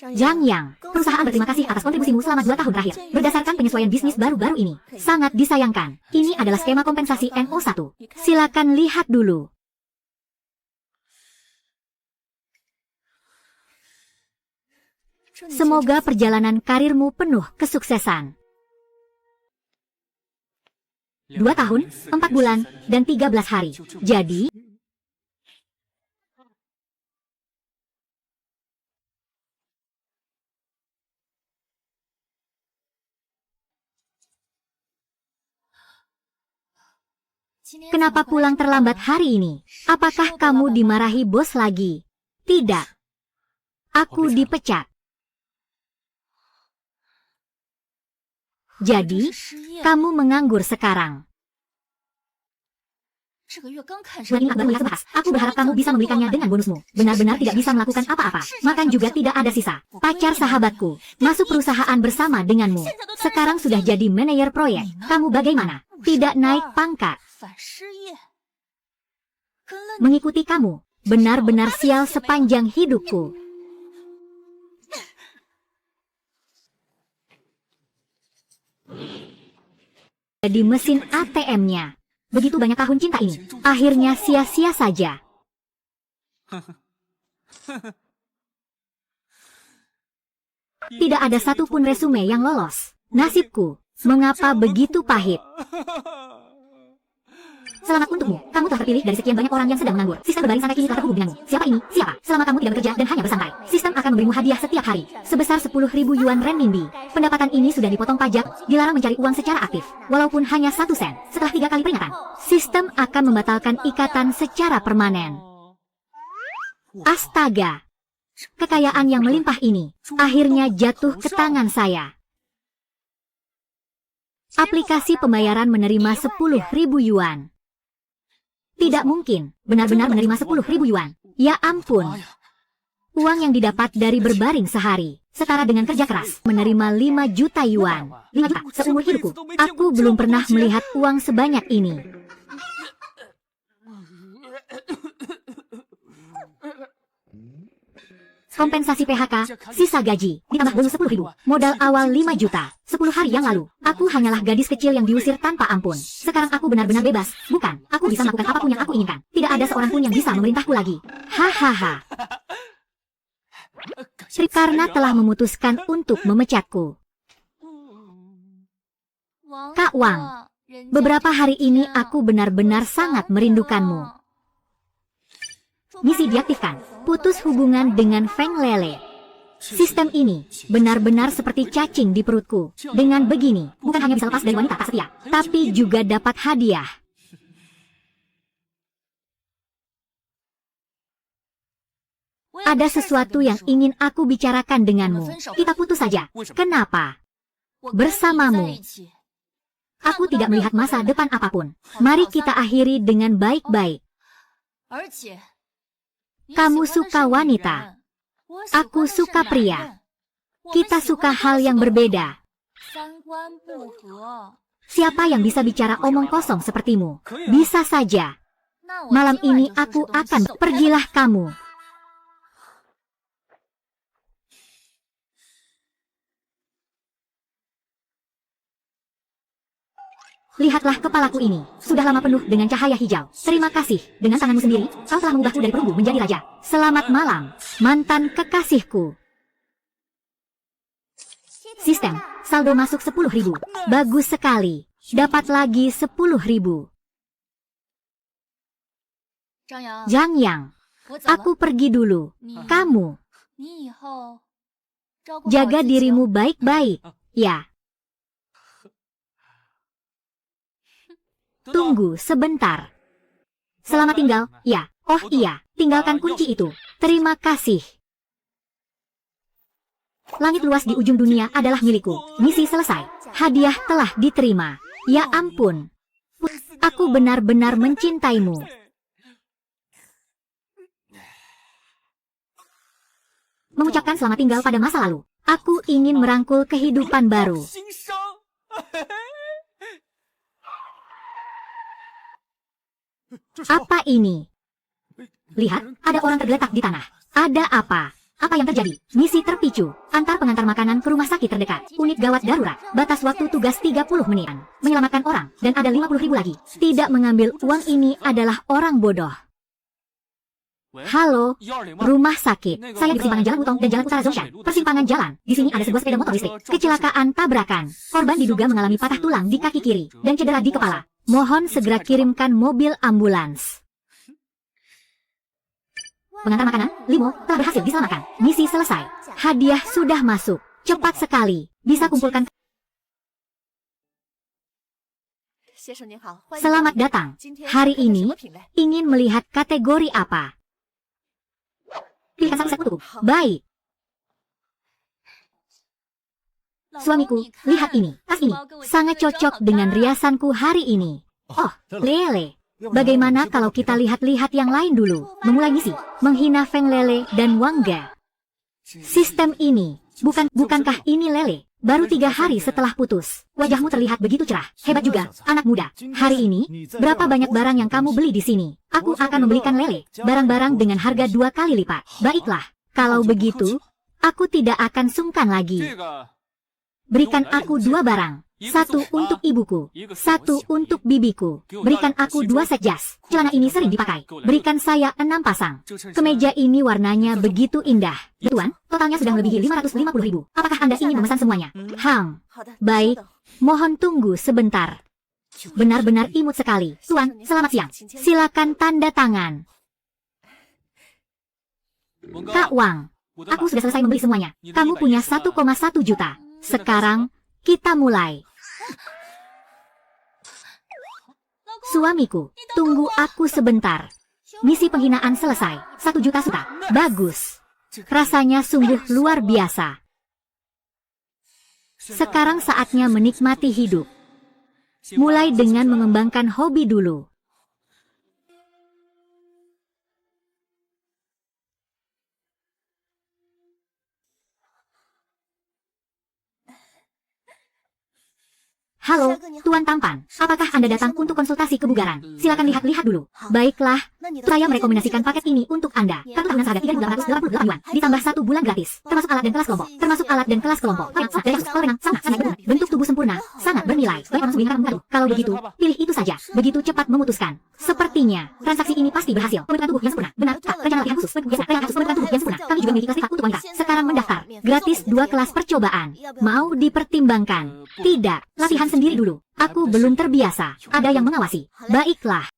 Zhang Yang, perusahaan berterima kasih atas kontribusimu selama 2 tahun terakhir. Berdasarkan penyesuaian bisnis baru-baru ini, sangat disayangkan. Ini adalah skema kompensasi NO1. Silakan lihat dulu. Semoga perjalanan karirmu penuh kesuksesan. 2 tahun, 4 bulan, dan 13 hari. Jadi, kenapa pulang terlambat hari ini? Apakah kamu dimarahi bos lagi? Tidak. Aku dipecat. Jadi, kamu menganggur sekarang. Bulan ini aku baru lihat bahas. Aku berharap kamu bisa membelikannya dengan bonusmu. Benar-benar tidak bisa melakukan apa-apa. Makan juga tidak ada sisa. Pacar sahabatku, masuk perusahaan bersama denganmu. Sekarang sudah jadi manajer proyek. Kamu bagaimana? Tidak naik pangkat. Mengikuti kamu, benar-benar sial sepanjang hidupku. Jadi mesin ATM-nya. Begitu banyak tahun cinta ini, akhirnya sia-sia saja. Tidak ada satupun resume yang lolos. Nasibku, mengapa begitu pahit? Selamat untukmu, kamu telah terpilih dari sekian banyak orang yang sedang menganggur. Sistem berbaring santai kini telah terhubung denganmu. Siapa ini? Siapa? Selama kamu tidak bekerja dan hanya bersantai, sistem akan memberimu hadiah setiap hari, sebesar 10.000 yuan renminbi. Pendapatan ini sudah dipotong pajak, dilarang mencari uang secara aktif, walaupun hanya 1 sen. Setelah 3 kali peringatan, sistem akan membatalkan ikatan secara permanen. Astaga! Kekayaan yang melimpah ini, akhirnya jatuh ke tangan saya. Aplikasi pembayaran menerima 10.000 yuan. Tidak mungkin, benar-benar menerima 10.000 yuan. Ya ampun. Uang yang didapat dari berbaring sehari, setara dengan kerja keras, menerima 5 juta yuan. 5 juta seumur hidupku. Aku belum pernah melihat uang sebanyak ini. Kompensasi PHK, sisa gaji, ditambah bonus 10.000. Modal awal 5 juta. 10 hari yang lalu, aku hanyalah gadis kecil yang diusir tanpa ampun. Sekarang aku benar-benar bebas. Bukan, aku bisa melakukan apapun yang aku inginkan. Tidak ada seorang pun yang bisa memerintahku lagi. Hahaha. Karena telah memutuskan untuk memecatku. Kak Wang, beberapa hari ini aku benar-benar sangat merindukanmu. Misi diaktifkan. Putus hubungan dengan Feng Lele. Sistem ini benar-benar seperti cacing di perutku. Dengan begini, bukan hanya bisa lepas dari wanita tak setia, tapi juga dapat hadiah. Ada sesuatu yang ingin aku bicarakan denganmu. Kita putus saja. Kenapa? Bersamamu. Aku tidak melihat masa depan apapun. Mari kita akhiri dengan baik-baik. Kamu suka wanita. Aku suka pria. Kita suka hal yang berbeda. Siapa yang bisa bicara omong kosong sepertimu? Bisa saja. Malam ini aku akan pergilah kamu. Lihatlah kepalaku ini, sudah lama penuh dengan cahaya hijau. Terima kasih, dengan tanganmu sendiri, kau telah mengubahku dari perunggu menjadi raja. Selamat malam, mantan kekasihku. Sistem, saldo masuk 10.000. Bagus sekali, dapat lagi 10.000. Zhang Yang, aku pergi dulu. Kamu, jaga dirimu baik-baik, ya. Tunggu sebentar. Selamat tinggal, ya. Oh iya, tinggalkan kunci itu. Terima kasih. Langit luas di ujung dunia adalah milikku. Misi selesai. Hadiah telah diterima. Ya ampun. Aku benar-benar mencintaimu. Mengucapkan selamat tinggal pada masa lalu. Aku ingin merangkul kehidupan baru. Apa ini? Lihat, ada orang tergeletak di tanah. Ada apa? Apa yang terjadi? Misi terpicu. Antar pengantar makanan ke rumah sakit terdekat. Unit gawat darurat. Batas waktu tugas 30 menit. Menyelamatkan orang. Dan ada 50.000 lagi. Tidak mengambil uang ini adalah orang bodoh. Halo, rumah sakit. Saya di persimpangan Jalan Wutong dan Jalan Utara Zhongshan. Persimpangan jalan. Di sini ada sebuah sepeda motor listrik. Kecelakaan tabrakan. Korban diduga mengalami patah tulang di kaki kiri dan cedera di kepala. Mohon segera kirimkan mobil ambulans. Pengantar makanan, Limo, telah berhasil diselamatkan. Misi selesai. Hadiah sudah masuk. Cepat sekali. Bisa kumpulkan. Selamat datang. Hari ini, ingin melihat kategori apa? Pilihkan satu set untukku. Baik. Suamiku, lihat ini. Tas ini sangat cocok dengan riasanku hari ini. Oh, Lele. Bagaimana kalau kita lihat-lihat yang lain dulu? Memulai misi, menghina Feng Lele dan Wang Ge. Sistem ini, bukankah ini Lele? Baru 3 hari setelah putus. Wajahmu terlihat begitu cerah. Hebat juga, anak muda. Hari ini, berapa banyak barang yang kamu beli di sini? Aku akan membelikan Lele barang-barang dengan harga 2 kali lipat. Baiklah, kalau begitu, aku tidak akan sungkan lagi. Berikan aku 2 barang. 1 untuk ibuku, 1 untuk bibiku. Berikan aku 2 set jas. Celana ini sering dipakai. Berikan saya 6 pasang. Kemeja ini warnanya begitu indah. Tuan, totalnya sudah melebihi 550.000. Apakah Anda ingin memesan semuanya? Baik. Mohon tunggu sebentar. Benar-benar imut sekali. Tuan, selamat siang. Silakan tanda tangan. Kak Wang, aku sudah selesai membeli semuanya. Kamu punya 1,1 juta. Sekarang, kita mulai. Suamiku, tunggu aku sebentar. Misi penghinaan selesai. 1 juta suta. Bagus. Rasanya sungguh luar biasa. Sekarang saatnya menikmati hidup. Mulai dengan mengembangkan hobi dulu. Halo, Tuan Tampan. Apakah Anda datang untuk konsultasi kebugaran? Silakan lihat-lihat dulu. Baiklah, saya merekomendasikan paket ini untuk Anda. Kartu tahunan seharga 3.888 yuan, ditambah 1 bulan gratis. Termasuk alat dan kelas kelompok. Bentuk tubuh sempurna, sangat bernilai. Baik langsung dengan kamu. Kalau begitu, pilih itu saja. Begitu cepat memutuskan. Sepertinya, transaksi ini pasti berhasil. Pembentukan tubuh yang sempurna. Benar, tak. Rencana latihan khusus. Pembentukan tubuh yang sempurna. Kami juga memiliki kelas privat untuk wanita. Sekarang mendaftar. Gratis 2 kelas percobaan. Mau dipertimbangkan? Tidak. Latihan sendiri dulu. Aku belum terbiasa. Ada yang mengawasi. Baiklah.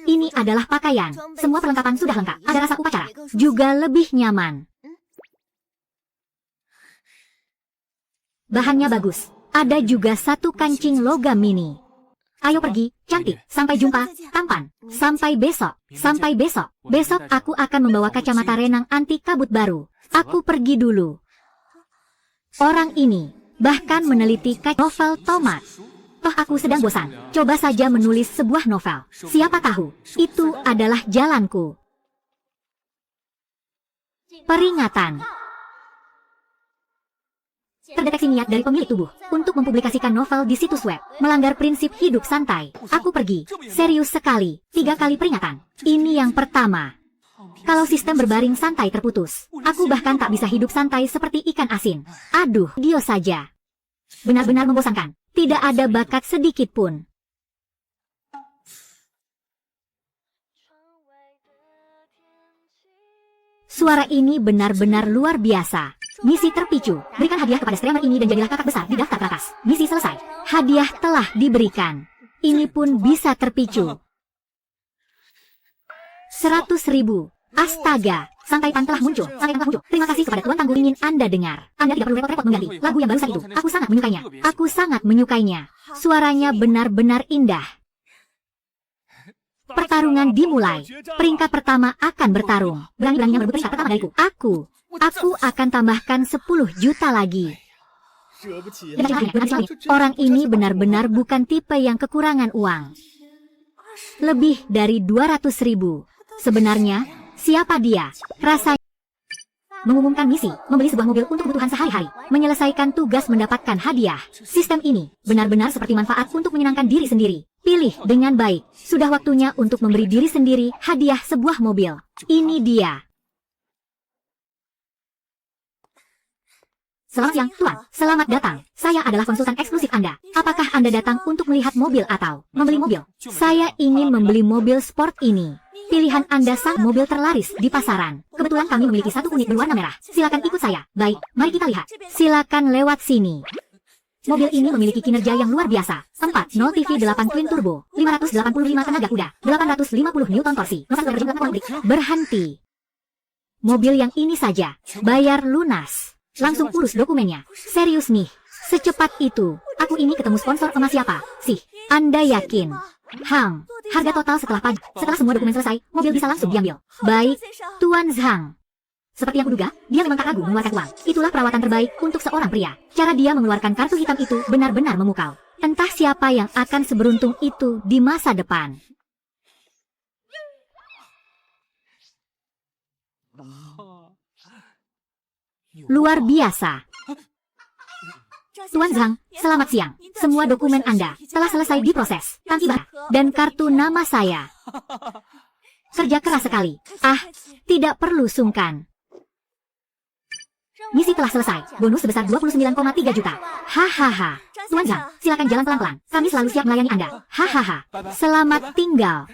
Ini adalah pakaian. Semua perlengkapan sudah lengkap. Ada rasa upacara. Juga lebih nyaman. Bahannya bagus. Ada juga 1 kancing logam mini. Ayo pergi, cantik. Sampai jumpa, tampan. Sampai besok. Sampai besok. Besok aku akan membawa kacamata renang anti kabut baru. Aku pergi dulu. Orang ini bahkan meneliti novel tomat. Toh aku sedang bosan. Coba saja menulis sebuah novel. Siapa tahu, itu adalah jalanku. Peringatan. Terdeteksi niat dari pemilik tubuh untuk mempublikasikan novel di situs web. Melanggar prinsip hidup santai. Aku pergi. Serius sekali. 3 kali peringatan. Ini yang pertama. Kalau sistem berbaring santai terputus, aku bahkan tak bisa hidup santai seperti ikan asin. Aduh, Dio saja. Benar-benar membosankan. Tidak ada bakat sedikit pun. Suara ini benar-benar luar biasa. Misi terpicu. Berikan hadiah kepada streamer ini dan jadilah kakak besar di daftar teratas. Misi selesai. Hadiah telah diberikan. Ini pun bisa terpicu. 100.000. Astaga. Sangkaipan telah muncul. Terima kasih kepada Tuan Tangguh ingin Anda dengar. Anda tidak perlu repot-repot mengganti lagu yang barusan itu. Aku sangat menyukainya. Aku sangat menyukainya. Suaranya benar-benar indah. Pertarungan dimulai. Peringkat pertama akan bertarung. Berani-beraninya merebut peringkat pertama dariku. Aku akan tambahkan 10 juta lagi. Orang ini benar-benar bukan tipe yang kekurangan uang. Lebih dari 200.000. Sebenarnya, siapa dia? Rasanya mengumumkan misi, membeli sebuah mobil untuk kebutuhan sehari-hari, menyelesaikan tugas mendapatkan hadiah. Sistem ini benar-benar seperti manfaat untuk menyenangkan diri sendiri. Pilih dengan baik. Sudah waktunya untuk memberi diri sendiri hadiah sebuah mobil. Ini dia. Selamat siang, Tuan. Selamat datang. Saya adalah konsultan eksklusif Anda. Apakah Anda datang untuk melihat mobil atau membeli mobil? Saya ingin membeli mobil sport ini. Pilihan Anda sang mobil terlaris di pasaran. Kebetulan kami memiliki satu unit berwarna merah. Silakan ikut saya. Baik, mari kita lihat. Silakan lewat sini. Mobil ini memiliki kinerja yang luar biasa. 4.0 TV 8 Twin Turbo, 585 tenaga kuda, 850 Newton torsi. Berhenti. Mobil yang ini saja. Bayar lunas. Langsung urus dokumennya. Serius nih. Secepat itu. Aku ini ketemu sponsor emas siapa? Sih. Anda yakin? Hang. Harga total setelah pajak. Setelah semua dokumen selesai, mobil bisa langsung diambil. Baik. Tuan Zhang. Seperti yang kuduga, dia memang tak ragu mengeluarkan uang. Itulah perawatan terbaik untuk seorang pria. Cara dia mengeluarkan kartu hitam itu benar-benar memukau. Entah siapa yang akan seberuntung itu di masa depan. Luar biasa. Tuan Zhang, selamat siang. Semua dokumen Anda telah selesai diproses. Tangki bahan dan kartu nama saya. Kerja keras sekali. Ah, tidak perlu sungkan. Misi telah selesai. Bonus sebesar 29,3 juta. Hahaha. Tuan Zhang, silakan jalan pelan-pelan. Kami selalu siap melayani Anda. Hahaha. Selamat tinggal.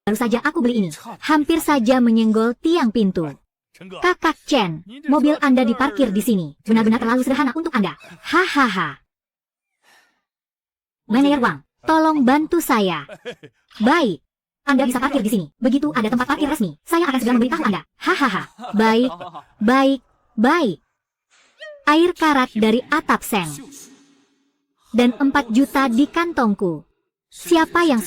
Baru saja aku beli ini. Hampir saja menyenggol tiang pintu. Kakak Chen, mobil Anda diparkir di sini. Benar-benar terlalu sederhana untuk Anda. Hahaha. Manajer Wang, tolong bantu saya. Baik. Anda bisa parkir di sini. Begitu ada tempat parkir resmi, saya akan segera memberitahu Anda. Hahaha. Baik, baik, baik. Air karat dari atap seng. Dan 4 juta di kantongku. Siapa yang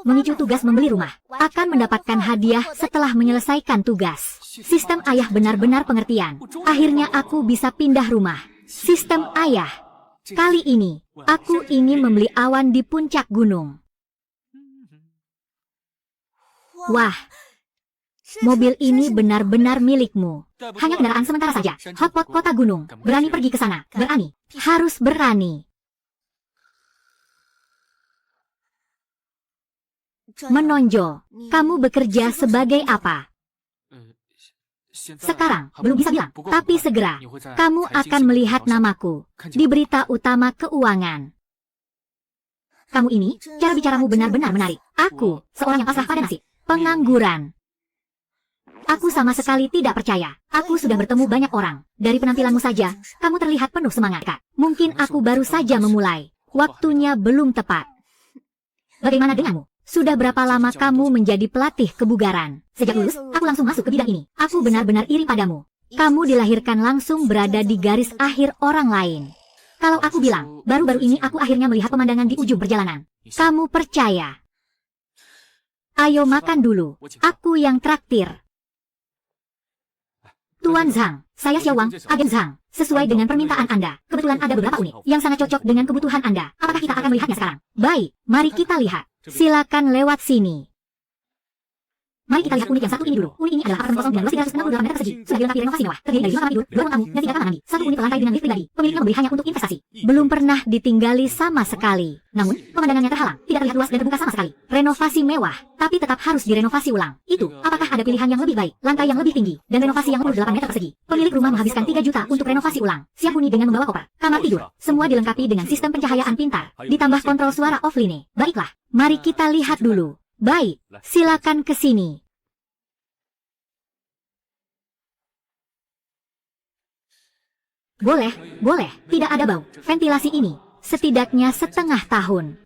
memicu tugas membeli rumah akan mendapatkan hadiah setelah menyelesaikan tugas. Sistem ayah benar-benar pengertian. Akhirnya aku bisa pindah rumah. Sistem ayah. Kali ini, aku ingin membeli awan di puncak gunung. Wah, mobil ini benar-benar milikmu. Hanya kendaraan sementara saja. Hotpot kota gunung. Berani pergi ke sana. Berani. Harus berani. Menonjol. Kamu bekerja sebagai apa? Sekarang, belum bisa bilang. Tapi segera, kamu akan melihat namaku di berita utama keuangan. Kamu ini, cara bicaramu benar-benar menarik. Aku, seorang yang pasrah pada nasib. Pengangguran. Aku sama sekali tidak percaya. Aku sudah bertemu banyak orang. Dari penampilanmu saja, kamu terlihat penuh semangat. Mungkin aku baru saja memulai. Waktunya belum tepat. Bagaimana denganmu? Sudah berapa lama kamu menjadi pelatih kebugaran? Sejak lulus, aku langsung masuk ke bidang ini. Aku benar-benar iri padamu. Kamu dilahirkan langsung berada di garis akhir orang lain. Kalau aku bilang, baru-baru ini aku akhirnya melihat pemandangan di ujung perjalanan. Kamu percaya? Ayo makan dulu. Aku yang traktir. Tuan Zhang, saya Xiao Wang, agen Zhang. Sesuai dengan permintaan Anda, kebetulan ada beberapa unit yang sangat cocok dengan kebutuhan Anda. Apakah kita akan melihatnya sekarang? Baik, mari kita lihat. Silakan lewat sini. Mari kita lihat unit yang satu ini dulu. Unit ini adalah apartemen kosong dengan luas 368 meter persegi. Sudah dilengkapi renovasi mewah, terdiri dari 5 kamar tidur, 2 ruang tamu, dan 3 kamar mandi. Satu unit berlantai dengan lift pribadi. Pemiliknya membeli hanya untuk investasi. Belum pernah ditinggali sama sekali. Namun, pemandangannya terhalang, tidak terlihat luas dan terbuka sama sekali. Renovasi mewah, tapi tetap harus direnovasi ulang. Itu, apakah ada pilihan yang lebih baik, lantai yang lebih tinggi, dan renovasi yang 48 meter persegi. Pemilik rumah menghabiskan 3 juta untuk renovasi ulang. Siap huni dengan membawa koper. Kamar tidur, semua dilengkapi dengan sistem pencahayaan pintar, ditambah kontrol suara offline. Baiklah, mari kita lihat dulu. Baik, silakan ke sini. Boleh, boleh, tidak ada bau. Ventilasi ini, setidaknya setengah tahun.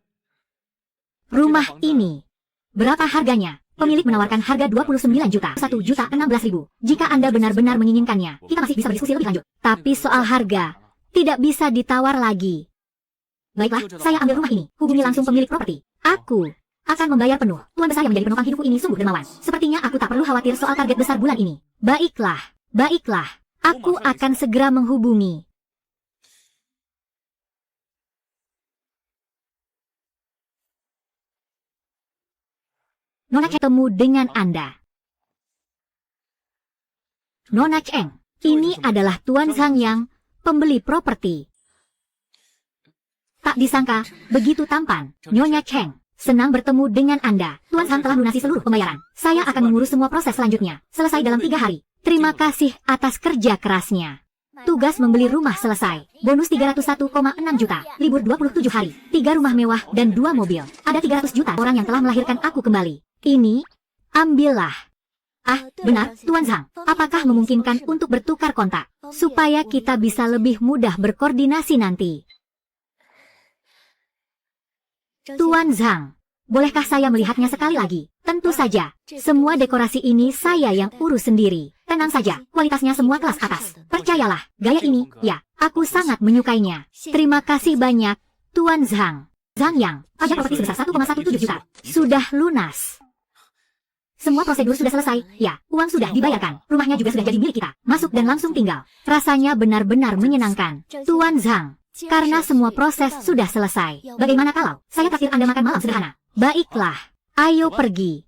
Rumah ini, berapa harganya? Pemilik menawarkan harga 29 juta, 1 juta 16 ribu. Jika Anda benar-benar menginginkannya, kita masih bisa berdiskusi lebih lanjut. Tapi soal harga, tidak bisa ditawar lagi. Baiklah, saya ambil rumah ini. Hubungi langsung pemilik properti. Aku akan membayar penuh. Tuan besar yang menjadi penopang hidupku ini sungguh dermawan. Sepertinya aku tak perlu khawatir soal target besar bulan ini. Baiklah, baiklah. Aku akan segera menghubungi. Nona Cheng temu dengan Anda. Nona Cheng, ini adalah Tuan Zhang Yang, pembeli properti. Tak disangka, begitu tampan, Nyonya Cheng. Senang bertemu dengan Anda. Tuan Zhang telah lunasi seluruh pembayaran. Saya akan mengurus semua proses selanjutnya. Selesai dalam 3 hari. Terima kasih atas kerja kerasnya. Tugas membeli rumah selesai. Bonus 301,6 juta. Libur 27 hari. 3 rumah mewah dan 2 mobil. Ada 300 juta orang yang telah melahirkan aku kembali. Ini, ambillah. Ah, benar, Tuan Zhang. Apakah memungkinkan untuk bertukar kontak? Supaya kita bisa lebih mudah berkoordinasi nanti. Tuan Zhang, bolehkah saya melihatnya sekali lagi? Tentu saja, semua dekorasi ini saya yang urus sendiri. Tenang saja, kualitasnya semua kelas atas. Percayalah, gaya ini, ya, aku sangat menyukainya. Terima kasih banyak, Tuan Zhang. Zhang Yang, pajak properti sebesar 1,17 juta. Sudah lunas. Semua prosedur sudah selesai, ya, uang sudah dibayarkan. Rumahnya juga sudah jadi milik kita. Masuk dan langsung tinggal. Rasanya benar-benar menyenangkan. Tuan Zhang. Karena semua proses sudah selesai. Bagaimana kalau saya traktir Anda makan malam sederhana? Baiklah, ayo pergi.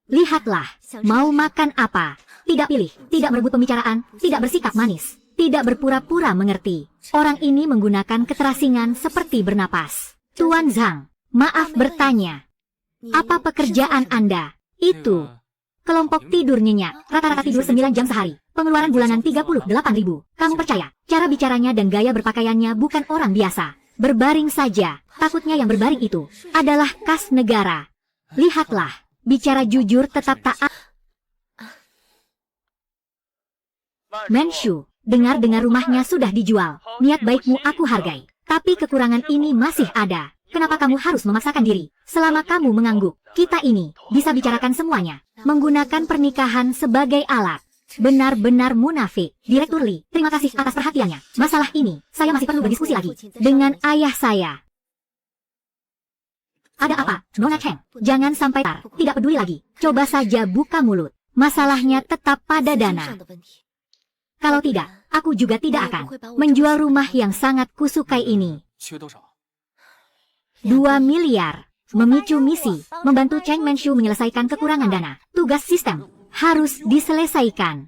Lihatlah, mau makan apa? Tidak pilih, tidak merebut pembicaraan, tidak bersikap manis, tidak berpura-pura mengerti. Orang ini menggunakan keterasingan seperti bernapas. Tuan Zhang, maaf bertanya. Apa pekerjaan Anda? Itu. Kelompok tidur nyenyak, rata-rata tidur 9 jam sehari. Pengeluaran bulanan 38.000. Kamu percaya, cara bicaranya dan gaya berpakaiannya bukan orang biasa. Berbaring saja, takutnya yang berbaring itu adalah kas negara. Lihatlah, bicara jujur tetap taat. Menshu, dengar-dengar rumahnya sudah dijual. Niat baikmu aku hargai. Tapi kekurangan ini masih ada. Kenapa kamu harus memaksakan diri? Selama kamu mengangguk, kita ini bisa bicarakan semuanya. Menggunakan pernikahan sebagai alat. Benar-benar munafik. Direktur Lee, terima kasih atas perhatiannya. Masalah ini, saya masih perlu berdiskusi lagi dengan ayah saya. Ada apa, Nona Cheng? Jangan sampai tidak peduli lagi. Coba saja buka mulut. Masalahnya tetap pada dana. Kalau tidak, aku juga tidak akan menjual rumah yang sangat kusukai ini. 2 miliar. Memicu misi, membantu Cheng Menshu menyelesaikan kekurangan dana. Tugas sistem harus diselesaikan.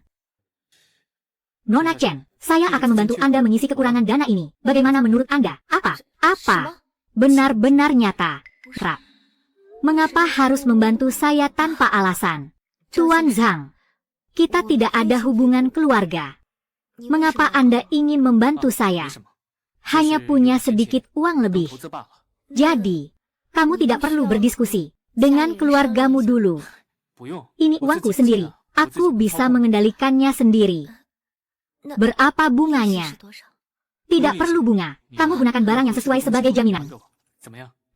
Nona Chen, saya akan membantu Anda mengisi kekurangan dana ini. Bagaimana menurut Anda? Apa? Benar-benar nyata. Rap. Mengapa harus membantu saya tanpa alasan? Tuan Zhang, kita tidak ada hubungan keluarga. Mengapa Anda ingin membantu saya? Hanya punya sedikit uang lebih. Jadi, kamu tidak perlu berdiskusi dengan keluargamu dulu. Ini uangku sendiri. Aku bisa mengendalikannya sendiri. Berapa bunganya? Tidak perlu bunga. Kamu gunakan barang yang sesuai sebagai jaminan.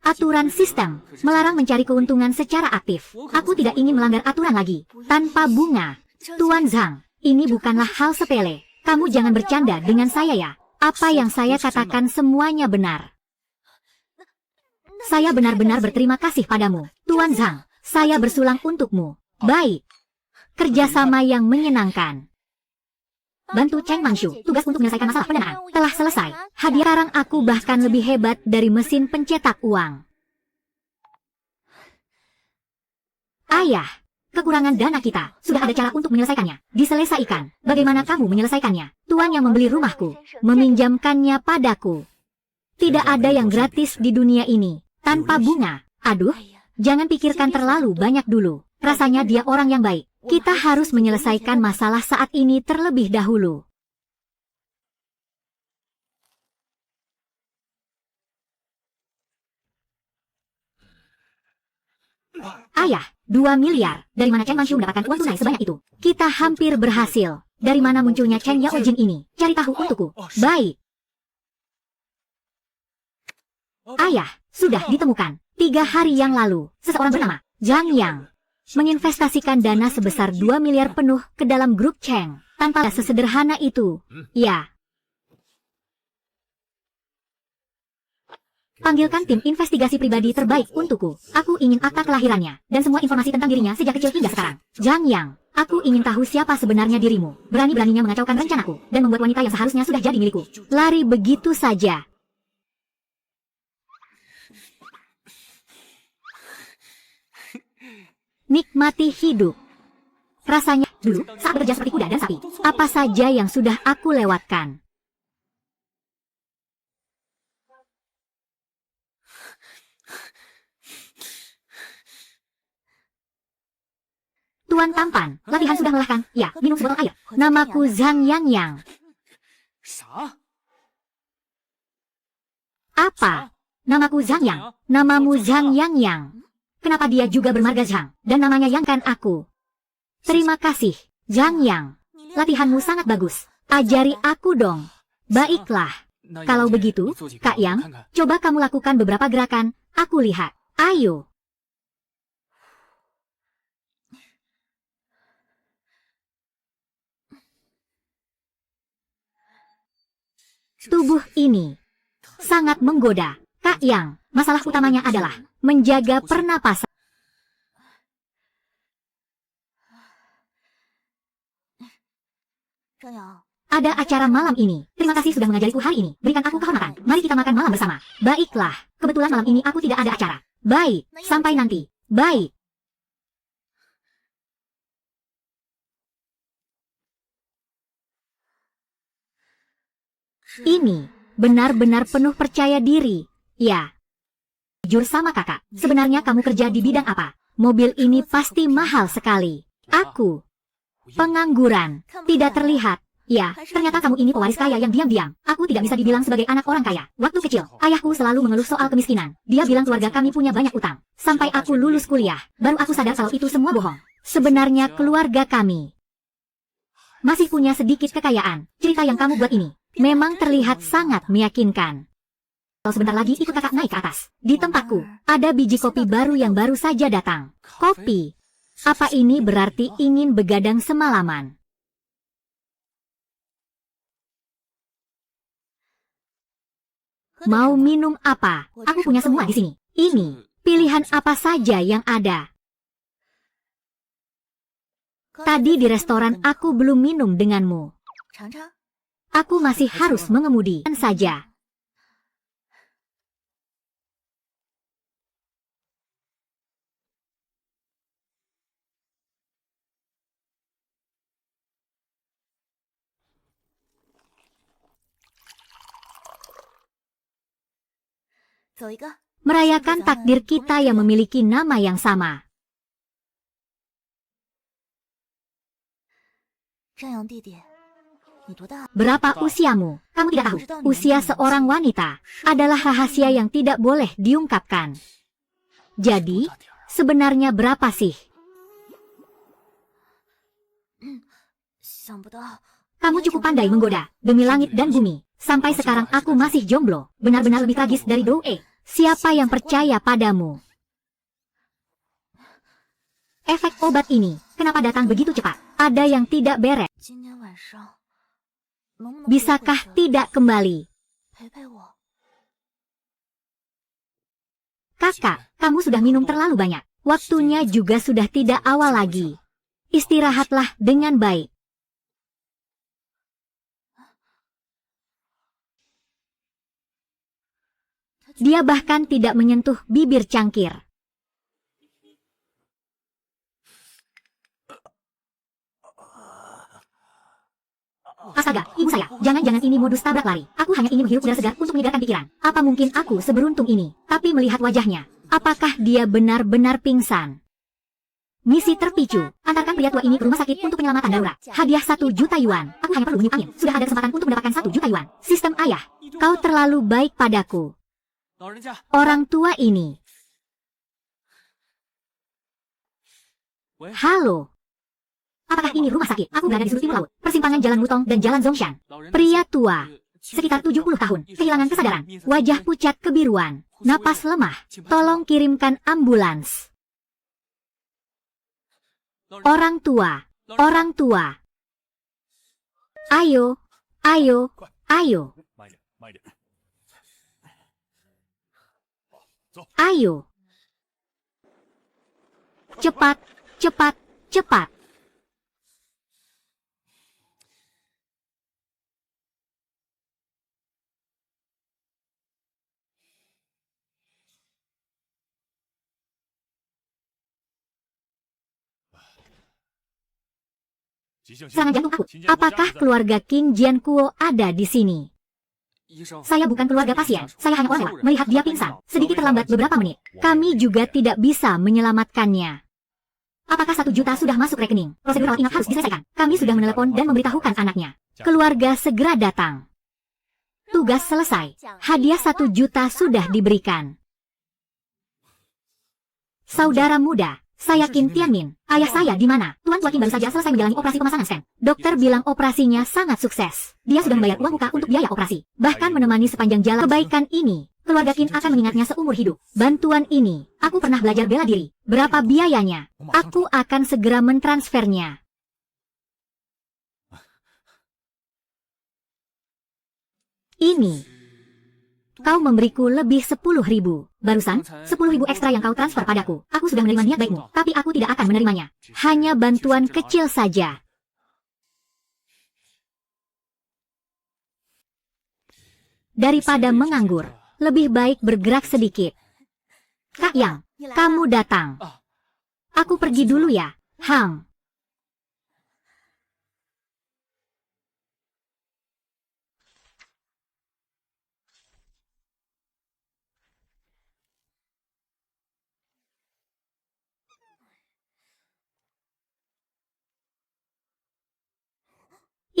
Aturan sistem melarang mencari keuntungan secara aktif. Aku tidak ingin melanggar aturan lagi. Tanpa bunga. Tuan Zhang, ini bukanlah hal sepele. Kamu jangan bercanda dengan saya ya. Apa yang saya katakan semuanya benar. Saya benar-benar berterima kasih padamu, Tuan Zhang. Saya bersulang untukmu. Baik. Kerjasama yang menyenangkan. Bantu Cheng Menshu, tugas untuk menyelesaikan masalah pendanaan telah selesai. Hadiah sekarang aku bahkan lebih hebat dari mesin pencetak uang. Ayah, kekurangan dana kita, sudah ada cara untuk menyelesaikannya. Diselesaikan. Bagaimana kamu menyelesaikannya? Tuan yang membeli rumahku, meminjamkannya padaku. Tidak ada yang gratis di dunia ini. Tanpa bunga. Aduh, jangan pikirkan terlalu banyak dulu. Rasanya dia orang yang baik. Kita harus menyelesaikan masalah saat ini terlebih dahulu. Ayah, 2 miliar. Dari mana Cheng Menshu mendapatkan uang tunai sebanyak itu? Kita hampir berhasil. Dari mana munculnya Cheng Yaojin ini? Cari tahu untukku. Baik. Ayah, sudah ditemukan. 3 hari yang lalu, seseorang bernama Zhang Yang menginvestasikan dana sebesar 2 miliar penuh ke dalam grup Cheng. Tanpa sesederhana itu. Ya. Panggilkan tim investigasi pribadi terbaik untukku. Aku ingin akta kelahirannya dan semua informasi tentang dirinya sejak kecil hingga sekarang. Zhang Yang, aku ingin tahu siapa sebenarnya dirimu. Berani-beraninya mengacaukan rencanaku dan membuat wanita yang seharusnya sudah jadi milikku. Lari begitu saja. Nikmati hidup. Rasanya, dulu, saat bekerja seperti kuda dan sapi, apa saja yang sudah aku lewatkan. Tuan tampan, latihan sudah melelahkan. Ya, minum sebotol air. Namaku Zhang Yangyang. Apa? Namaku Zhang Yang. Namamu Zhang Yangyang. Kenapa dia juga bermarga Zhang? Dan namanya Yang kan aku. Terima kasih, Zhang Yang. Latihanmu sangat bagus. Ajari aku dong. Baiklah. Kalau begitu, Kak Yang, coba kamu lakukan beberapa gerakan. Aku lihat. Ayo. Tubuh ini sangat menggoda. Kak Yang, masalah utamanya adalah menjaga pernapasan. Ada acara malam ini. Terima kasih sudah mengajariku hari ini. Berikan aku kehormatan. Mari kita makan malam bersama. Baiklah. Kebetulan malam ini aku tidak ada acara. Baik. Sampai nanti. Baik. Ini benar-benar penuh percaya diri. Ya. Jujur sama kakak. Sebenarnya kamu kerja di bidang apa? Mobil ini pasti mahal sekali. Aku. Pengangguran. Tidak terlihat. Ya, ternyata kamu ini pewaris kaya yang diam-diam. Aku tidak bisa dibilang sebagai anak orang kaya. Waktu kecil, ayahku selalu mengeluh soal kemiskinan. Dia bilang keluarga kami punya banyak utang. Sampai aku lulus kuliah, baru aku sadar kalau itu semua bohong. Sebenarnya keluarga kami masih punya sedikit kekayaan. Cerita yang kamu buat ini memang terlihat sangat meyakinkan. Kalau sebentar lagi ikut kakak naik ke atas. Di tempatku, ada biji kopi baru yang baru saja datang. Kopi. Apa ini berarti ingin begadang semalaman? Mau minum apa? Aku punya semua di sini. Ini, pilihan apa saja yang ada. Tadi di restoran aku belum minum denganmu. Aku masih harus mengemudi saja. Merayakan takdir kita yang memiliki nama yang sama. Berapa usiamu? Kamu tidak tahu. Usia seorang wanita adalah rahasia yang tidak boleh diungkapkan. Jadi, sebenarnya berapa sih? Kamu cukup pandai menggoda, demi langit dan bumi. Sampai sekarang aku masih jomblo. Benar-benar lebih tragis dari Doe. Siapa yang percaya padamu? Efek obat ini, kenapa datang begitu cepat? Ada yang tidak beres. Bisakah tidak kembali? Kakak, kamu sudah minum terlalu banyak. Waktunya juga sudah tidak awal lagi. Istirahatlah dengan baik. Dia bahkan tidak menyentuh bibir cangkir. Astaga, ibu saya, jangan-jangan ini modus tabrak lari. Aku hanya ingin menghirup udara segar untuk menyegarkan pikiran. Apa mungkin aku seberuntung ini? Tapi melihat wajahnya, apakah dia benar-benar pingsan? Misi terpicu, antarkan pria tua ini ke rumah sakit untuk penyelamatan darurat. Hadiah 1 juta yuan. Aku hanya perlu meniup angin. Sudah ada kesempatan untuk mendapatkan 1 juta yuan. Sistem ayah, kau terlalu baik padaku. Orang tua ini. Halo. Apakah ini rumah sakit? Aku berada di sudut timur laut. Persimpangan Jalan Wutong dan Jalan Zongshan. Pria tua. Sekitar 70 tahun. Kehilangan kesadaran. Wajah pucat kebiruan. Napas lemah. Tolong kirimkan ambulans. Orang tua. Orang tua. Ayo. Ayo. Ayo. Ayo. Cepat, cepat, cepat. Serangan jantung akut. Apakah keluarga King Jiankuo ada di sini? Saya bukan keluarga pasien. Saya hanya orang lewat melihat dia pingsan. Sedikit terlambat beberapa menit. Kami juga tidak bisa menyelamatkannya. Apakah 1 juta sudah masuk rekening? Prosedur rawat inap harus diselesaikan. Kami sudah menelepon dan memberitahukan anaknya. Keluarga segera datang. Tugas selesai. Hadiah 1 juta sudah diberikan. Saudara muda, saya Kim Tianmin. Ayah saya di mana? Tuan Tua Kim baru saja selesai menjalani operasi pemasangan stent. Dokter bilang operasinya sangat sukses. Dia sudah membayar uang muka untuk biaya operasi. Bahkan menemani sepanjang jalan kebaikan ini. Keluarga Kim akan mengingatnya seumur hidup. Bantuan ini, aku pernah belajar bela diri. Berapa biayanya? Aku akan segera mentransfernya. Ini. Kau memberiku lebih 10.000. Barusan, 10.000 ekstra yang kau transfer padaku. Aku sudah menerima niat baikmu, tapi aku tidak akan menerimanya. Hanya bantuan kecil saja. Daripada menganggur, lebih baik bergerak sedikit. Kak Yang, kamu datang. Aku pergi dulu ya, Hang.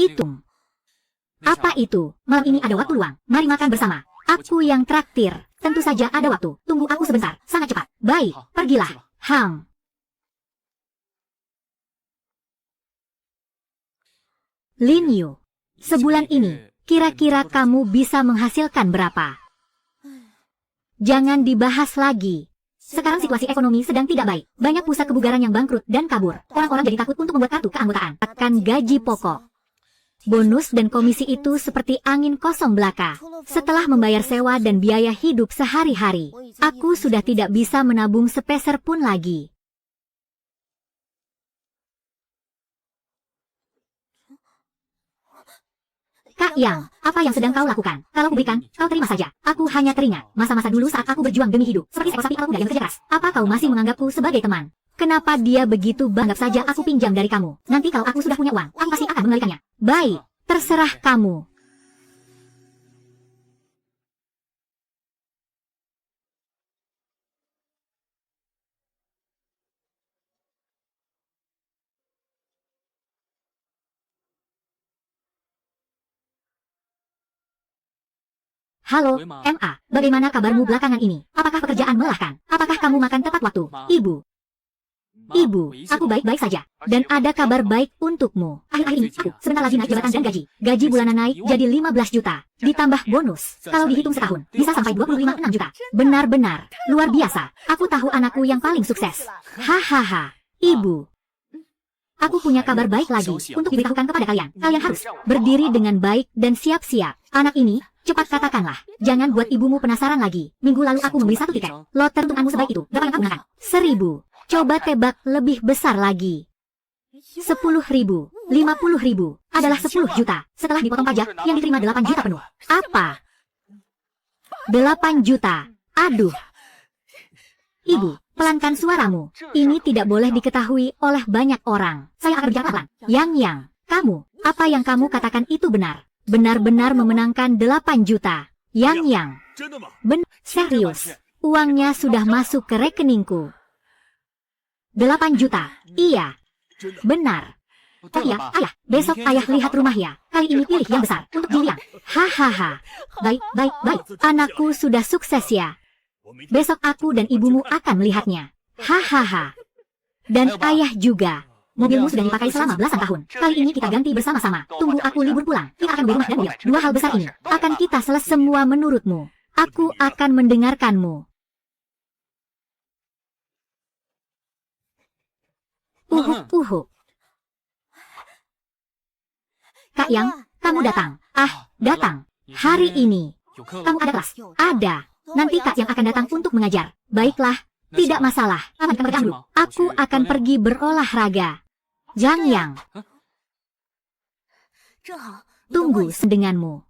Itu. Apa itu? Malam ini ada waktu luang. Mari makan bersama. Aku yang traktir. Tentu saja ada waktu. Tunggu aku sebentar. Sangat cepat. Baik, pergilah. Hang. Lin Yu. Sebulan ini, kira-kira kamu bisa menghasilkan berapa? Jangan dibahas lagi. Sekarang situasi ekonomi sedang tidak baik. Banyak pusat kebugaran yang bangkrut dan kabur. Orang-orang jadi takut untuk membuat kartu keanggotaan. Akan gaji pokok. Bonus dan komisi itu seperti angin kosong belaka. Setelah membayar sewa dan biaya hidup sehari-hari, aku sudah tidak bisa menabung sepeser pun lagi. Kak Yang, apa yang sedang kau lakukan? Kalau kuberikan, kau terima saja. Aku hanya teringat masa-masa dulu saat aku berjuang demi hidup. Seperti seekor sapi kalau kuda yang kerja keras. Apa kau masih menganggapku sebagai teman? Kenapa dia begitu banggap saja aku pinjam dari kamu? Nanti kalau aku sudah punya uang, aku pasti akan mengembalikannya. Baik, terserah kamu. Halo, MA, bagaimana kabarmu belakangan ini? Apakah pekerjaan melelahkan? Apakah kamu makan tepat waktu? Ibu, aku baik-baik saja. Dan ada kabar baik untukmu. Akhir-akhir ini, aku sebentar lagi naik jabatan dan gaji. Gaji bulanan naik jadi 15 juta. Ditambah bonus. Kalau dihitung setahun, bisa sampai 25,6 juta. Benar-benar, luar biasa. Aku tahu anakku yang paling sukses. Hahaha, Ibu. Aku punya kabar baik lagi untuk diberitahukan kepada kalian. Kalian harus berdiri dengan baik dan siap-siap. Anak ini, cepat katakanlah. Jangan buat ibumu penasaran lagi. Minggu lalu aku membeli 1 tiket. Loter untukmu sebaik itu. Berapa yang kamu gunakan? 1.000. Coba tebak lebih besar lagi. 10.000, 50.000, adalah 10 juta. Setelah dipotong pajak, yang diterima 8 juta penuh. Apa? 8 juta. Aduh. Ibu, pelankan suaramu. Ini tidak boleh diketahui oleh banyak orang. Saya akan berbicara pelan. Yang, kamu, apa yang kamu katakan itu benar. Benar-benar memenangkan 8 juta. Yang. Serius. Uangnya sudah masuk ke rekeningku. 8 juta. Iya. Benar. Oh iya, ayah. Besok ayah lihat rumah ya. Kali ini pilih yang besar. Untuk Jiliang. Hahaha. Baik. Anakku sudah sukses ya. Besok aku dan ibumu akan melihatnya. Hahaha. Dan ayah juga. Mobilmu sudah dipakai selama belasan tahun. Kali ini kita ganti bersama-sama. Tunggu aku libur pulang. Kita akan beli rumah dan mobil. 2 hal besar ini akan kita selesai semua menurutmu. Aku akan mendengarkanmu. Kak Yang, kamu datang. Datang. Hari ini. Kamu ada kelas? Ada. Nanti Kak Yang akan datang untuk mengajar. Baiklah, tidak masalah. Aku akan pergi berolahraga. Yang. Tunggu sedenganmu.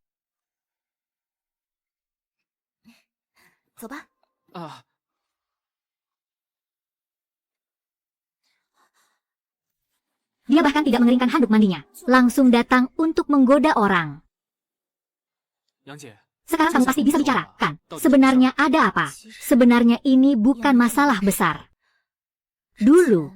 Dia bahkan tidak mengeringkan handuk mandinya. Langsung datang untuk menggoda orang. Sekarang kamu pasti bisa bicara, kan? Sebenarnya ada apa? Sebenarnya ini bukan masalah besar. Dulu,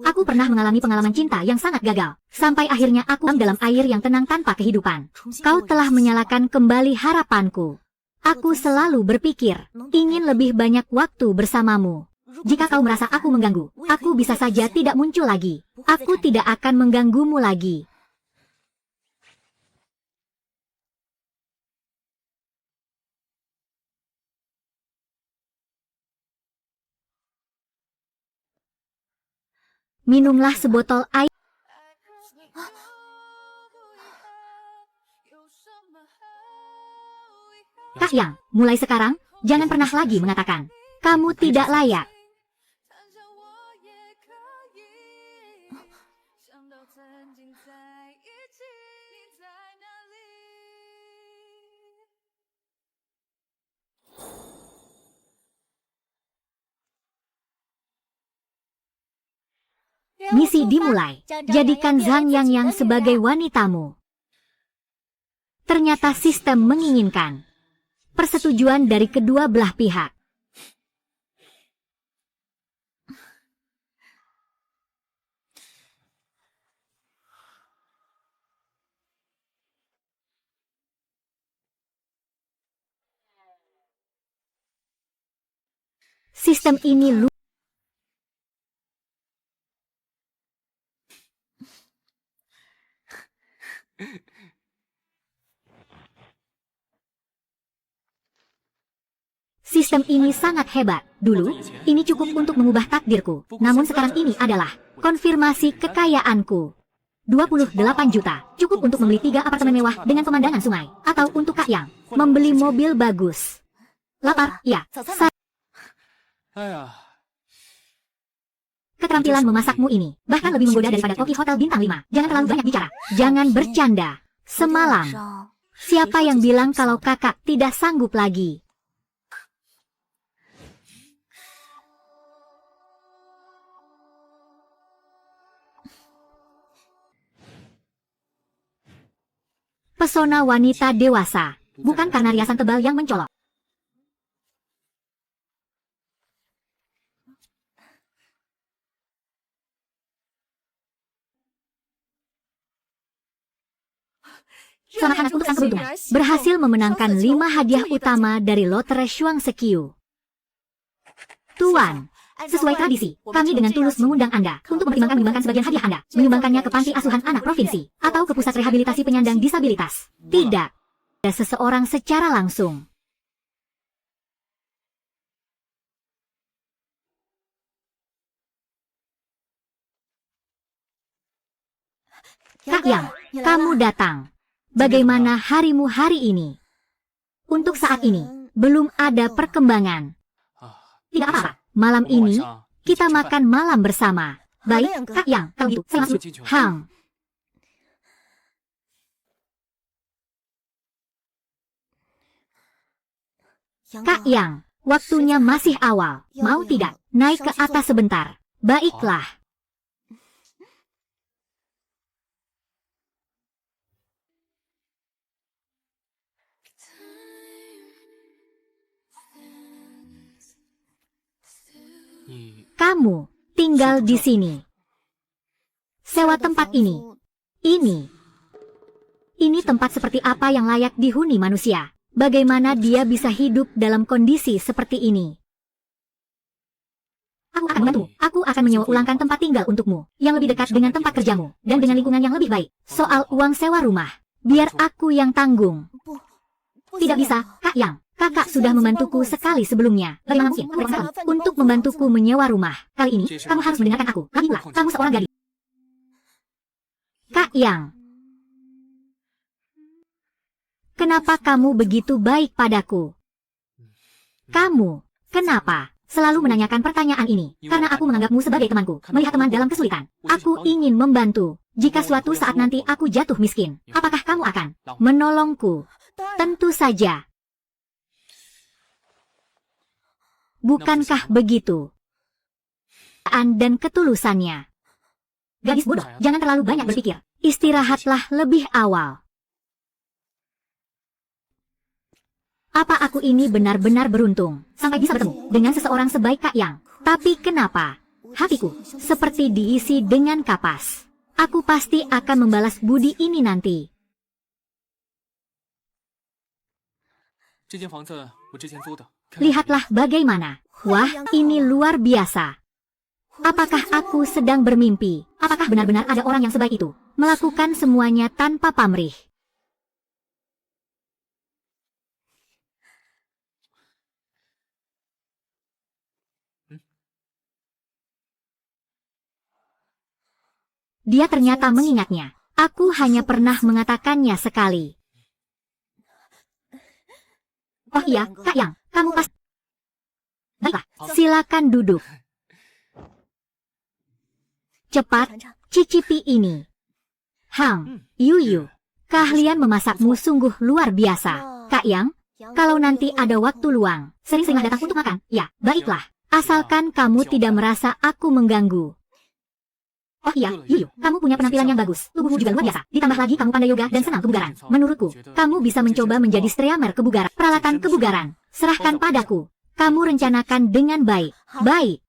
aku pernah mengalami pengalaman cinta yang sangat gagal. Sampai akhirnya aku dalam air yang tenang tanpa kehidupan. Kau telah menyalakan kembali harapanku. Aku selalu berpikir, ingin lebih banyak waktu bersamamu. Jika kau merasa aku mengganggu, aku bisa saja tidak muncul lagi. Aku tidak akan mengganggumu lagi. Minumlah sebotol air. Kak Yang, mulai sekarang, jangan pernah lagi mengatakan, kamu tidak layak. Misi dimulai. Jadikan Zhang Yang sebagai wanitamu. Ternyata sistem menginginkan persetujuan dari kedua belah pihak. Sistem ini Sistem ini sangat hebat. Dulu, ini cukup untuk mengubah takdirku. Namun sekarang ini adalah konfirmasi kekayaanku. 28 juta, cukup untuk membeli 3 apartemen mewah dengan pemandangan sungai. Atau untuk Kak Yang, membeli mobil bagus. Lapar, ya. Keterampilan memasakmu ini, bahkan lebih menggoda daripada koki hotel bintang 5. Jangan terlalu banyak bicara. Jangan bercanda. Semalam, siapa yang bilang kalau kakak tidak sanggup lagi? Pesona wanita dewasa, bukan karena riasan tebal yang mencolok. Selamat hangat untuk sang keberuntungan. Berhasil memenangkan 5 hadiah utama dari lotre Shuang Sekiu. Tuan, sesuai tradisi, kami dengan tulus mengundang Anda untuk menyumbangkan sebagian hadiah Anda, menyumbangkannya ke panti asuhan anak provinsi, atau ke pusat rehabilitasi penyandang disabilitas. Tidak ada seseorang secara langsung. Kak Yang, kamu datang. Bagaimana harimu hari ini? Untuk saat ini, belum ada perkembangan. Tidak apa-apa. Malam ini, kita makan malam bersama. Baik, Kak Yang, kalau gitu, saya masuk. Hang. Kak Yang, waktunya masih awal. Mau tidak, naik ke atas sebentar. Baiklah. Kamu tinggal di sini. Sewa tempat ini. Ini tempat seperti apa yang layak dihuni manusia? Bagaimana dia bisa hidup dalam kondisi seperti ini? Aku akan membantu. Aku akan menyewa ulangkan tempat tinggal untukmu, yang lebih dekat dengan tempat kerjamu, dan dengan lingkungan yang lebih baik. Soal uang sewa rumah, biar aku yang tanggung. Tidak bisa, Kak Yang. Kakak sudah membantuku sekali sebelumnya. Bagaimana mungkin untuk membantuku menyewa rumah? Kali ini, kamu harus mendengarkan aku. Lagi pula, kamu seorang gadis. Kak Yang, kenapa kamu begitu baik padaku? Kamu, kenapa selalu menanyakan pertanyaan ini? Karena aku menganggapmu sebagai temanku. Melihat teman dalam kesulitan, aku ingin membantu. Jika suatu saat nanti aku jatuh miskin, apakah kamu akan menolongku? Tentu saja. Bukankah begitu? Dan ketulusannya. Gadis bodoh, jangan terlalu banyak berpikir. Istirahatlah lebih awal. Apa aku ini benar-benar beruntung sampai bisa bertemu dengan seseorang sebaik Kak Yang. Tapi kenapa? Hatiku seperti diisi dengan kapas. Aku pasti akan membalas budi ini nanti. Lihatlah bagaimana. Wah, ini luar biasa. Apakah aku sedang bermimpi? Apakah benar-benar ada orang yang sebaik itu? Melakukan semuanya tanpa pamrih. Dia ternyata mengingatnya. Aku hanya pernah mengatakannya sekali. Oh iya, Kak Yang, kamu pasti... Baiklah, silakan duduk. Cepat, cicipi ini. Hang, Yuyu, keahlian memasakmu sungguh luar biasa. Kak Yang, kalau nanti ada waktu luang, sering-seringlah datang untuk makan. Ya, baiklah, asalkan kamu tidak merasa aku mengganggu. Oh iya, Yuyu, kamu punya penampilan yang bagus. Tubuhmu juga luar biasa. Ditambah lagi kamu pandai yoga dan senang kebugaran. Menurutku, kamu bisa mencoba menjadi streamer kebugaran. Peralatan kebugaran, serahkan padaku. Kamu rencanakan dengan baik. Baik.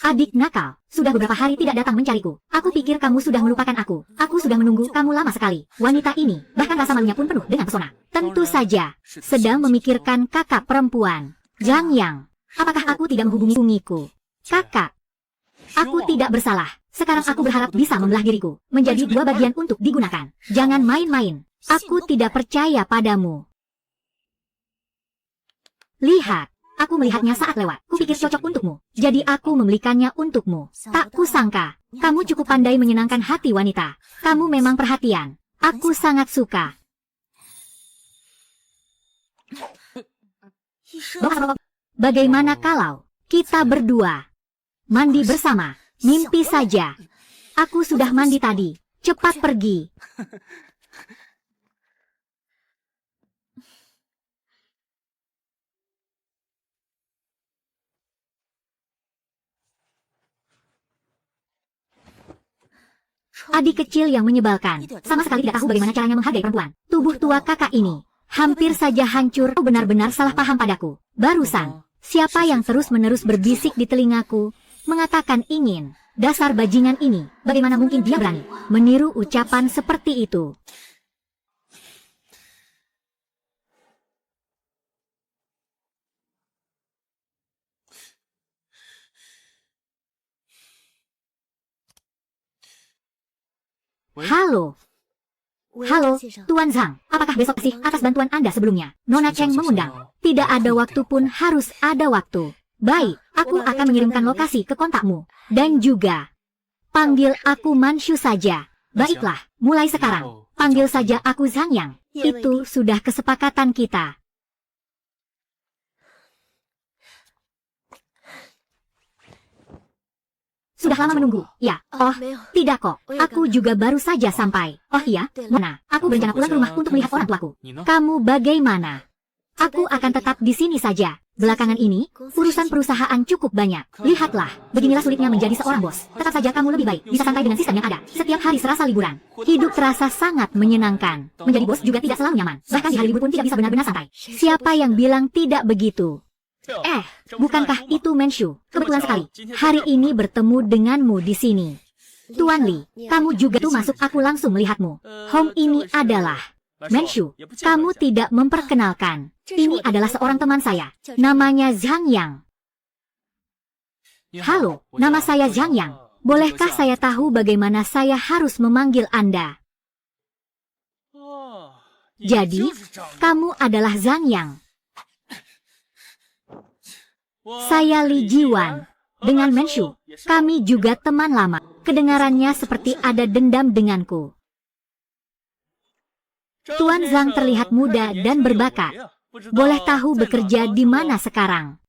Adik nakal, sudah beberapa hari tidak datang mencariku. Aku pikir kamu sudah melupakan aku. Aku sudah menunggu kamu lama sekali. Wanita ini, bahkan rasa malunya pun penuh dengan pesona. Tentu saja, sedang memikirkan kakak perempuan, Zhang Yang. Apakah aku tidak menghubungiku? Kakak, aku tidak bersalah. Sekarang aku berharap bisa membelah diriku menjadi dua bagian untuk digunakan. Jangan main-main. Aku tidak percaya padamu. Lihat. Aku melihatnya saat lewat. Kupikir cocok untukmu. Jadi aku membelikannya untukmu. Tak kusangka. Kamu cukup pandai menyenangkan hati wanita. Kamu memang perhatian. Aku sangat suka. Bagaimana kalau kita berdua mandi bersama? Mimpi saja. Aku sudah mandi tadi. Cepat pergi. Adik kecil yang menyebalkan, sama sekali tidak tahu bagaimana caranya menghargai perempuan. Tubuh tua kakak ini, hampir saja hancur. Kau benar-benar salah paham padaku. Barusan, siapa yang terus-menerus berbisik di telingaku, mengatakan ingin, dasar bajingan ini, bagaimana mungkin dia berani meniru ucapan seperti itu? Halo. Halo, Tuan Zhang. Apakah besok sih atas bantuan Anda sebelumnya? Nona Cheng mengundang. Tidak ada waktu pun harus ada waktu. Baik, aku akan mengirimkan lokasi ke kontakmu. Dan juga, panggil aku Manshu saja. Baiklah, mulai sekarang, panggil saja aku Zhang Yang. Itu sudah kesepakatan kita. Sudah lama menunggu. Ya, oh, tidak kok. Aku juga baru saja sampai. Oh iya, mana? Aku berencana pulang ke rumah untuk melihat orang tuaku. Kamu bagaimana? Aku akan tetap di sini saja. Belakangan ini, urusan perusahaan cukup banyak. Lihatlah, beginilah sulitnya menjadi seorang bos. Tetap saja kamu lebih baik, bisa santai dengan sistem yang ada. Setiap hari serasa liburan. Hidup terasa sangat menyenangkan. Menjadi bos juga tidak selalu nyaman. Bahkan di hari libur pun tidak bisa benar-benar santai. Siapa yang bilang tidak begitu? Bukankah itu Manshu? Kebetulan sekali, hari ini bertemu denganmu di sini. Tuan Li, kamu juga tuh masuk, aku langsung melihatmu. Hong ini adalah Manshu. Kamu tidak memperkenalkan. Ini adalah seorang teman saya. Namanya Zhang Yang. Halo, nama saya Zhang Yang. Bolehkah saya tahu bagaimana saya harus memanggil Anda? Jadi, kamu adalah Zhang Yang. Saya Li Jiwan. Dengan Manshu, kami juga teman lama. Kedengarannya seperti ada dendam denganku. Tuan Zhang terlihat muda dan berbakat. Boleh tahu bekerja di mana sekarang?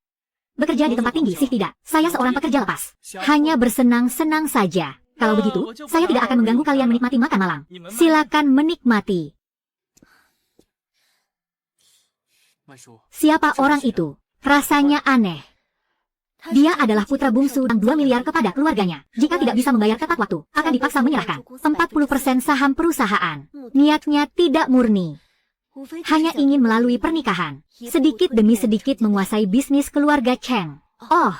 Bekerja di tempat tinggi sih tidak. Saya seorang pekerja lepas. Hanya bersenang-senang saja. Kalau begitu, saya tidak akan mengganggu kalian menikmati makan malam. Silakan menikmati. Siapa orang itu? Rasanya aneh. Dia adalah putra bungsu dan 2 miliar kepada keluarganya. Jika tidak bisa membayar tepat waktu, akan dipaksa menyerahkan 40% saham perusahaan. Niatnya tidak murni. Hanya ingin melalui pernikahan, sedikit demi sedikit menguasai bisnis keluarga Cheng. Oh,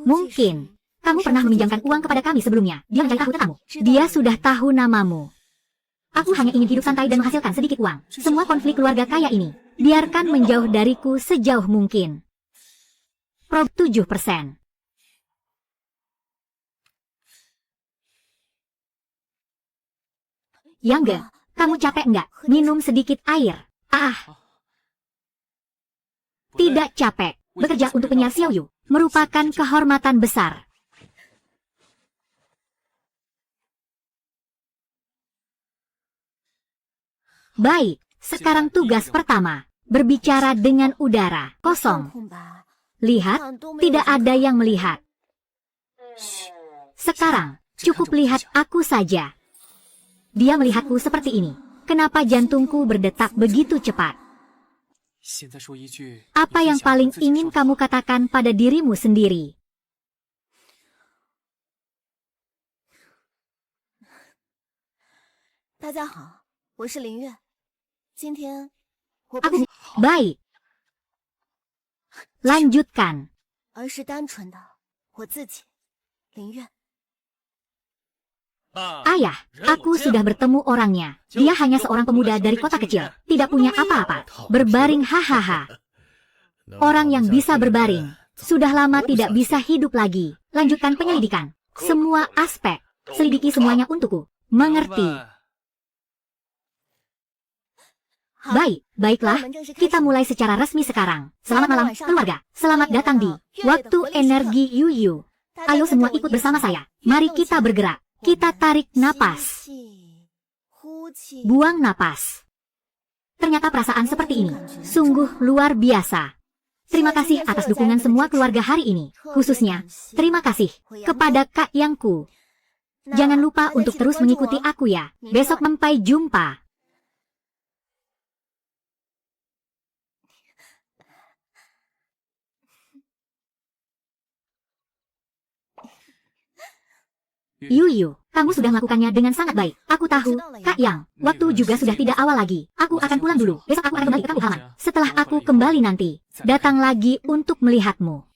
mungkin kamu pernah meminjamkan uang kepada kami sebelumnya. Dia mencari tahu tentangmu. Dia sudah tahu namamu. Aku hanya ingin hidup santai dan menghasilkan sedikit uang. Semua konflik keluarga kaya ini, biarkan menjauh dariku sejauh mungkin. Prob 7%. Yang kamu capek enggak? Minum sedikit air. Tidak capek. Bekerja untuk penyiar Xiaoyu merupakan kehormatan besar. Baik, sekarang tugas pertama. Berbicara dengan udara kosong. Lihat, tidak ada yang melihat. Sekarang, cukup lihat aku saja. Dia melihatku seperti ini. Kenapa jantungku berdetak begitu cepat? Apa yang paling ingin kamu katakan pada dirimu sendiri? Aku baik. Lanjutkan. Ayah, aku sudah bertemu orangnya. Dia hanya seorang pemuda dari kota kecil, tidak punya apa-apa. Berbaring hahaha. Orang yang bisa berbaring, sudah lama tidak bisa hidup lagi. Lanjutkan penyelidikan. Semua aspek. Selidiki semuanya untukku. Mengerti? Baik, baiklah. Kita mulai secara resmi sekarang. Selamat malam, keluarga. Selamat datang di Waktu Energi Yuyu. Ayo semua ikut bersama saya. Mari kita bergerak. Kita tarik napas. Buang napas. Ternyata perasaan seperti ini sungguh luar biasa. Terima kasih atas dukungan semua keluarga hari ini. Khususnya, terima kasih kepada Kak Yangku. Jangan lupa untuk terus mengikuti aku ya. Besok sampai jumpa. Yuyu, kamu sudah melakukannya dengan sangat baik. Aku tahu, Kak Yang, waktu juga sudah tidak awal lagi. Aku akan pulang dulu. Besok aku akan kembali ke kampung halaman. Setelah aku kembali nanti, datang lagi untuk melihatmu.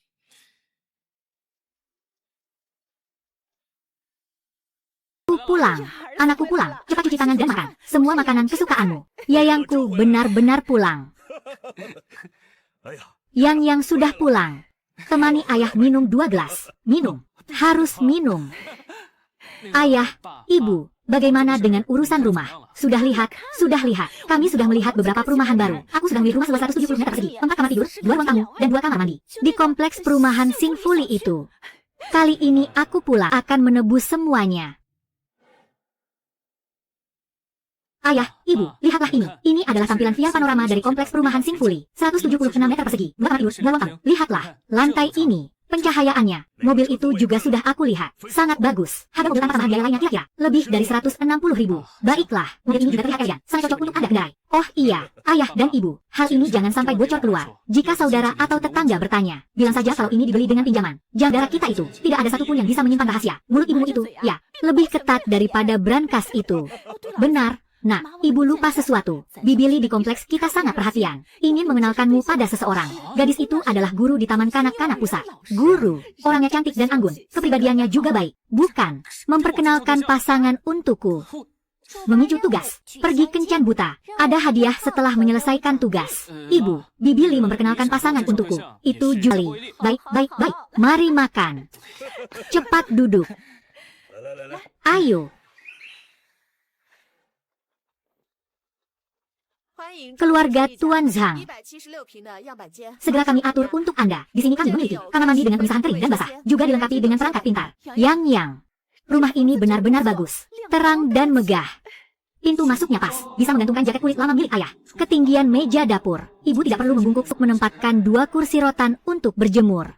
Pulang, anakku pulang. Cepat cuci tangan dan makan. Semua makanan kesukaanmu. Yayangku benar-benar pulang. Yang sudah pulang. Temani ayah minum 2 gelas. Minum. Harus minum. Ayah, ibu, bagaimana dengan urusan rumah? Sudah lihat. Kami sudah melihat beberapa perumahan baru. Aku sudah melihat rumah seluas 170 meter persegi, 4 kamar tidur, 2 ruang tamu, dan 2 kamar mandi. Di kompleks perumahan Xingfuli itu. Kali ini aku pula akan menebus semuanya. Ayah, ibu, lihatlah ini. Ini adalah tampilan via panorama dari kompleks perumahan Xingfuli. 176 meter persegi, 2 kamar tidur, 2 ruang tamu. Lihatlah, lantai ini. Pencahayaannya, mobil itu juga sudah aku lihat. Sangat bagus. Harga mobil tanpa tambahan biaya lainnya kira-kira lebih dari 160.000. Baiklah, mobil ini juga terlihat elegan. Sangat cocok untuk Anda kendarai. Oh iya, ayah dan ibu, hal ini jangan sampai bocor keluar. Jika saudara atau tetangga bertanya, bilang saja kalau ini dibeli dengan pinjaman. Jam darah kita itu, tidak ada satupun yang bisa menyimpan rahasia. Mulut ibumu itu, ya, lebih ketat daripada brankas itu. Benar. Nah, ibu lupa sesuatu. Bibili di kompleks kita sangat perhatian. Ingin mengenalkanmu pada seseorang. Gadis itu adalah guru di Taman Kanak-Kanak Pusat. Guru, orangnya cantik dan anggun. Kepribadiannya juga baik. Bukan, memperkenalkan pasangan untukku. Mengicu tugas, pergi kencan buta. Ada hadiah setelah menyelesaikan tugas. Ibu, Bibili memperkenalkan pasangan untukku. Itu Julie. Baik. Mari makan. Cepat duduk. Ayo. Keluarga Tuan Zhang. Segera kami atur untuk Anda. Di sini kami memiliki kamar mandi dengan pemisahan kering dan basah, juga dilengkapi dengan perangkat pintar. Yang. Rumah ini benar-benar bagus, terang dan megah. Pintu masuknya pas, bisa menggantungkan jaket kulit lama milik ayah. Ketinggian meja dapur. Ibu tidak perlu membungkuk untuk menempatkan 2 kursi rotan untuk berjemur.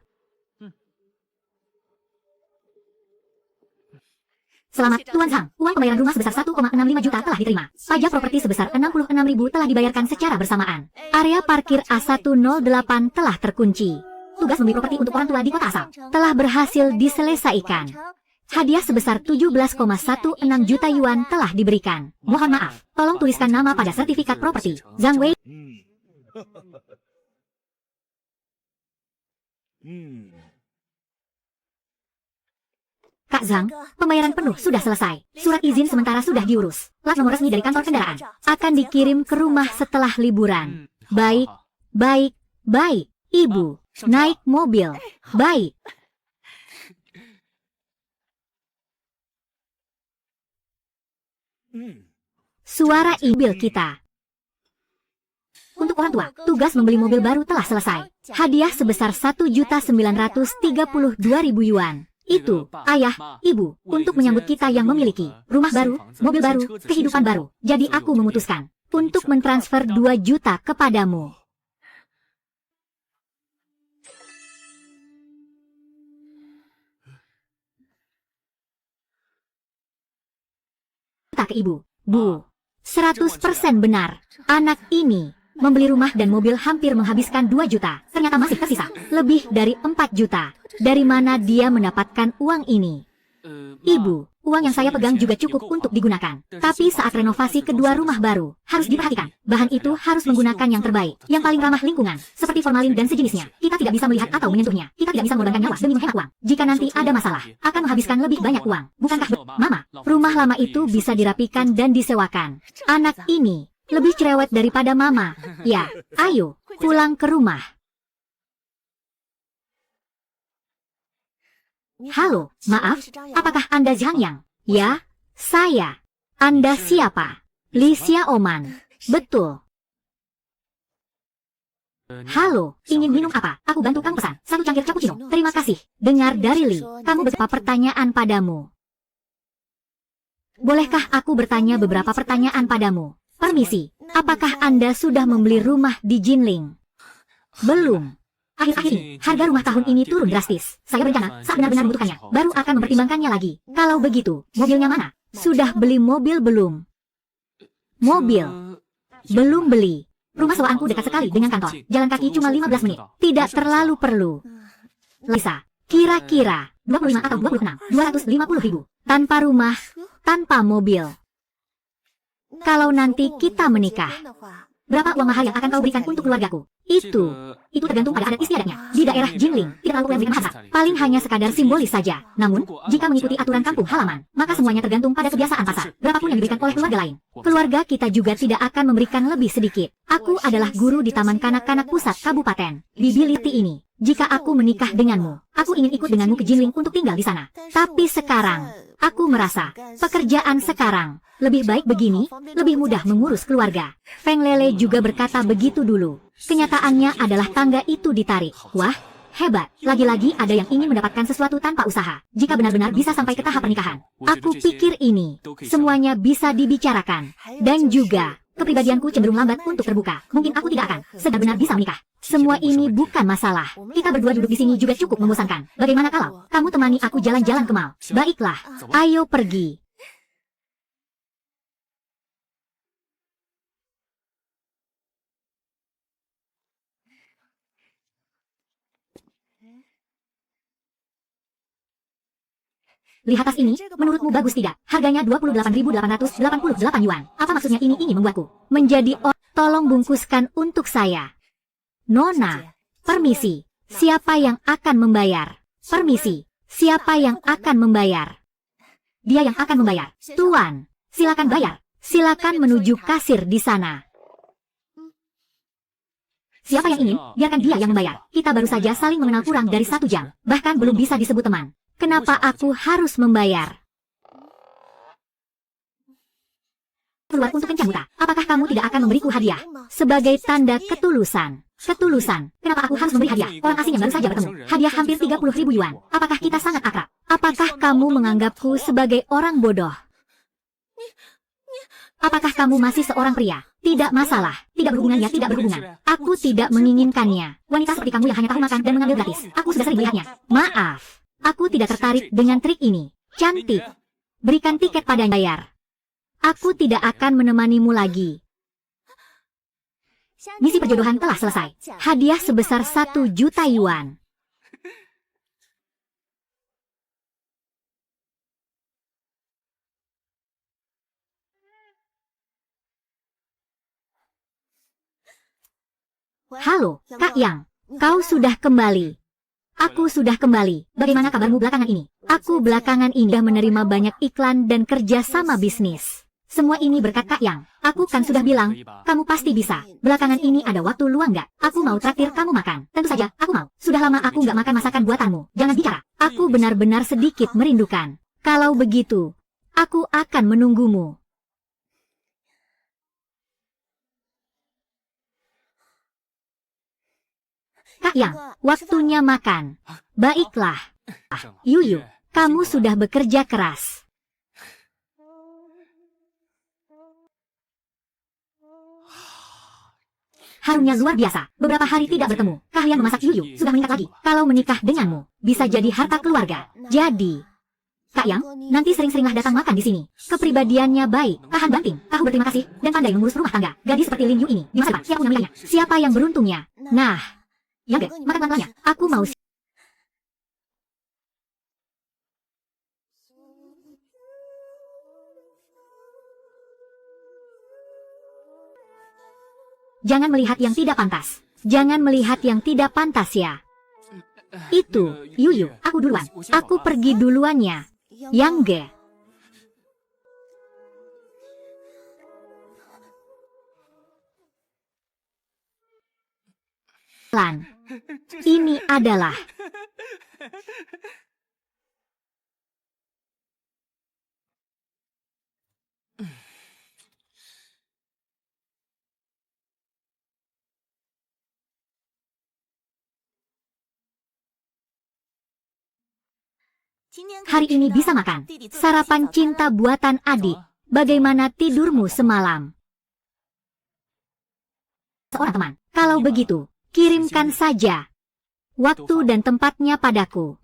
Selamat, Tuan Zhang. Uang pembayaran rumah sebesar 1,65 juta telah diterima. Pajak properti sebesar 66.000 telah dibayarkan secara bersamaan. Area parkir A108 telah terkunci. Tugas membeli properti untuk orang tua di kota asal telah berhasil diselesaikan. Hadiah sebesar 17,16 juta yuan telah diberikan. Mohon maaf, tolong tuliskan nama pada sertifikat properti. Zhang Wei. Kak Zhang, pembayaran penuh sudah selesai. Surat izin sementara sudah diurus. Plat nomor resmi dari kantor kendaraan akan dikirim ke rumah setelah liburan. Baik, baik, baik. Ibu, naik mobil. Baik. Suara mobil kita. Untuk orang tua, tugas membeli mobil baru telah selesai. Hadiah sebesar 1.932.000 yuan. Itu, ayah, ibu, untuk menyambut kita yang memiliki rumah baru, mobil baru, kehidupan baru. Jadi aku memutuskan untuk mentransfer 2 juta kepadamu. Ke ibu, Bu, 100% benar. Anak ini membeli rumah dan mobil hampir menghabiskan 2 juta. Ternyata masih tersisa lebih dari 4 juta. Dari mana dia mendapatkan uang ini? Ibu, uang yang saya pegang juga cukup untuk digunakan. Tapi saat renovasi kedua rumah baru, harus diperhatikan. Bahan itu harus menggunakan yang terbaik, yang paling ramah lingkungan, seperti formalin dan sejenisnya. Kita tidak bisa melihat atau menyentuhnya. Kita tidak bisa mengorbankan nyawa demi menghemat uang. Jika nanti ada masalah, akan menghabiskan lebih banyak uang. Bukankah, Mama? Rumah lama itu bisa dirapikan dan disewakan. Anak ini lebih cerewet daripada Mama. Ya, ayo, pulang ke rumah. Halo, maaf, apakah Anda Zhang Yang? Ya, saya. Anda siapa? Li Xiaoman. Betul. Halo, ingin minum apa? Aku bantu kamu pesan. 1 cangkir cappuccino. Terima kasih. Dengar dari Li, kamu beberapa pertanyaan padamu. Bolehkah aku bertanya beberapa pertanyaan padamu? Permisi, apakah Anda sudah membeli rumah di Jinling? Belum. Akhir-akhir ini, harga rumah tahun ini turun drastis. Saya berencana, saat benar-benar membutuhkannya, baru akan mempertimbangkannya lagi. Kalau begitu, mobilnya mana? Sudah beli mobil belum? Mobil. Belum beli. Rumah sewaanku dekat sekali dengan kantor. Jalan kaki cuma 15 menit. Tidak terlalu perlu. Lisa, kira-kira 25 atau 26, 250 ribu. Tanpa rumah, tanpa mobil. Kalau nanti kita menikah, berapa uang mahal yang akan kau berikan untuk keluargaku? Itu tergantung pada adat istiadatnya. Di daerah Jinling, tidak terlalu berikan mahar. Paling hanya sekadar simbolis saja. Namun, jika mengikuti aturan kampung halaman, maka semuanya tergantung pada kebiasaan pasar. Berapapun yang diberikan oleh keluarga lain. Keluarga kita juga tidak akan memberikan lebih sedikit. Aku adalah guru di Taman Kanak-Kanak Pusat Kabupaten Bibiliti ini. Jika aku menikah denganmu, aku ingin ikut denganmu ke Jinling untuk tinggal di sana. Tapi sekarang, aku merasa, pekerjaan sekarang, lebih baik begini, lebih mudah mengurus keluarga. Feng Lele juga berkata begitu dulu. Kenyataannya adalah tangga itu ditarik. Wah, hebat. Lagi-lagi ada yang ingin mendapatkan sesuatu tanpa usaha. Jika benar-benar bisa sampai ke tahap pernikahan. Aku pikir ini, semuanya bisa dibicarakan. Dan juga, kepribadianku cenderung lambat untuk terbuka. Mungkin aku tidak akan benar bisa menikah. Semua ini bukan masalah. Kita berdua duduk di sini juga cukup membosankan. Bagaimana kalau kamu temani aku jalan-jalan ke mall? Baiklah, ayo pergi. Lihat tas ini, menurutmu bagus tidak? Harganya 28.888 yuan. Apa maksudnya ini membuatku menjadi tolong bungkuskan untuk saya. Nona, permisi. Siapa yang akan membayar? Permisi. Siapa yang akan membayar? Dia yang akan membayar. Tuan, silakan bayar. Silakan menuju kasir di sana. Siapa yang ingin, biarkan dia yang membayar. Kita baru saja saling mengenal kurang dari 1 jam. Bahkan belum bisa disebut teman. Kenapa aku harus membayar? Keluar untuk kencan buta. Apakah kamu tidak akan memberiku hadiah? Sebagai tanda ketulusan. Ketulusan. Kenapa aku harus memberi hadiah? Orang asing yang baru saja bertemu. Hadiah hampir 30.000 yuan. Apakah kita sangat akrab? Apakah kamu menganggapku sebagai orang bodoh? Apakah kamu masih seorang pria? Tidak masalah. Tidak berhubungan ya, tidak berhubungan. Aku tidak menginginkannya. Wanita seperti kamu yang hanya tahu makan dan mengambil gratis. Aku sudah sering melihatnya. Maaf. Aku tidak tertarik dengan trik ini. Cantik. Berikan tiket pada bayar. Aku tidak akan menemanimu lagi. Misi perjodohan telah selesai. Hadiah sebesar 1 juta yuan. Halo, Kak Yang. Kau sudah kembali. Aku sudah kembali. Bagaimana kabarmu belakangan ini? Aku belakangan ini sudah menerima banyak iklan dan kerja sama bisnis. Semua ini berkat Kak Yang. Aku kan sudah bilang, kamu pasti bisa. Belakangan ini ada waktu luang nggak? Aku mau traktir kamu makan. Tentu saja, aku mau. Sudah lama aku nggak makan masakan buatanmu. Jangan bicara. Aku benar-benar sedikit merindukan. Kalau begitu, aku akan menunggumu. Kak Yang, waktunya makan. Baiklah. Yuyu, kamu sudah bekerja keras. Harumnya luar biasa. Beberapa hari tidak bertemu. Keahlian memasak Yuyu sudah meningkat lagi. Kalau menikah denganmu, bisa jadi harta keluarga. Jadi, Kak Yang, nanti sering-seringlah datang makan di sini. Kepribadiannya baik, tahan banting, tahu berterima kasih, dan pandai mengurus rumah tangga. Gadis seperti Lin Yu ini, di masa depan, siapa yang memilihnya? Siapa yang beruntungnya? Nah, ya deh, makan pelan-pelannya. Aku mau. Jangan melihat yang tidak pantas. Jangan melihat yang tidak pantas ya. Itu, Yuyu, aku duluan. Aku pergi duluannya. Yang ge. Lan. Ini adalah hari ini bisa makan. Sarapan cinta buatan adik. Bagaimana tidurmu semalam? Seorang teman. Kalau begitu, kirimkan saja waktu dan tempatnya padaku.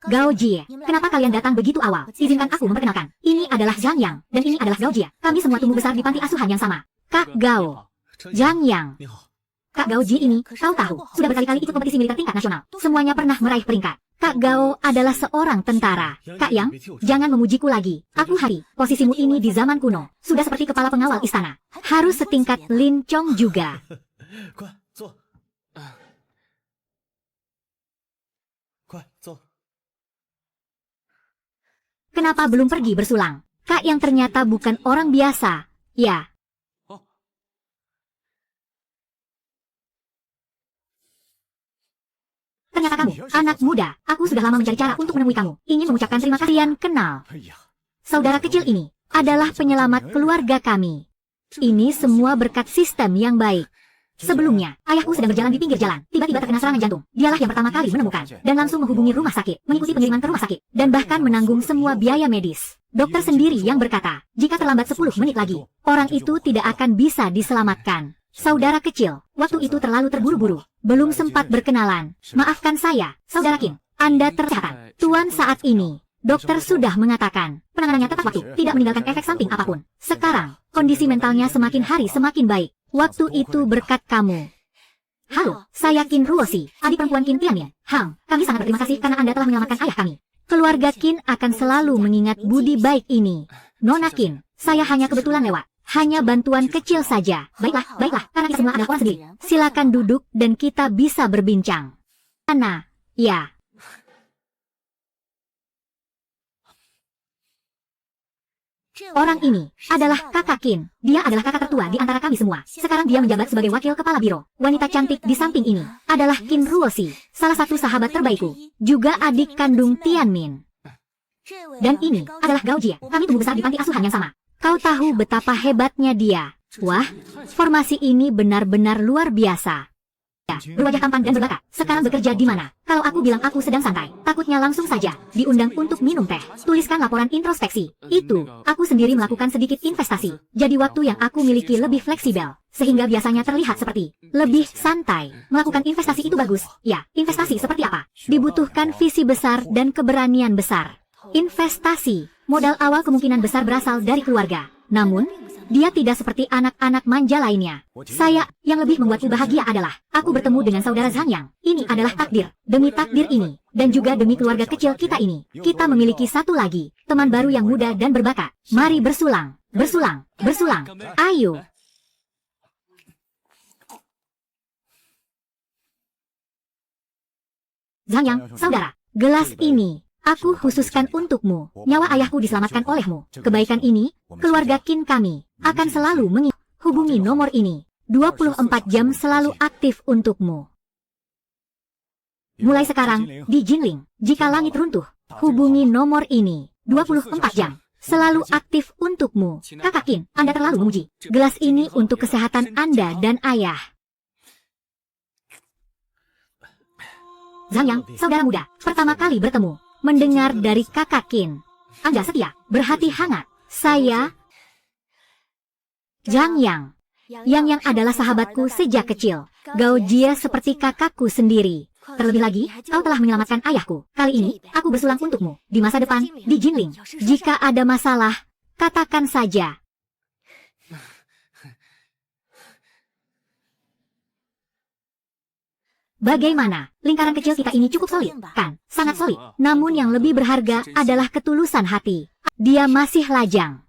Gao Jie, kenapa kalian datang begitu awal? Izinkan aku memperkenalkan. Ini adalah Zhang Yang, dan ini adalah Gao Jie. Kami semua tumbuh besar di panti asuhan yang sama. Kak Gao. Zhang Yang. Kak Gao Ji ini, kau tahu, sudah berkali-kali ikut kompetisi militer tingkat nasional. Semuanya pernah meraih peringkat. Kak Gao adalah seorang tentara. Kak Yang, jangan memujiku lagi. Aku Hari, posisimu ini di zaman kuno. Sudah seperti kepala pengawal istana. Harus setingkat Lin Chong juga. Kenapa belum pergi bersulang? Kak Yang ternyata bukan orang biasa. Ya. Ternyata kamu, anak muda, aku sudah lama mencari cara untuk menemui kamu. Ingin mengucapkan terima kasih yang kenal. Saudara kecil ini adalah penyelamat keluarga kami. Ini semua berkat sistem yang baik. Sebelumnya, ayahku sedang berjalan di pinggir jalan. Tiba-tiba terkena serangan jantung. Dialah yang pertama kali menemukan dan langsung menghubungi rumah sakit, mengikuti pengiriman ke rumah sakit, dan bahkan menanggung semua biaya medis. Dokter sendiri yang berkata, jika terlambat 10 menit lagi, orang itu tidak akan bisa diselamatkan. Saudara kecil, waktu itu terlalu terburu-buru. Belum sempat berkenalan. Maafkan saya, Saudara Qin. Anda tercatat. Tuan saat ini, dokter sudah mengatakan, penanganannya tepat waktu, tidak meninggalkan efek samping apapun. Sekarang, kondisi mentalnya semakin hari semakin baik. Waktu itu berkat kamu. Halo, saya Qin Ruoshi, adik perempuan Qin Tianmin. Hang, kami sangat berterima kasih karena Anda telah menyelamatkan ayah kami. Keluarga Qin akan selalu mengingat budi baik ini. Nona Qin, saya hanya kebetulan lewat. Hanya bantuan kecil saja. Baiklah, karena kita semua adalah orang sendiri. Silakan duduk dan kita bisa berbincang. Ana, ya. Orang ini adalah kakak Qin. Dia adalah kakak tertua di antara kami semua. Sekarang dia menjabat sebagai wakil kepala biro. Wanita cantik di samping ini adalah Qin Ruoshi, salah satu sahabat terbaikku. Juga adik kandung Tianmin. Dan ini adalah Gao Jie. Kami tumbuh besar di panti asuhan yang sama. Kau tahu betapa hebatnya dia. Wah, formasi ini benar-benar luar biasa. Ya, berwajah tampan dan berbakat. Sekarang bekerja di mana? Kalau aku bilang aku sedang santai, takutnya langsung saja diundang untuk minum teh. Tuliskan laporan introspeksi. Itu, aku sendiri melakukan sedikit investasi. Jadi waktu yang aku miliki lebih fleksibel. Sehingga biasanya terlihat seperti lebih santai. Melakukan investasi itu bagus. Ya, investasi seperti apa? Dibutuhkan visi besar dan keberanian besar. Investasi, modal awal kemungkinan besar berasal dari keluarga. Namun, dia tidak seperti anak-anak manja lainnya. Saya, yang lebih membuatku bahagia adalah, aku bertemu dengan saudara Zhang Yang. Ini adalah takdir. Demi takdir ini, dan juga demi keluarga kecil kita ini, kita memiliki satu lagi, teman baru yang muda dan berbakat. Mari bersulang, bersulang, bersulang. Ayo. Zhang Yang, saudara, gelas ini aku khususkan untukmu. Nyawa ayahku diselamatkan olehmu. Kebaikan ini, keluarga Qin kami, akan selalu hubungi nomor ini. 24 jam selalu aktif untukmu. Mulai sekarang, di Jinling, jika langit runtuh, hubungi nomor ini. 24 jam. Selalu aktif untukmu. Kakak Qin, Anda terlalu memuji. Gelas ini untuk kesehatan Anda dan ayah. Zhang Yang, saudara muda, pertama kali bertemu. Mendengar dari kakak Qin. Anda setia, berhati hangat. Saya, Zhang Yang. Yang adalah sahabatku sejak kecil. Gao Jie seperti kakakku sendiri. Terlebih lagi, kau telah menyelamatkan ayahku. Kali ini, aku bersulang untukmu. Di masa depan, di Jinling. Jika ada masalah, katakan saja. Bagaimana? Lingkaran kecil kita ini cukup solid, kan? Sangat solid. Namun yang lebih berharga adalah ketulusan hati. Dia masih lajang.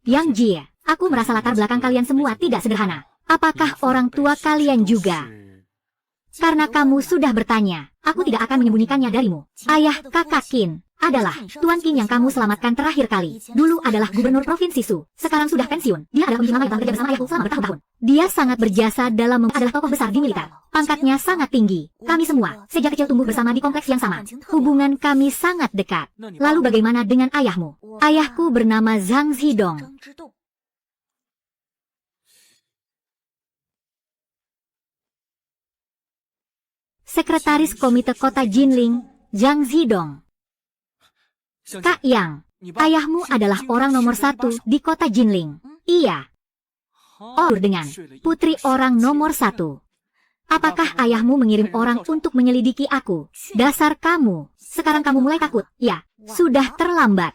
Yang Jie, aku merasa latar belakang kalian semua tidak sederhana. Apakah orang tua kalian juga? Karena kamu sudah bertanya, aku tidak akan menyembunyikannya darimu. Ayah kakak Qin adalah Tuan Qin yang kamu selamatkan terakhir kali. Dulu adalah gubernur provinsi Su. Sekarang sudah pensiun. Dia adalah pemimpin lama yang telah bekerja bersama ayahku selama bertahun-tahun. Dia sangat berjasa dalam adalah tokoh besar di militer. Pangkatnya sangat tinggi. Kami semua, sejak kecil tumbuh bersama di kompleks yang sama. Hubungan kami sangat dekat. Lalu bagaimana dengan ayahmu? Ayahku bernama Zhang Zhidong. Sekretaris Komite Kota Jinling, Zhang Zhidong. Kak Yang, ayahmu adalah orang nomor 1 di kota Jinling. Iya. Oh, dengan putri orang nomor 1. Apakah ayahmu mengirim orang untuk menyelidiki aku? Dasar kamu. Sekarang kamu mulai takut. Ya, sudah terlambat.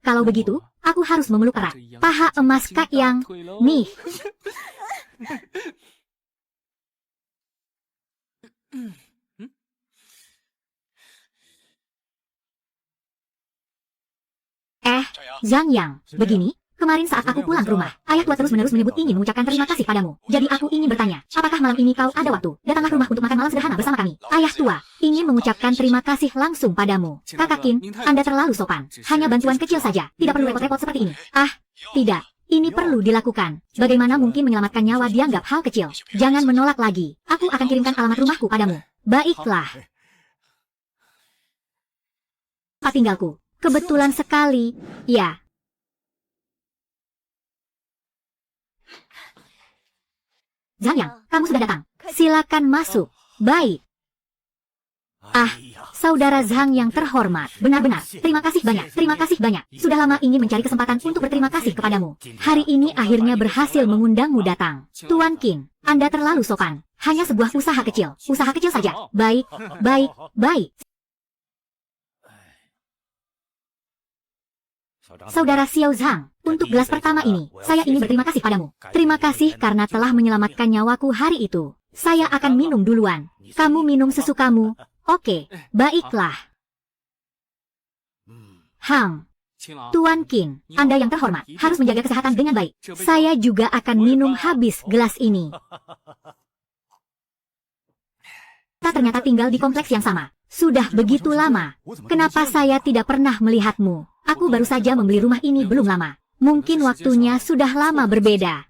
Kalau begitu, aku harus memeluk erat. Paha emas Kak Yang. Nih. Zhang Yang, begini, kemarin saat aku pulang ke rumah, ayah tua terus-menerus menyebut ingin mengucapkan terima kasih padamu. Jadi aku ingin bertanya, apakah malam ini kau ada waktu? Datanglah ke rumah untuk makan malam sederhana bersama kami. Ayah tua, ingin mengucapkan terima kasih langsung padamu. Kakak Qin, Anda terlalu sopan. Hanya bantuan kecil saja, tidak perlu repot-repot seperti ini. Ah, tidak. Ini perlu dilakukan. Bagaimana mungkin menyelamatkan nyawa dianggap hal kecil? Jangan menolak lagi. Aku akan kirimkan alamat rumahku padamu. Baiklah. Pak tinggalku. Kebetulan sekali, ya. Zhang Yang, kamu sudah datang. Silakan masuk. Baik. Ah, saudara Zhang yang terhormat. Benar-benar, terima kasih banyak. Terima kasih banyak. Sudah lama ingin mencari kesempatan untuk berterima kasih kepadamu. Hari ini akhirnya berhasil mengundangmu datang. Tuan Qin, Anda terlalu sopan. Hanya sebuah usaha kecil. Usaha kecil saja. Baik, baik, baik. Saudara Xiao Zhang, untuk gelas pertama ini, saya ingin berterima kasih padamu. Terima kasih karena telah menyelamatkan nyawaku hari itu. Saya akan minum duluan. Kamu minum sesukamu. Oke, baiklah. Hang, Tuan Qin, Anda yang terhormat, harus menjaga kesehatan dengan baik. Saya juga akan minum habis gelas ini. Kita ternyata tinggal di kompleks yang sama. Sudah begitu lama. Kenapa saya tidak pernah melihatmu? Aku baru saja membeli rumah ini belum lama. Mungkin waktunya sudah lama berbeda.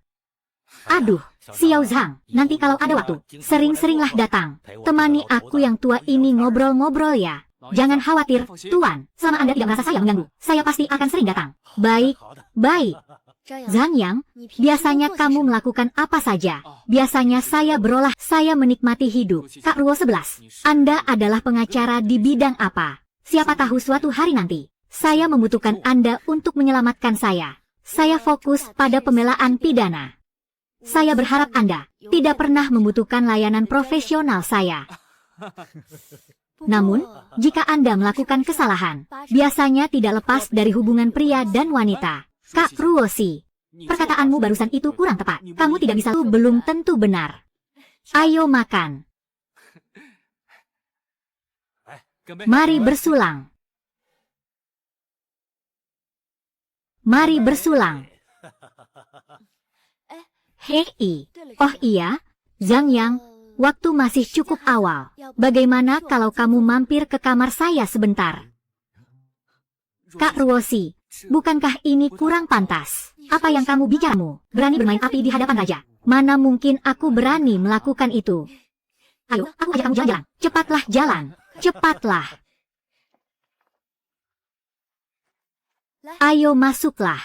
Aduh, Xiao Zhang, nanti kalau ada waktu, sering-seringlah datang. Temani aku yang tua ini ngobrol-ngobrol ya. Jangan khawatir, Tuan. Selama Anda tidak merasa saya mengganggu, saya pasti akan sering datang. Baik, baik. Zhang Yang, biasanya kamu melakukan apa saja? Biasanya saya berolah, saya menikmati hidup. Kak Ruo 11, Anda adalah pengacara di bidang apa? Siapa tahu suatu hari nanti, saya membutuhkan Anda untuk menyelamatkan saya. Saya fokus pada pembelaan pidana. Saya berharap Anda tidak pernah membutuhkan layanan profesional saya. Namun, jika Anda melakukan kesalahan, biasanya tidak lepas dari hubungan pria dan wanita. Kak Ruosi, perkataanmu barusan itu kurang tepat. Kamu tidak bisa, belum tentu benar. Ayo makan. Mari bersulang. Mari bersulang. Hei, oh iya, Zhang Yang, waktu masih cukup awal. Bagaimana kalau kamu mampir ke kamar saya sebentar? Kak Ruosi, bukankah ini kurang pantas? Apa yang kamu bicaramu? Berani bermain api di hadapan raja? Mana mungkin aku berani melakukan itu? Ayo, aku ajak kamu jalan-jalan. Cepatlah jalan. Cepatlah. Ayo masuklah.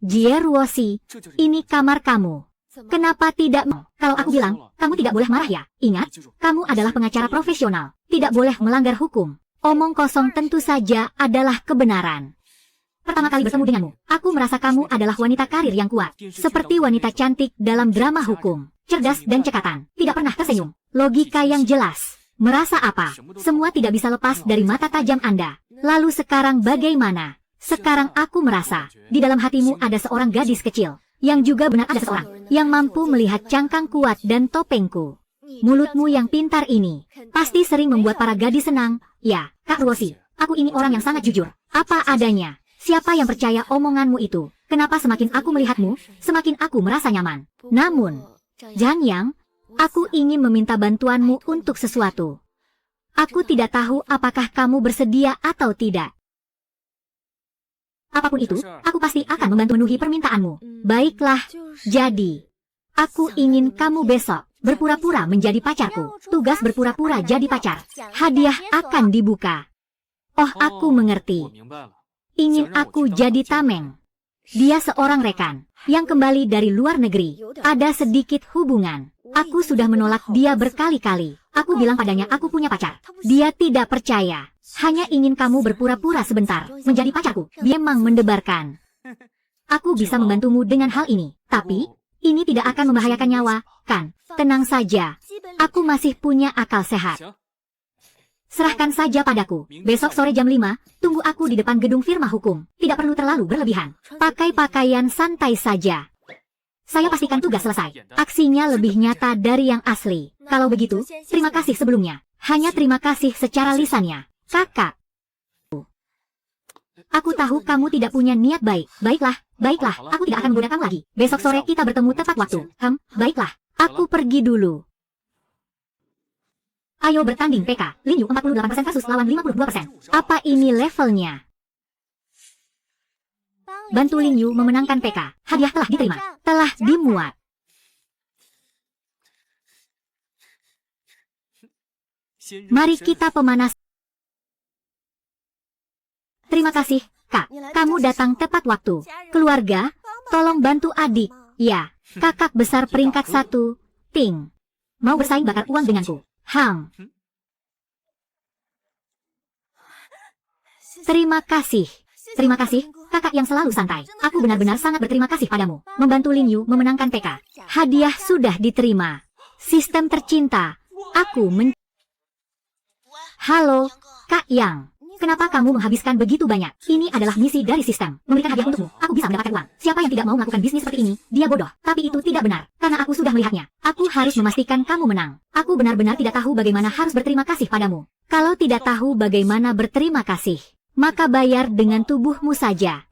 Jie Ruosi, ini kamar kamu. Kenapa tidak mau? Kalau aku bilang, kamu tidak boleh marah ya. Ingat, kamu adalah pengacara profesional. Tidak boleh melanggar hukum. Omong kosong tentu saja adalah kebenaran. Pertama kali bertemu denganmu, aku merasa kamu adalah wanita karir yang kuat. Seperti wanita cantik dalam drama hukum. Cerdas dan cekatan. Tidak pernah tersenyum. Logika yang jelas. Merasa apa? Semua tidak bisa lepas dari mata tajam Anda. Lalu sekarang bagaimana? Sekarang aku merasa, di dalam hatimu ada seorang gadis kecil. Yang juga benar ada seseorang yang mampu melihat cangkang kuat dan topengku. Mulutmu yang pintar ini pasti sering membuat para gadis senang. Ya, Kak Ruosi, aku ini orang yang sangat jujur. Apa adanya. Siapa yang percaya omonganmu itu? Kenapa semakin aku melihatmu, semakin aku merasa nyaman. Namun, Zhang Yang, aku ingin meminta bantuanmu untuk sesuatu. Aku tidak tahu apakah kamu bersedia atau tidak. Apapun itu, aku pasti akan membantu memenuhi permintaanmu. Baiklah, jadi, aku ingin kamu besok berpura-pura menjadi pacarku. Tugas berpura-pura jadi pacar. Hadiah akan dibuka. Oh, aku mengerti. Ingin aku jadi tameng. Dia seorang rekan yang kembali dari luar negeri. Ada sedikit hubungan. Aku sudah menolak dia berkali-kali. Aku bilang padanya aku punya pacar. Dia tidak percaya. Hanya ingin kamu berpura-pura sebentar menjadi pacarku. Dia memang mendebarkan. Aku bisa membantumu dengan hal ini. Tapi, ini tidak akan membahayakan nyawa, kan? Tenang saja. Aku masih punya akal sehat. Serahkan saja padaku. Besok sore jam 5, tunggu aku di depan gedung firma hukum. Tidak perlu terlalu berlebihan. Pakai pakaian santai saja. Saya pastikan tugas selesai. Aksinya lebih nyata dari yang asli. Kalau begitu, terima kasih sebelumnya. Hanya terima kasih secara lisannya. Kakak. Aku tahu kamu tidak punya niat baik. Baiklah, baiklah. Aku tidak akan menggunakan lagi. Besok sore kita bertemu tepat waktu. Baiklah. Aku pergi dulu. Ayo bertanding PK. Lin Yu 48% kasus lawan 52%. Apa ini levelnya? Bantu Lin Yu memenangkan PK. Hadiah telah diterima. Telah dimuat. Mari kita pemanas. Terima kasih, Kak. Kamu datang tepat waktu. Keluarga, tolong bantu adik. Ya, kakak besar peringkat 1. Ting. Mau bersaing bakar uang denganku. Terima kasih. Terima kasih, kakak yang selalu santai. Aku benar-benar sangat berterima kasih padamu. Membantu Lin Yu memenangkan PK. Hadiah sudah diterima. Sistem tercinta. Aku Halo, Kak Yang. Kenapa kamu menghabiskan begitu banyak? Ini adalah misi dari sistem. Memberikan hadiah untukmu, aku bisa mendapatkan uang. Siapa yang tidak mau melakukan bisnis seperti ini, dia bodoh. Tapi itu tidak benar, karena aku sudah melihatnya. Aku harus memastikan kamu menang. Aku benar-benar tidak tahu bagaimana harus berterima kasih padamu. Kalau tidak tahu bagaimana berterima kasih, maka bayar dengan tubuhmu saja.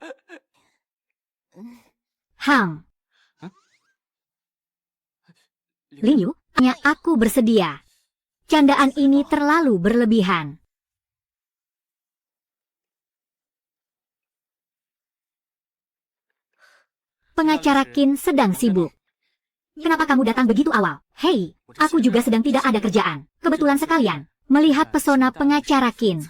Lin Yu, hanya aku bersedia. Candaan ini terlalu berlebihan. Pengacara Qin sedang sibuk. Kenapa kamu datang begitu awal? Hei, aku juga sedang tidak ada kerjaan. Kebetulan sekalian, melihat pesona pengacara Qin.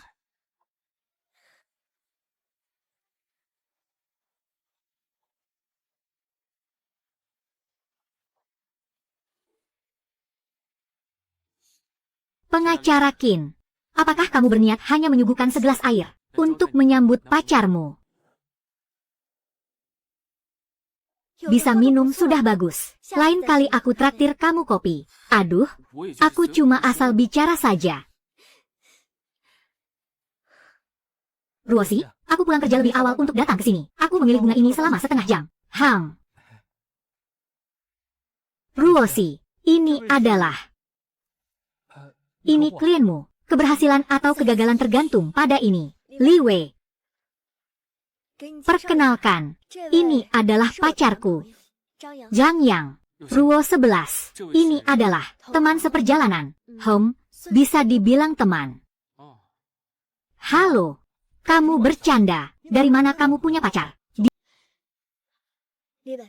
Pengacara Qin, apakah kamu berniat hanya menyuguhkan segelas air untuk menyambut pacarmu? Bisa minum sudah bagus. Lain kali aku traktir kamu kopi. Aduh, aku cuma asal bicara saja. Ruoshi, aku pulang kerja lebih awal untuk datang ke sini. Aku memilih bunga ini selama setengah jam. Ruoshi, ini klienmu. Keberhasilan atau kegagalan tergantung pada ini. Li Wei. Perkenalkan, ini adalah pacarku, Zhang Yang. Ruo 11. Ini adalah teman seperjalanan. Bisa dibilang teman. Halo, kamu bercanda. Dari mana kamu punya pacar?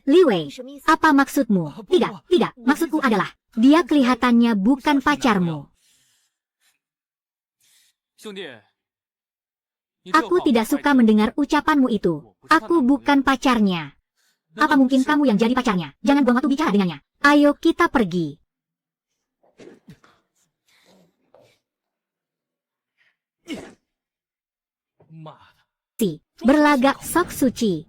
Li Wei, apa maksudmu? Tidak, maksudku adalah, dia kelihatannya bukan pacarmu. Aku tidak suka mendengar ucapanmu itu. Aku bukan pacarnya. Apa mungkin kamu yang jadi pacarnya? Jangan buang waktu bicara dengannya. Ayo kita pergi. Berlagak sok suci.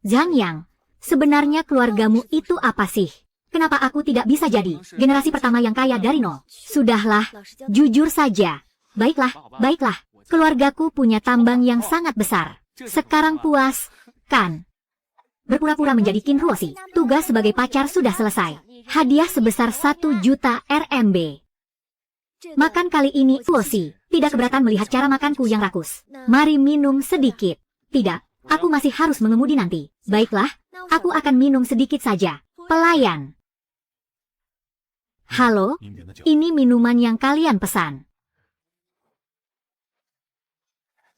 Zhang Yang, sebenarnya keluargamu itu apa sih? Kenapa aku tidak bisa jadi generasi pertama yang kaya dari nol? Sudahlah, jujur saja. Baiklah, keluargaku punya tambang yang sangat besar. Sekarang puas, kan? Berpura-pura menjadi Qin Ruoshi. Tugas sebagai pacar sudah selesai. Hadiah sebesar 1 juta RMB. Makan kali ini, Ruoshi. Tidak keberatan melihat cara makanku yang rakus. Mari minum sedikit. Tidak, aku masih harus mengemudi nanti. Baiklah, aku akan minum sedikit saja. Pelayan. Halo, ini minuman yang kalian pesan.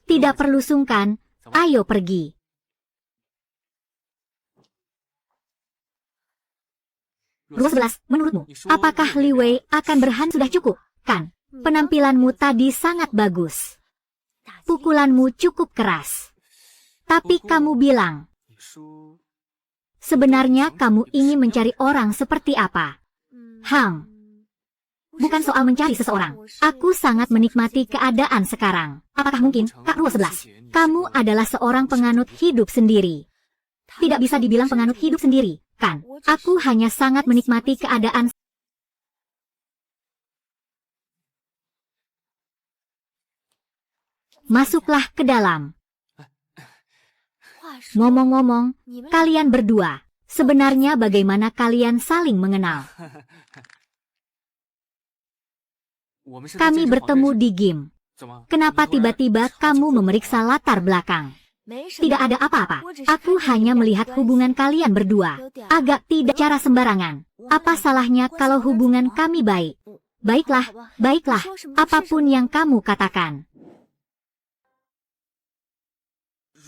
Tidak perlu sungkan, ayo pergi. Ruo 11, menurutmu, apakah Li Wei akan berhenti? Sudah cukup, kan? Penampilanmu tadi sangat bagus. Pukulanmu cukup keras. Tapi kamu bilang, sebenarnya kamu ingin mencari orang seperti apa? Bukan soal mencari seseorang. Aku sangat menikmati keadaan sekarang. Apakah mungkin, Kak Ruo 11, kamu adalah seorang penganut hidup sendiri? Tidak bisa dibilang penganut hidup sendiri, kan? Aku hanya sangat menikmati keadaan. Masuklah ke dalam. Ngomong-ngomong, kalian berdua, sebenarnya bagaimana kalian saling mengenal? Kami bertemu di game. Kenapa tiba-tiba kamu memeriksa latar belakang? Tidak ada apa-apa. Aku hanya melihat hubungan kalian berdua. Agak tidak cara sembarangan. Apa salahnya kalau hubungan kami baik? Baiklah. Apapun yang kamu katakan.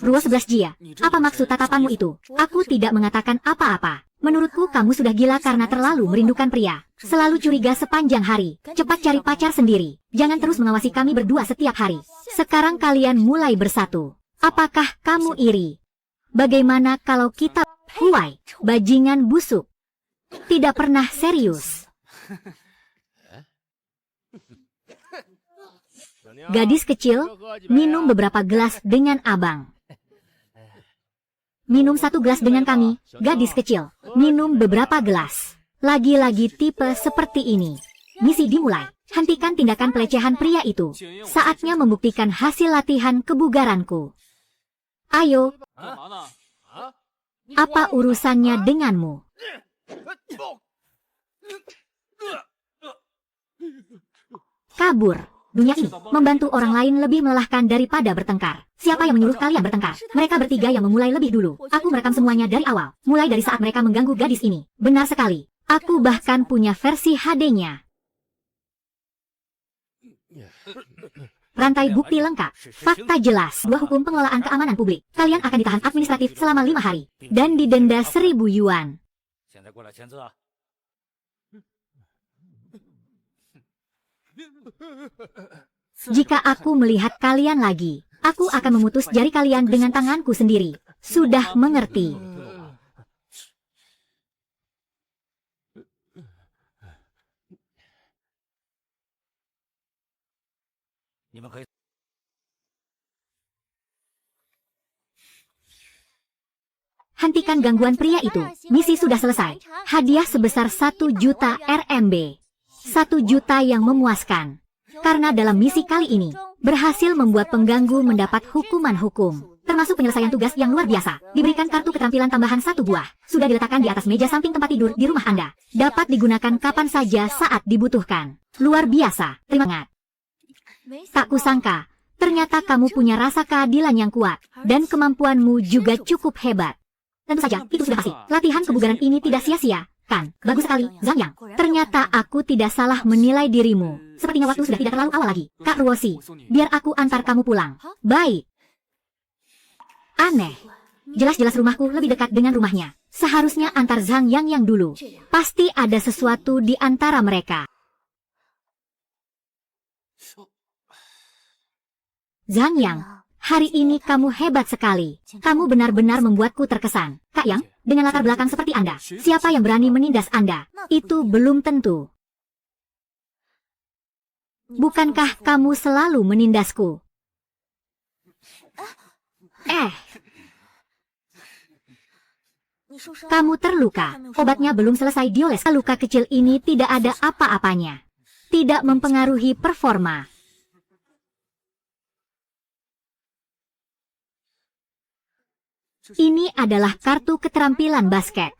Ruo 11 Jia, apa maksud tatapanmu itu? Aku tidak mengatakan apa-apa. Menurutku kamu sudah gila karena terlalu merindukan pria. Selalu curiga sepanjang hari. Cepat cari pacar sendiri. Jangan terus mengawasi kami berdua setiap hari. Sekarang kalian mulai bersatu. Apakah kamu iri? Bagaimana kalau kita... Huai, bajingan busuk. Tidak pernah serius. Gadis kecil, minum beberapa gelas dengan abang. Minum 1 gelas dengan kami, gadis kecil. Minum beberapa gelas. Lagi-lagi tipe seperti ini. Misi dimulai. Hentikan tindakan pelecehan pria itu. Saatnya membuktikan hasil latihan kebugaranku. Ayo. Apa urusannya denganmu? Kabur. Dunia ini, membantu orang lain lebih melelahkan daripada bertengkar. Siapa yang menyuruh kalian bertengkar? Mereka bertiga yang memulai lebih dulu. Aku merekam semuanya dari awal. Mulai dari saat mereka mengganggu gadis ini. Benar sekali. Aku bahkan punya versi HD-nya. Rantai Rantai bukti lengkap. Fakta jelas. 2 hukum pengelolaan keamanan publik. Kalian akan ditahan administratif selama 5 hari. Dan didenda 1.000 yuan. Jika aku melihat kalian lagi, aku akan memutus jari kalian dengan tanganku sendiri. Sudah mengerti? Hentikan gangguan pria itu. Misi sudah selesai. Hadiah sebesar 1 juta RMB. 1 juta yang memuaskan. Karena dalam misi kali ini, berhasil membuat pengganggu mendapat hukuman hukum. Termasuk penyelesaian tugas yang luar biasa. Diberikan kartu keterampilan tambahan 1 buah. Sudah diletakkan di atas meja samping tempat tidur di rumah Anda. Dapat digunakan kapan saja saat dibutuhkan. Luar biasa. Terima kasih. Tak kusangka, ternyata kamu punya rasa keadilan yang kuat. Dan kemampuanmu juga cukup hebat. Tentu saja, itu sudah pasti. Latihan kebugaran ini tidak sia-sia, kan? Bagus sekali, Zhang Yang. Ternyata aku tidak salah menilai dirimu. Sepertinya waktu sudah tidak terlalu awal lagi. Kak Ruosi, biar aku antar kamu pulang. Baik. Aneh. Jelas-jelas rumahku lebih dekat dengan rumahnya. Seharusnya antar Zhang yang dulu. Pasti ada sesuatu di antara mereka. Zhang Yang, hari ini kamu hebat sekali. Kamu benar-benar membuatku terkesan. Kak Yang, dengan latar belakang seperti Anda, siapa yang berani menindas Anda? Itu belum tentu. Bukankah kamu selalu menindasku? Kamu terluka. Obatnya belum selesai dioles. Luka kecil ini tidak ada apa-apanya. Tidak mempengaruhi performa. Ini adalah kartu keterampilan basket.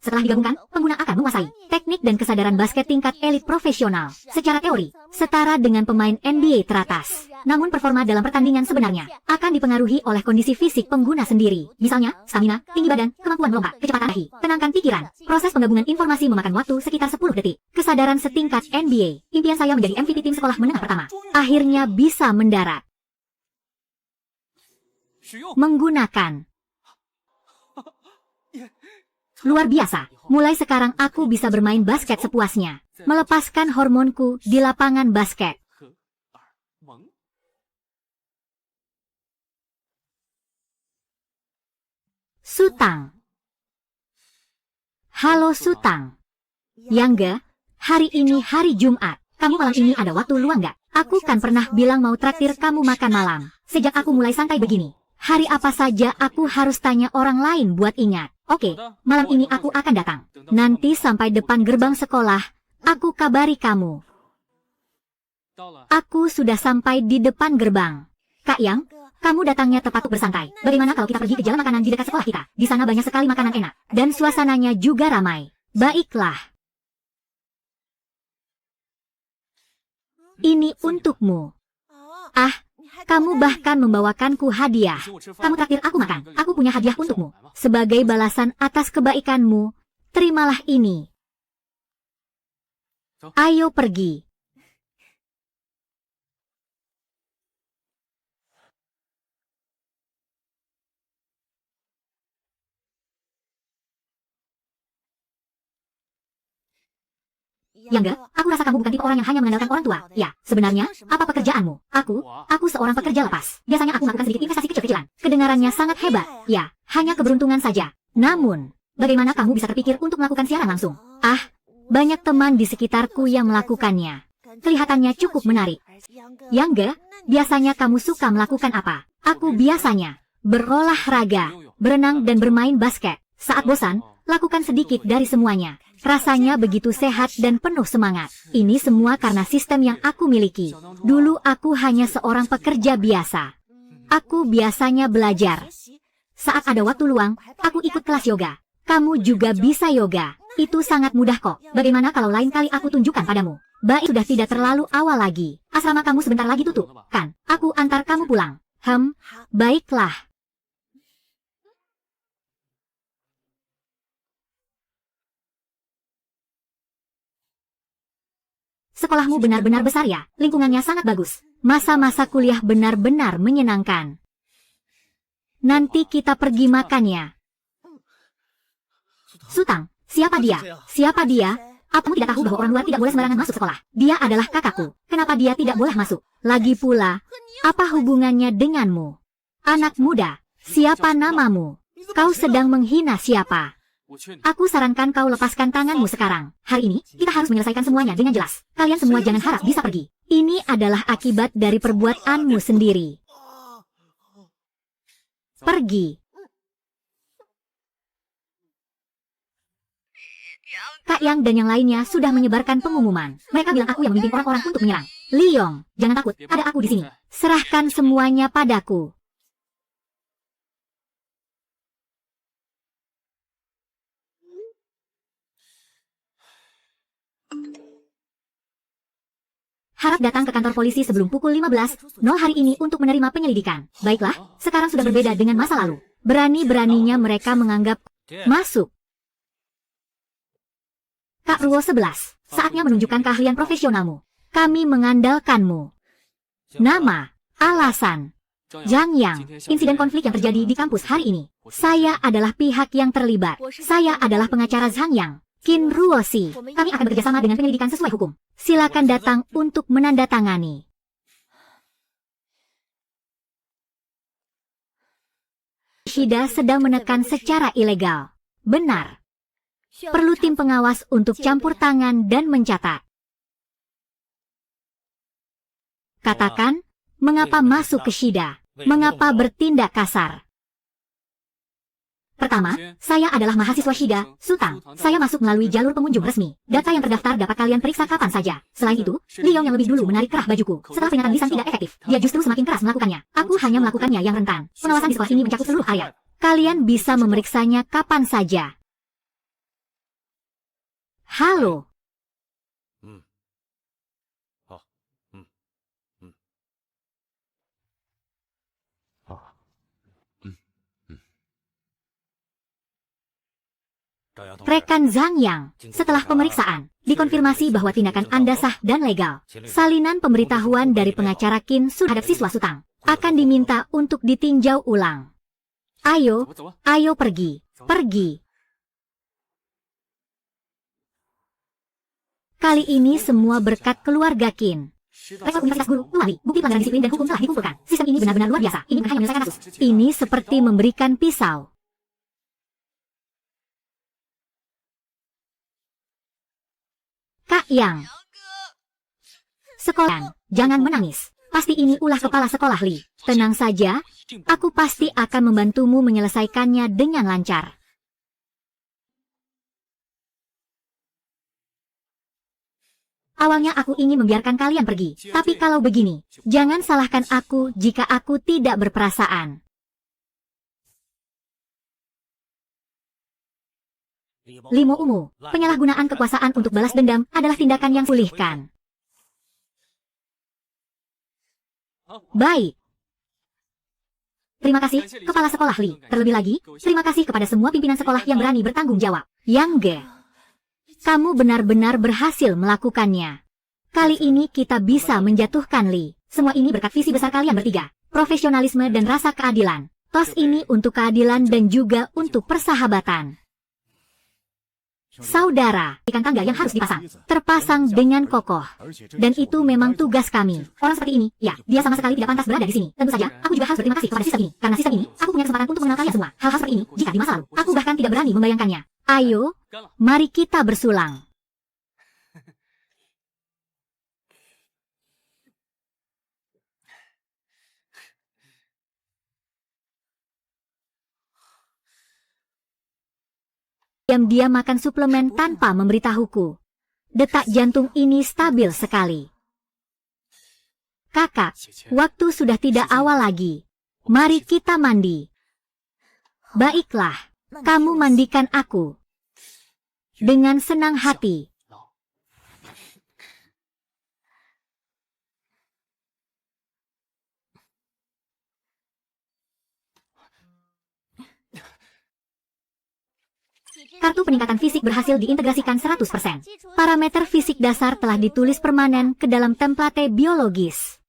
Setelah digabungkan, pengguna akan menguasai teknik dan kesadaran basket tingkat elit profesional. Secara teori, setara dengan pemain NBA teratas. Namun performa dalam pertandingan sebenarnya akan dipengaruhi oleh kondisi fisik pengguna sendiri. Misalnya, stamina, tinggi badan, kemampuan melompat, kecepatan dahi, tenangkan pikiran. Proses penggabungan informasi memakan waktu sekitar 10 detik. Kesadaran setingkat NBA. Impian saya menjadi MVP tim sekolah menengah pertama. Akhirnya bisa mendarat. Menggunakan. Luar biasa. Mulai sekarang aku bisa bermain basket sepuasnya. Melepaskan hormonku di lapangan basket. Sutang. Halo Sutang. Yangge, hari ini hari Jumat. Kamu malam ini ada waktu luang nggak? Aku kan pernah bilang mau traktir kamu makan malam. Sejak aku mulai santai begini. Hari apa saja aku harus tanya orang lain buat ingat. Oke, malam ini aku akan datang. Nanti sampai depan gerbang sekolah, aku kabari kamu. Aku sudah sampai di depan gerbang. Kak Yang, kamu datangnya tepat untuk bersantai. Bagaimana kalau kita pergi ke jalan makanan di dekat sekolah kita? Di sana banyak sekali makanan enak. Dan suasananya juga ramai. Baiklah. Ini untukmu. Ah, kamu bahkan membawakanku hadiah. Kamu traktir aku makan. Aku punya hadiah untukmu. Sebagai balasan atas kebaikanmu, terimalah ini. Ayo pergi. Yangge, aku rasa kamu bukan tipe orang yang hanya mengandalkan orang tua. Ya, sebenarnya, apa pekerjaanmu? Aku seorang pekerja lepas. Biasanya aku melakukan sedikit investasi kecil-kecilan. Kedengarannya sangat hebat. Ya, hanya keberuntungan saja. Namun, bagaimana kamu bisa terpikir untuk melakukan siaran langsung? Ah, banyak teman di sekitarku yang melakukannya. Kelihatannya cukup menarik. Yangge, biasanya kamu suka melakukan apa? Aku biasanya berolahraga, berenang dan bermain basket. Saat bosan, lakukan sedikit dari semuanya. Rasanya begitu sehat dan penuh semangat. Ini semua karena sistem yang aku miliki. Dulu aku hanya seorang pekerja biasa. Aku biasanya belajar. Saat ada waktu luang, aku ikut kelas yoga. Kamu juga bisa yoga. Itu sangat mudah kok. Bagaimana kalau lain kali aku tunjukkan padamu? Baik, sudah tidak terlalu awal lagi. Asrama kamu sebentar lagi tutup, kan? Aku antar kamu pulang. Baiklah. Sekolahmu benar-benar besar ya, lingkungannya sangat bagus. Masa-masa kuliah benar-benar menyenangkan. Nanti kita pergi makan ya. Sutang, siapa dia? Siapa dia? Apa kamu tidak tahu bahwa orang luar tidak boleh sembarangan masuk sekolah? Dia adalah kakakku. Kenapa dia tidak boleh masuk? Lagi pula, apa hubungannya denganmu? Anak muda, siapa namamu? Kau sedang menghina siapa? Aku sarankan kau lepaskan tanganmu sekarang. Hari ini, kita harus menyelesaikan semuanya dengan jelas. Kalian semua jangan harap bisa pergi. Ini adalah akibat dari perbuatanmu sendiri. Pergi. Kak Yang dan yang lainnya sudah menyebarkan pengumuman. Mereka bilang aku yang memimpin orang-orang untuk menyerang. Liong, jangan takut, ada aku di sini. Serahkan semuanya padaku. Harap datang ke kantor polisi sebelum pukul 15.00 hari ini untuk menerima penyelidikan. Baiklah, sekarang sudah berbeda dengan masa lalu. Berani-beraninya mereka menganggap masuk. Kak Ruo 11, saatnya menunjukkan keahlian profesionalmu. Kami mengandalkanmu. Nama, alasan. Zhang Yang, insiden konflik yang terjadi di kampus hari ini. Saya adalah pihak yang terlibat. Saya adalah pengacara Zhang Yang. Qin Ruoshi, kami akan bekerjasama dengan penyelidikan sesuai hukum. Silakan datang untuk menandatangani. Shida sedang menekan secara ilegal. Benar. Perlu tim pengawas untuk campur tangan dan mencatat. Katakan, mengapa masuk ke Shida? Mengapa bertindak kasar? Pertama, saya adalah mahasiswa Shida, Sutang. Saya masuk melalui jalur pengunjung resmi. Data yang terdaftar dapat kalian periksa kapan saja. Selain itu, Liong yang lebih dulu menarik kerah bajuku. Setelah peringatan lisan tidak efektif, dia justru semakin keras melakukannya. Aku hanya melakukannya yang rentan. Pengawasan di sekolah ini mencakup seluruh area. Kalian bisa memeriksanya kapan saja. Halo. Rekan Zhang Yang, setelah pemeriksaan, dikonfirmasi bahwa tindakan Anda sah dan legal. Salinan pemberitahuan dari pengacara Qin terhadap siswa Sutang akan diminta untuk ditinjau ulang. Ayo, ayo pergi, pergi. Kali ini semua berkat keluarga Qin. Rekor Universitas Guru, Luwali, bukti pelanggaran disiplin dan hukum telah dikumpulkan. Sistem ini benar-benar luar biasa. Ini bukan hanya menyelesaikan kasus. Ini seperti memberikan pisau. Kak Yang. Sekolah, jangan menangis. Pasti ini ulah kepala sekolah Li. Tenang saja, aku pasti akan membantumu menyelesaikannya dengan lancar. Awalnya aku ingin membiarkan kalian pergi, tapi kalau begini, jangan salahkan aku jika aku tidak berperasaan. Limo Umu, penyalahgunaan kekuasaan untuk balas dendam adalah tindakan yang pulihkan. Baik. Terima kasih, Kepala Sekolah Li. Terlebih lagi, terima kasih kepada semua pimpinan sekolah yang berani bertanggung jawab. Yang Ge, kamu benar-benar berhasil melakukannya. Kali ini kita bisa menjatuhkan Li. Semua ini berkat visi besar kalian bertiga. Profesionalisme dan rasa keadilan. Tos ini untuk keadilan dan juga untuk persahabatan. Saudara, ikan tangga yang harus dipasang, terpasang dengan kokoh. Dan itu memang tugas kami. Orang seperti ini, ya, dia sama sekali tidak pantas berada di sini. Tentu saja, aku juga harus berterima kasih kepada sistem ini. Karena sistem ini, aku punya kesempatan untuk mengenal kalian semua. Hal-hal seperti ini, jika di masa lalu, aku bahkan tidak berani membayangkannya. Ayo, mari kita bersulang. Diam-diam makan suplemen tanpa memberitahuku. Detak jantung ini stabil sekali. Kakak, waktu sudah tidak awal lagi. Mari kita mandi. Baiklah, kamu mandikan aku. Dengan senang hati. Kartu peningkatan fisik berhasil diintegrasikan 100%. Parameter fisik dasar telah ditulis permanen ke dalam template biologis.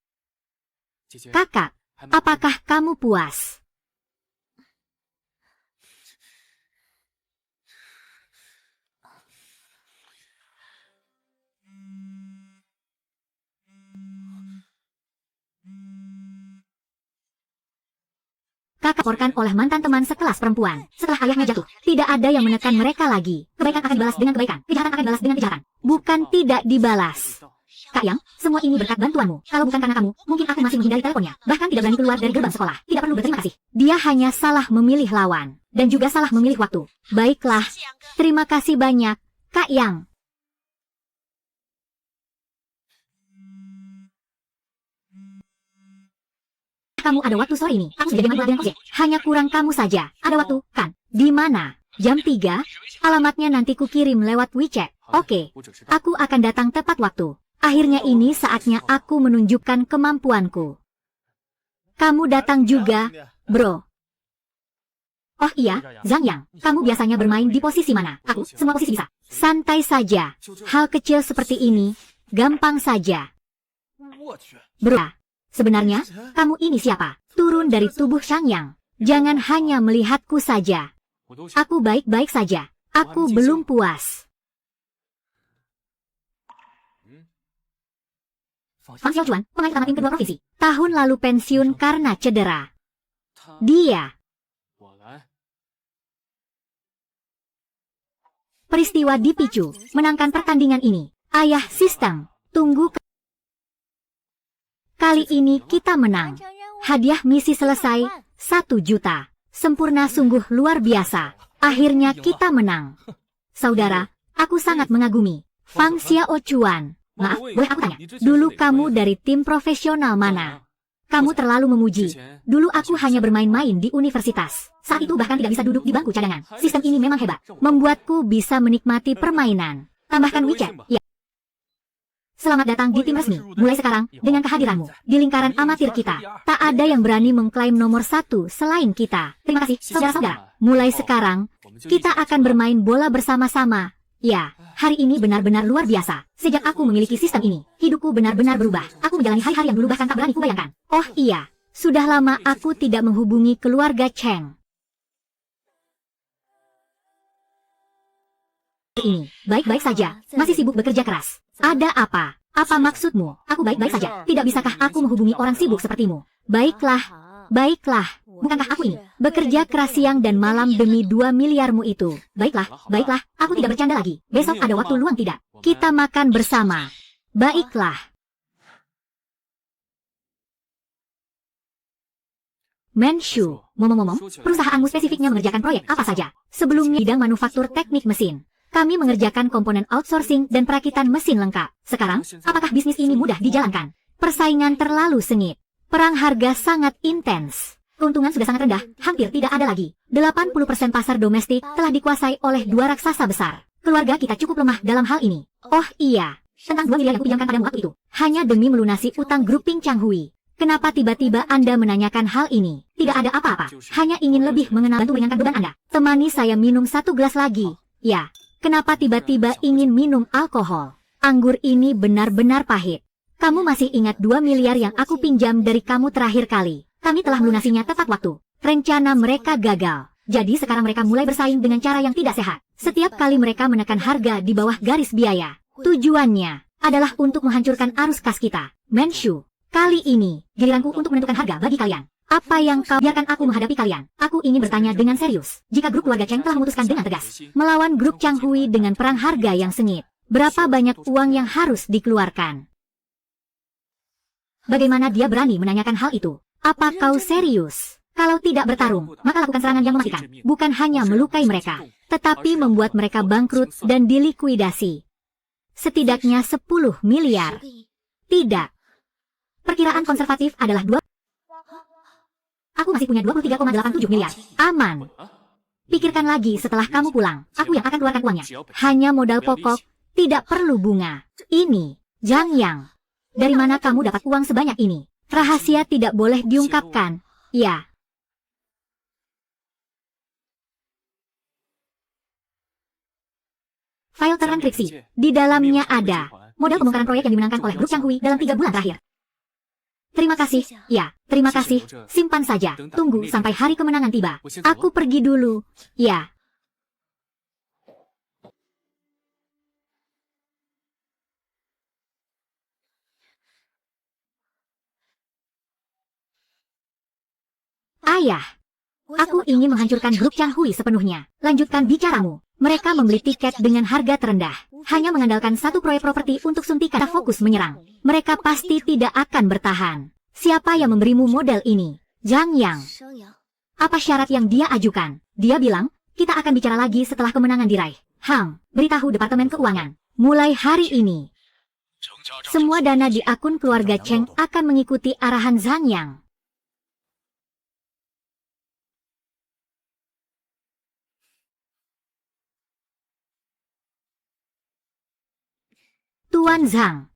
Kakak, apakah kamu puas? Kakak dilaporkan oleh mantan teman sekelas perempuan. Setelah ayahnya jatuh, tidak ada yang menekan mereka lagi. Kebaikan akan dibalas dengan kebaikan, kejahatan akan dibalas dengan kejahatan. Bukan tidak dibalas. Kak Yang, semua ini berkat bantuanmu. Kalau bukan karena kamu, mungkin aku masih menghindari teleponnya. Bahkan tidak berani keluar dari gerbang sekolah. Tidak perlu berterima kasih. Dia hanya salah memilih lawan. Dan juga salah memilih waktu. Baiklah, terima kasih banyak, Kak Yang. Kamu ada waktu sore ini. Aku sudah dengan project. Hanya kurang kamu saja. Ada waktu, kan? Di mana? Jam 3? Alamatnya nanti kukirim lewat WeChat. Oke. Aku akan datang tepat waktu. Akhirnya ini saatnya aku menunjukkan kemampuanku. Kamu datang juga, bro. Oh iya, Zhang Yang. Kamu biasanya bermain di posisi mana? Aku, semua posisi bisa. Santai saja. Hal kecil seperti ini, gampang saja. Bro. Sebenarnya, kamu ini siapa? Turun dari tubuh Zhang Yang. Jangan hanya melihatku saja. Aku baik-baik saja. Aku belum puas. Fang Xiaochuan, pemain utama tim kedua provinsi. Tahun lalu pensiun karena cedera. Dia. Peristiwa dipicu, menangkan pertandingan ini. Ayah sistem, tunggu. Kali ini kita menang. Hadiah misi selesai, 1 juta. Sempurna sungguh luar biasa. Akhirnya kita menang. Saudara, aku sangat mengagumi. Fang Xiaochuan. Maaf, boleh aku tanya? Dulu kamu dari tim profesional mana? Kamu terlalu memuji. Dulu aku hanya bermain-main di universitas. Saat itu bahkan tidak bisa duduk di bangku cadangan. Sistem ini memang hebat. Membuatku bisa menikmati permainan. Tambahkan WeChat. Ya. Selamat datang di tim resmi. Mulai sekarang, dengan kehadiranmu, di lingkaran amatir kita, tak ada yang berani mengklaim nomor 1 selain kita. Terima kasih, saudara-saudara. Mulai sekarang, kita akan bermain bola bersama-sama. Ya, hari ini benar-benar luar biasa. Sejak aku memiliki sistem ini, hidupku benar-benar berubah. Aku menjalani hari-hari yang dulu bahkan tak berani kubayangkan. Oh iya, sudah lama aku tidak menghubungi keluarga Cheng. Ini, baik-baik saja, masih sibuk bekerja keras. Ada apa? Apa maksudmu? Aku baik-baik saja. Tidak bisakah aku menghubungi orang sibuk sepertimu? Baiklah, baiklah. Bukankah aku ini bekerja keras siang dan malam demi 2 miliarmu itu? Baiklah, baiklah. Aku tidak bercanda lagi. Besok ada waktu luang tidak? Kita makan bersama. Baiklah. Menshu, ngomong-ngomong, perusahaanmu spesifiknya mengerjakan proyek apa saja? Sebelumnya bidang manufaktur teknik mesin. Kami mengerjakan komponen outsourcing dan perakitan mesin lengkap. Sekarang, apakah bisnis ini mudah dijalankan? Persaingan terlalu sengit. Perang harga sangat intens. Keuntungan sudah sangat rendah, hampir tidak ada lagi. 80% pasar domestik telah dikuasai oleh 2 raksasa besar. Keluarga kita cukup lemah dalam hal ini. Oh iya, tentang 2 miliar yang kupinjamkan padamu waktu itu. Hanya demi melunasi utang grup Ping Changhui. Kenapa tiba-tiba Anda menanyakan hal ini? Tidak ada apa-apa. Hanya ingin lebih mengenal bantu meringankan beban Anda. Temani saya minum 1 gelas lagi. Ya. Kenapa tiba-tiba ingin minum alkohol? Anggur ini benar-benar pahit. Kamu masih ingat 2 miliar yang aku pinjam dari kamu terakhir kali? Kami telah melunasinya tepat waktu. Rencana mereka gagal. Jadi sekarang mereka mulai bersaing dengan cara yang tidak sehat. Setiap kali mereka menekan harga di bawah garis biaya. Tujuannya adalah untuk menghancurkan arus kas kita. Menshu, kali ini giliranku untuk menentukan harga bagi kalian. Apa yang kau biarkan aku menghadapi kalian? Aku ingin bertanya dengan serius. Jika grup keluarga Cheng telah memutuskan dengan tegas melawan grup Changhui dengan perang harga yang sengit, berapa banyak uang yang harus dikeluarkan? Bagaimana dia berani menanyakan hal itu? Apa kau serius? Kalau tidak bertarung, maka lakukan serangan yang mematikan. Bukan hanya melukai mereka, tetapi membuat mereka bangkrut dan dilikuidasi. Setidaknya 10 miliar. Tidak. Perkiraan konservatif adalah 2. Aku masih punya 23,87 miliar. Aman. Pikirkan lagi setelah kamu pulang. Aku yang akan keluarkan uangnya. Hanya modal pokok, tidak perlu bunga. Ini, Zhang Yang. Dari mana kamu dapat uang sebanyak ini? Rahasia tidak boleh diungkapkan. Ya. File terenkripsi. Di dalamnya ada modal pembongkaran proyek yang dimenangkan oleh grup Changhui dalam 3 bulan terakhir. Terima kasih. Ya, terima kasih. Simpan saja. Tunggu sampai hari kemenangan tiba. Aku pergi dulu. Ya. Ayah. Aku ingin menghancurkan grup Changhui sepenuhnya. Lanjutkan bicaramu. Mereka membeli tiket dengan harga terendah. Hanya mengandalkan satu proyek properti untuk suntikan fokus menyerang. Mereka pasti tidak akan bertahan. Siapa yang memberimu model ini? Zhang Yang. Apa syarat yang dia ajukan? Dia bilang, kita akan bicara lagi setelah kemenangan diraih. Beritahu Departemen Keuangan. Mulai hari ini, semua dana di akun keluarga Cheng akan mengikuti arahan Zhang Yang. Tuan Zhang.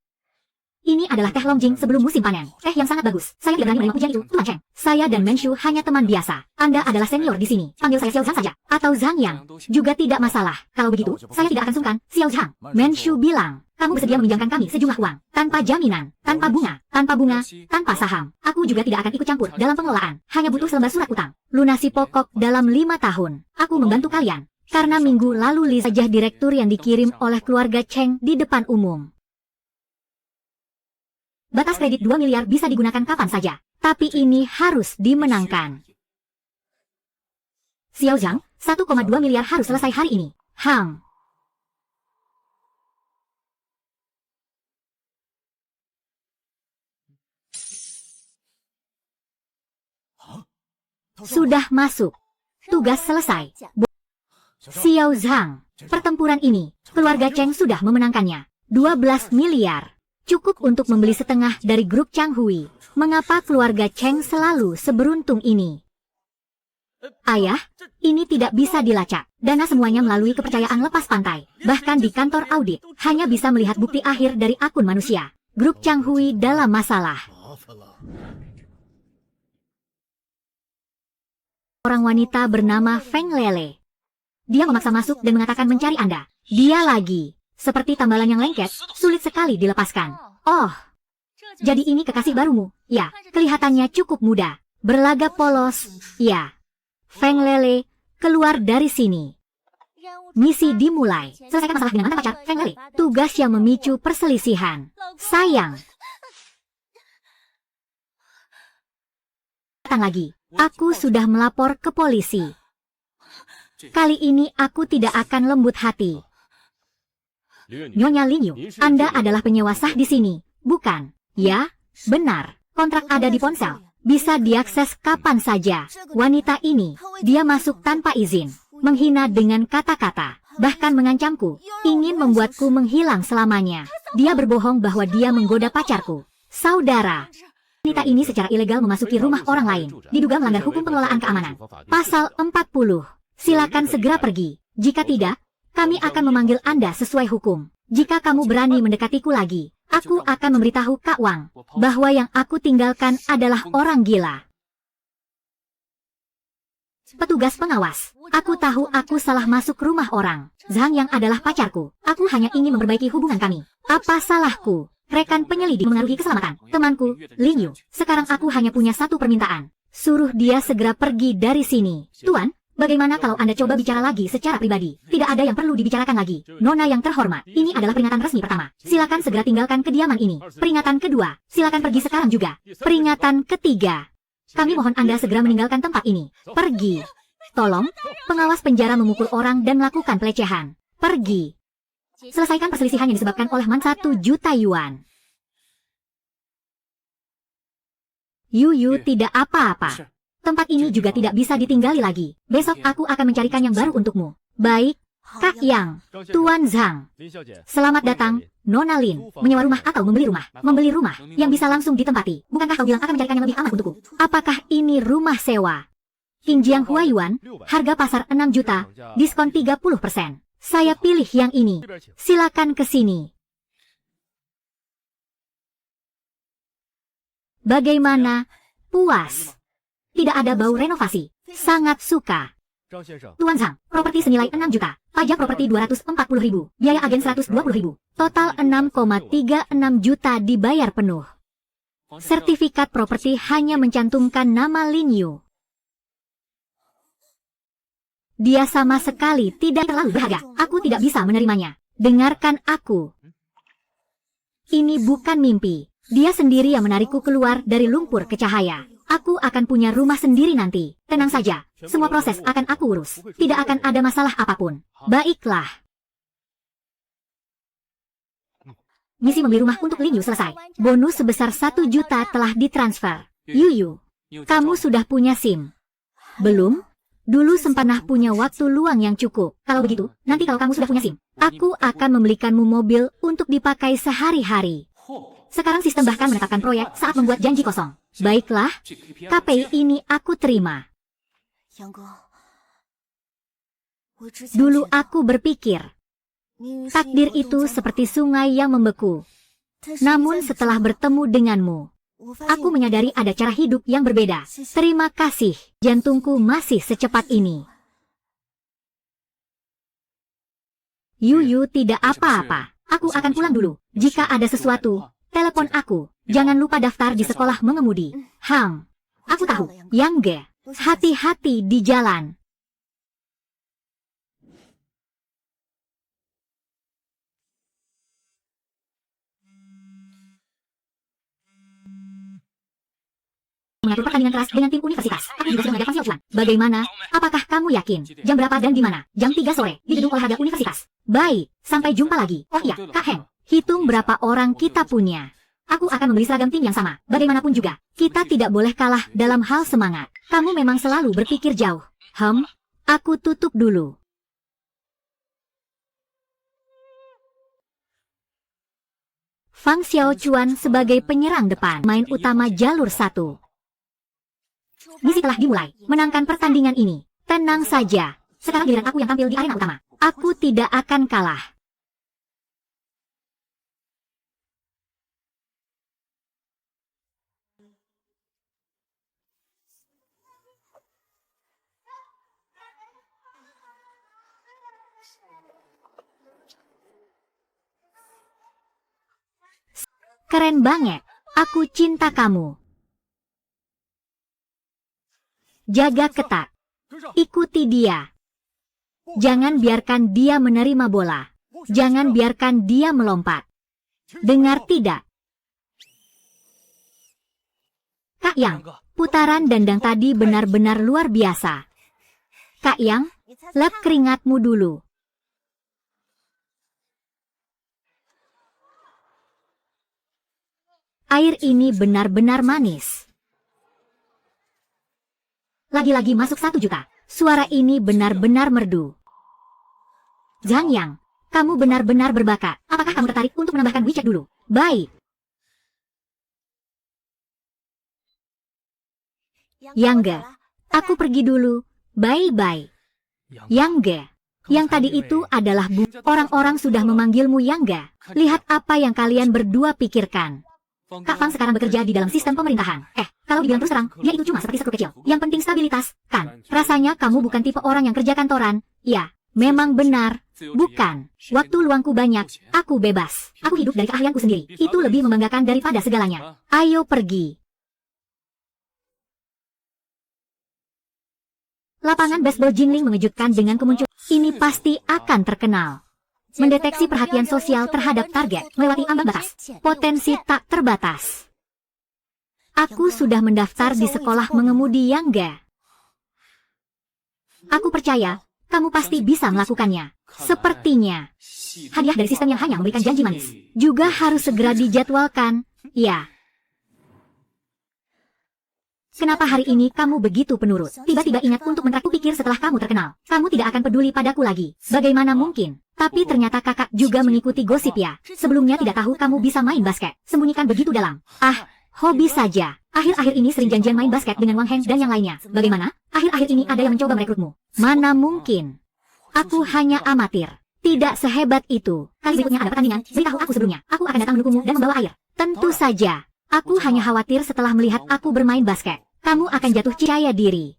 Ini adalah teh Longjing sebelum musim panen. Teh yang sangat bagus. Saya tidak berani menerima pujian itu, Tuan Cheng. Saya dan Menshu hanya teman biasa. Anda adalah senior di sini. Panggil saya Xiao Zhang saja. Atau Zhang Yang. Juga tidak masalah. Kalau begitu, saya tidak akan sungkan. Xiao Zhang. Menshu bilang, kamu bersedia meminjamkan kami sejumlah uang. Tanpa jaminan. Tanpa bunga. Tanpa saham. Aku juga tidak akan ikut campur dalam pengelolaan. Hanya butuh selembar surat utang. Lunasi pokok dalam 5 tahun. Aku membantu kalian. Karena minggu lalu Li saja direktur yang dikirim oleh keluarga Cheng di depan umum. Batas kredit 2 miliar bisa digunakan kapan saja. Tapi ini harus dimenangkan. Xiao Zhang, 1,2 miliar harus selesai hari ini. Sudah masuk. Tugas selesai. Xiao Zhang, pertempuran ini, keluarga Cheng sudah memenangkannya. 12 miliar. Cukup untuk membeli setengah dari grup Changhui. Mengapa keluarga Cheng selalu seberuntung ini? Ayah, ini tidak bisa dilacak. Dana semuanya melalui kepercayaan lepas pantai. Bahkan di kantor audit, hanya bisa melihat bukti akhir dari akun manusia. Grup Changhui dalam masalah. Orang wanita bernama Feng Lele. Dia memaksa masuk dan mengatakan mencari Anda. Dia lagi. Seperti tambalan yang lengket, sulit sekali dilepaskan. Oh, jadi ini kekasih barumu? Ya, kelihatannya cukup muda. Berlagak polos, ya. Feng Lele, keluar dari sini. Misi dimulai. Selesaikan masalah dengan mantan pacar, Feng Lele. Tugas yang memicu perselisihan. Sayang. Datang lagi. Aku sudah melapor ke polisi. Kali ini aku tidak akan lembut hati. Nyonya Lin Yu, Anda adalah penyewa sah di sini, bukan? Ya, benar. Kontrak ada di ponsel. Bisa diakses kapan saja. Wanita ini, dia masuk tanpa izin. Menghina dengan kata-kata. Bahkan mengancamku. Ingin membuatku menghilang selamanya. Dia berbohong bahwa dia menggoda pacarku. Saudara. Wanita ini secara ilegal memasuki rumah orang lain. Diduga melanggar hukum pengelolaan keamanan. Pasal 40. Silakan segera pergi. Jika tidak, kami akan memanggil Anda sesuai hukum. Jika kamu berani mendekatiku lagi, aku akan memberitahu Kak Wang bahwa yang aku tinggalkan adalah orang gila. Petugas pengawas, aku tahu aku salah masuk rumah orang. Zhang Yang adalah pacarku. Aku hanya ingin memperbaiki hubungan kami. Apa salahku? Rekan penyelidik mengaruhi keselamatan. Temanku, Lin Yu, sekarang aku hanya punya satu permintaan. Suruh dia segera pergi dari sini. Tuan, bagaimana kalau Anda coba bicara lagi secara pribadi? Tidak ada yang perlu dibicarakan lagi. Nona yang terhormat, ini adalah peringatan resmi pertama. Silakan segera tinggalkan kediaman ini. Peringatan kedua, silakan pergi sekarang juga. Peringatan ketiga, kami mohon Anda segera meninggalkan tempat ini. Pergi. Tolong, pengawas penjara memukul orang dan melakukan pelecehan. Pergi. Selesaikan perselisihan yang disebabkan oleh Man 1 juta yuan. Yu tidak apa-apa. Tempat ini juga tidak bisa ditinggali lagi. Besok aku akan mencarikan yang baru untukmu. Baik, Kak Yang. Tuan Zhang. Selamat datang, Nona Lin. Menyewa rumah atau membeli rumah? Membeli rumah yang bisa langsung ditempati. Bukankah kau bilang akan mencarikan yang lebih aman untukku? Apakah ini rumah sewa? Qingjiang Huayuan, harga pasar 6 juta, diskon 30%. Saya pilih yang ini. Silakan ke sini. Bagaimana? Puas? Tidak ada bau renovasi. Sangat suka. Tuan Zhang, properti senilai 6 juta. Pajak properti 240.000. Biaya agen 120.000. Total 6,36 juta dibayar penuh. Sertifikat properti hanya mencantumkan nama Lin Yu. Dia sama sekali tidak terlalu berharga. Aku tidak bisa menerimanya. Dengarkan aku. Ini bukan mimpi. Dia sendiri yang menarikku keluar dari lumpur ke cahaya. Aku akan punya rumah sendiri nanti. Tenang saja. Semua proses akan aku urus. Tidak akan ada masalah apapun. Baiklah. Misi membeli rumah untuk Lin Yu selesai. Bonus sebesar 1 juta telah ditransfer. Yu, kamu sudah punya SIM? Belum? Dulu sempatlah punya waktu luang yang cukup. Kalau begitu, nanti kalau kamu sudah punya SIM, aku akan membelikanmu mobil untuk dipakai sehari-hari. Sekarang sistem bahkan menetapkan proyek saat membuat janji kosong. Baiklah, KPI ini aku terima. Dulu aku berpikir, takdir itu seperti sungai yang membeku. Namun setelah bertemu denganmu, aku menyadari ada cara hidup yang berbeda. Terima kasih, jantungku masih secepat ini. Yu tidak apa-apa. Aku akan pulang dulu. Jika ada sesuatu, telepon aku. Jangan lupa daftar di sekolah mengemudi. Aku tahu. Yang hati-hati di jalan. Mengatur pertandingan keras dengan tim universitas. Aku juga sudah mengajar Fang Xiaochuan. Bagaimana? Apakah kamu yakin? Jam berapa dan di mana? Jam 3 sore, di gedung olahraga universitas. Baik, sampai jumpa lagi. Oh iya, Kak Heng. Hitung berapa orang kita punya. Aku akan membeli seragam tim yang sama. Bagaimanapun juga, kita tidak boleh kalah dalam hal semangat. Kamu memang selalu berpikir jauh. Aku tutup dulu. Fang Xiaochuan sebagai penyerang depan. Main utama jalur 1. Misi telah dimulai. Menangkan pertandingan ini. Tenang saja. Sekarang giliran aku yang tampil di arena utama. Aku tidak akan kalah. Keren banget. Aku cinta kamu. Jaga ketat. Ikuti dia. Jangan biarkan dia menerima bola. Jangan biarkan dia melompat. Dengar tidak? Kak Yang, putaran dandang tadi benar-benar luar biasa. Kak Yang, lap keringatmu dulu. Air ini benar-benar manis. Lagi-lagi masuk 1 juta. Suara ini benar-benar merdu. Zhang Yang, kamu benar-benar berbakat. Apakah kamu tertarik untuk menambahkan WeChat dulu? Baik. Yang aku pergi dulu. Bye-bye. Yang yang tadi itu adalah orang-orang sudah memanggilmu Yang. Lihat apa yang kalian berdua pikirkan. Kak Fang sekarang bekerja di dalam sistem pemerintahan. Kalau dibilang terus terang, dia itu cuma seperti sekru kecil. Yang penting stabilitas, kan? Rasanya kamu bukan tipe orang yang kerja kantoran. Ya, memang benar. Bukan. Waktu luangku banyak, aku bebas. Aku hidup dari keahlianku sendiri. Itu lebih membanggakan daripada segalanya. Ayo pergi. Lapangan baseball Jingling mengejutkan dengan kemunculan. Ini pasti akan terkenal. Mendeteksi perhatian sosial terhadap target, melewati ambang batas. Potensi tak terbatas. Aku sudah mendaftar di sekolah mengemudi Yang. Aku percaya, kamu pasti bisa melakukannya. Sepertinya. Hadiah dari sistem yang hanya memberikan janji manis. Juga harus segera dijadwalkan. Ya. Kenapa hari ini kamu begitu penurut? Tiba-tiba ingat untuk menrakku pikir setelah kamu terkenal. Kamu tidak akan peduli padaku lagi. Bagaimana mungkin? Tapi ternyata kakak juga mengikuti gosip ya. Sebelumnya tidak tahu kamu bisa main basket. Sembunyikan begitu dalam. Hobi saja. Akhir-akhir ini sering janjian main basket dengan Wang Heng dan yang lainnya. Bagaimana? Akhir-akhir ini ada yang mencoba merekrutmu. Mana mungkin? Aku hanya amatir. Tidak sehebat itu. Kali berikutnya ada pertandingan. Beritahu aku sebelumnya. Aku akan datang mendukungmu dan membawa air. Tentu saja. Aku hanya khawatir setelah melihat aku bermain basket. Kamu akan jatuh percaya diri.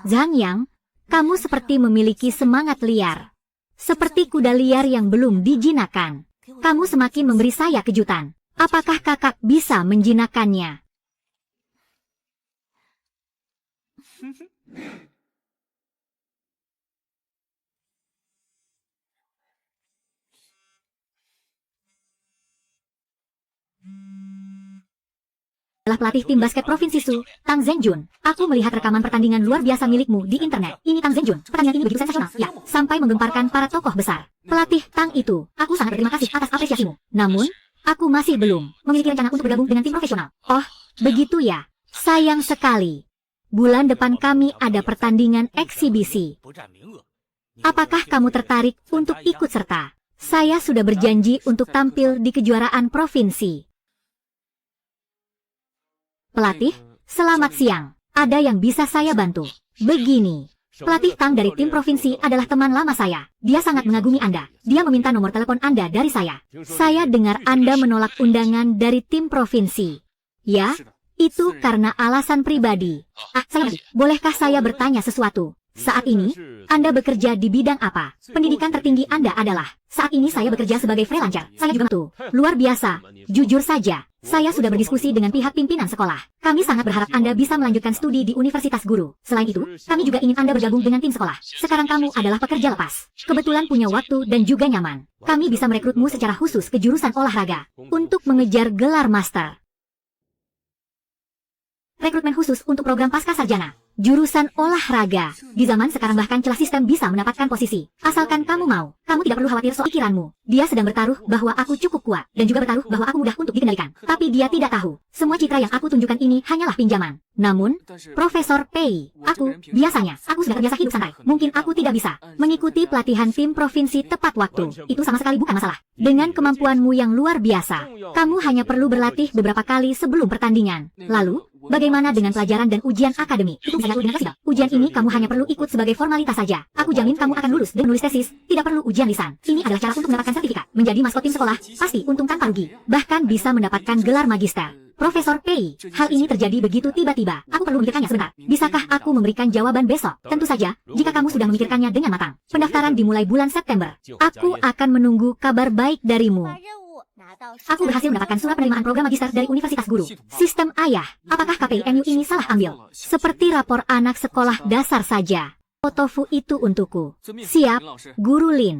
Zhang Yang, kamu seperti memiliki semangat liar. Seperti kuda liar yang belum dijinakkan. Kamu semakin memberi saya kejutan. Apakah kakak bisa menjinakkannya? Adalah pelatih tim basket Provinsi Su, Tang Zhenjun. Aku melihat rekaman pertandingan luar biasa milikmu di internet. Ini Tang Zhenjun. Pertandingan ini begitu sensasional, ya, sampai menggemparkan para tokoh besar. Pelatih Tang itu, aku sangat berterima kasih atas apresiasimu. Namun, aku masih belum memiliki rencana untuk bergabung dengan tim profesional. Oh, begitu ya. Sayang sekali. Bulan depan kami ada pertandingan eksibisi. Apakah kamu tertarik untuk ikut serta? Saya sudah berjanji untuk tampil di kejuaraan provinsi. Pelatih, selamat siang. Ada yang bisa saya bantu? Begini. Pelatih Tang dari tim provinsi adalah teman lama saya. Dia sangat mengagumi Anda. Dia meminta nomor telepon Anda dari saya. Saya dengar Anda menolak undangan dari tim provinsi. Ya, itu karena alasan pribadi. Saya bolehkah saya bertanya sesuatu? Saat ini, Anda bekerja di bidang apa? Pendidikan tertinggi Anda adalah... Saat ini saya bekerja sebagai freelancer. Saya juga tuh. Luar biasa. Jujur saja, saya sudah berdiskusi dengan pihak pimpinan sekolah. Kami sangat berharap Anda bisa melanjutkan studi di Universitas Guru. Selain itu, kami juga ingin Anda bergabung dengan tim sekolah. Sekarang kamu adalah pekerja lepas. Kebetulan punya waktu dan juga nyaman. Kami bisa merekrutmu secara khusus ke jurusan olahraga untuk mengejar gelar master. Rekrutmen khusus untuk program pasca sarjana. Jurusan olahraga. Di zaman sekarang bahkan celah sistem bisa mendapatkan posisi. Asalkan kamu mau, kamu tidak perlu khawatir soal pikiranmu. Dia sedang bertaruh bahwa aku cukup kuat, dan juga bertaruh bahwa aku mudah untuk dikendalikan. Tapi dia tidak tahu, semua citra yang aku tunjukkan ini hanyalah pinjaman. Namun, Profesor Pei, biasanya, aku sudah terbiasa hidup santai. Mungkin aku tidak bisa mengikuti pelatihan tim provinsi tepat waktu. Itu sama sekali bukan masalah. Dengan kemampuanmu yang luar biasa, kamu hanya perlu berlatih beberapa kali sebelum pertandingan. Lalu, bagaimana dengan pelajaran dan ujian akademik? Itu bisa dengan kasih. Ujian ini kamu hanya perlu ikut sebagai formalitas saja. Aku jamin kamu akan lulus dan menulis tesis, tidak perlu ujian lisan. Ini adalah cara untuk mendapatkan sertifikat. Menjadi maskot tim sekolah, pasti untung tanpa rugi. Bahkan bisa mendapatkan gelar magister. Profesor Pei, hal ini terjadi begitu tiba-tiba. Aku perlu memikirkannya sebentar. Bisakah aku memberikan jawaban besok? Tentu saja, jika kamu sudah memikirkannya dengan matang. Pendaftaran dimulai bulan September. Aku akan menunggu kabar baik darimu. Aku berhasil mendapatkan surat penerimaan program magister dari Universitas Guru. Sistem ayah, apakah KPIMU ini salah ambil? Seperti rapor anak sekolah dasar saja. Tofu itu untukku. Siap, Guru Lin.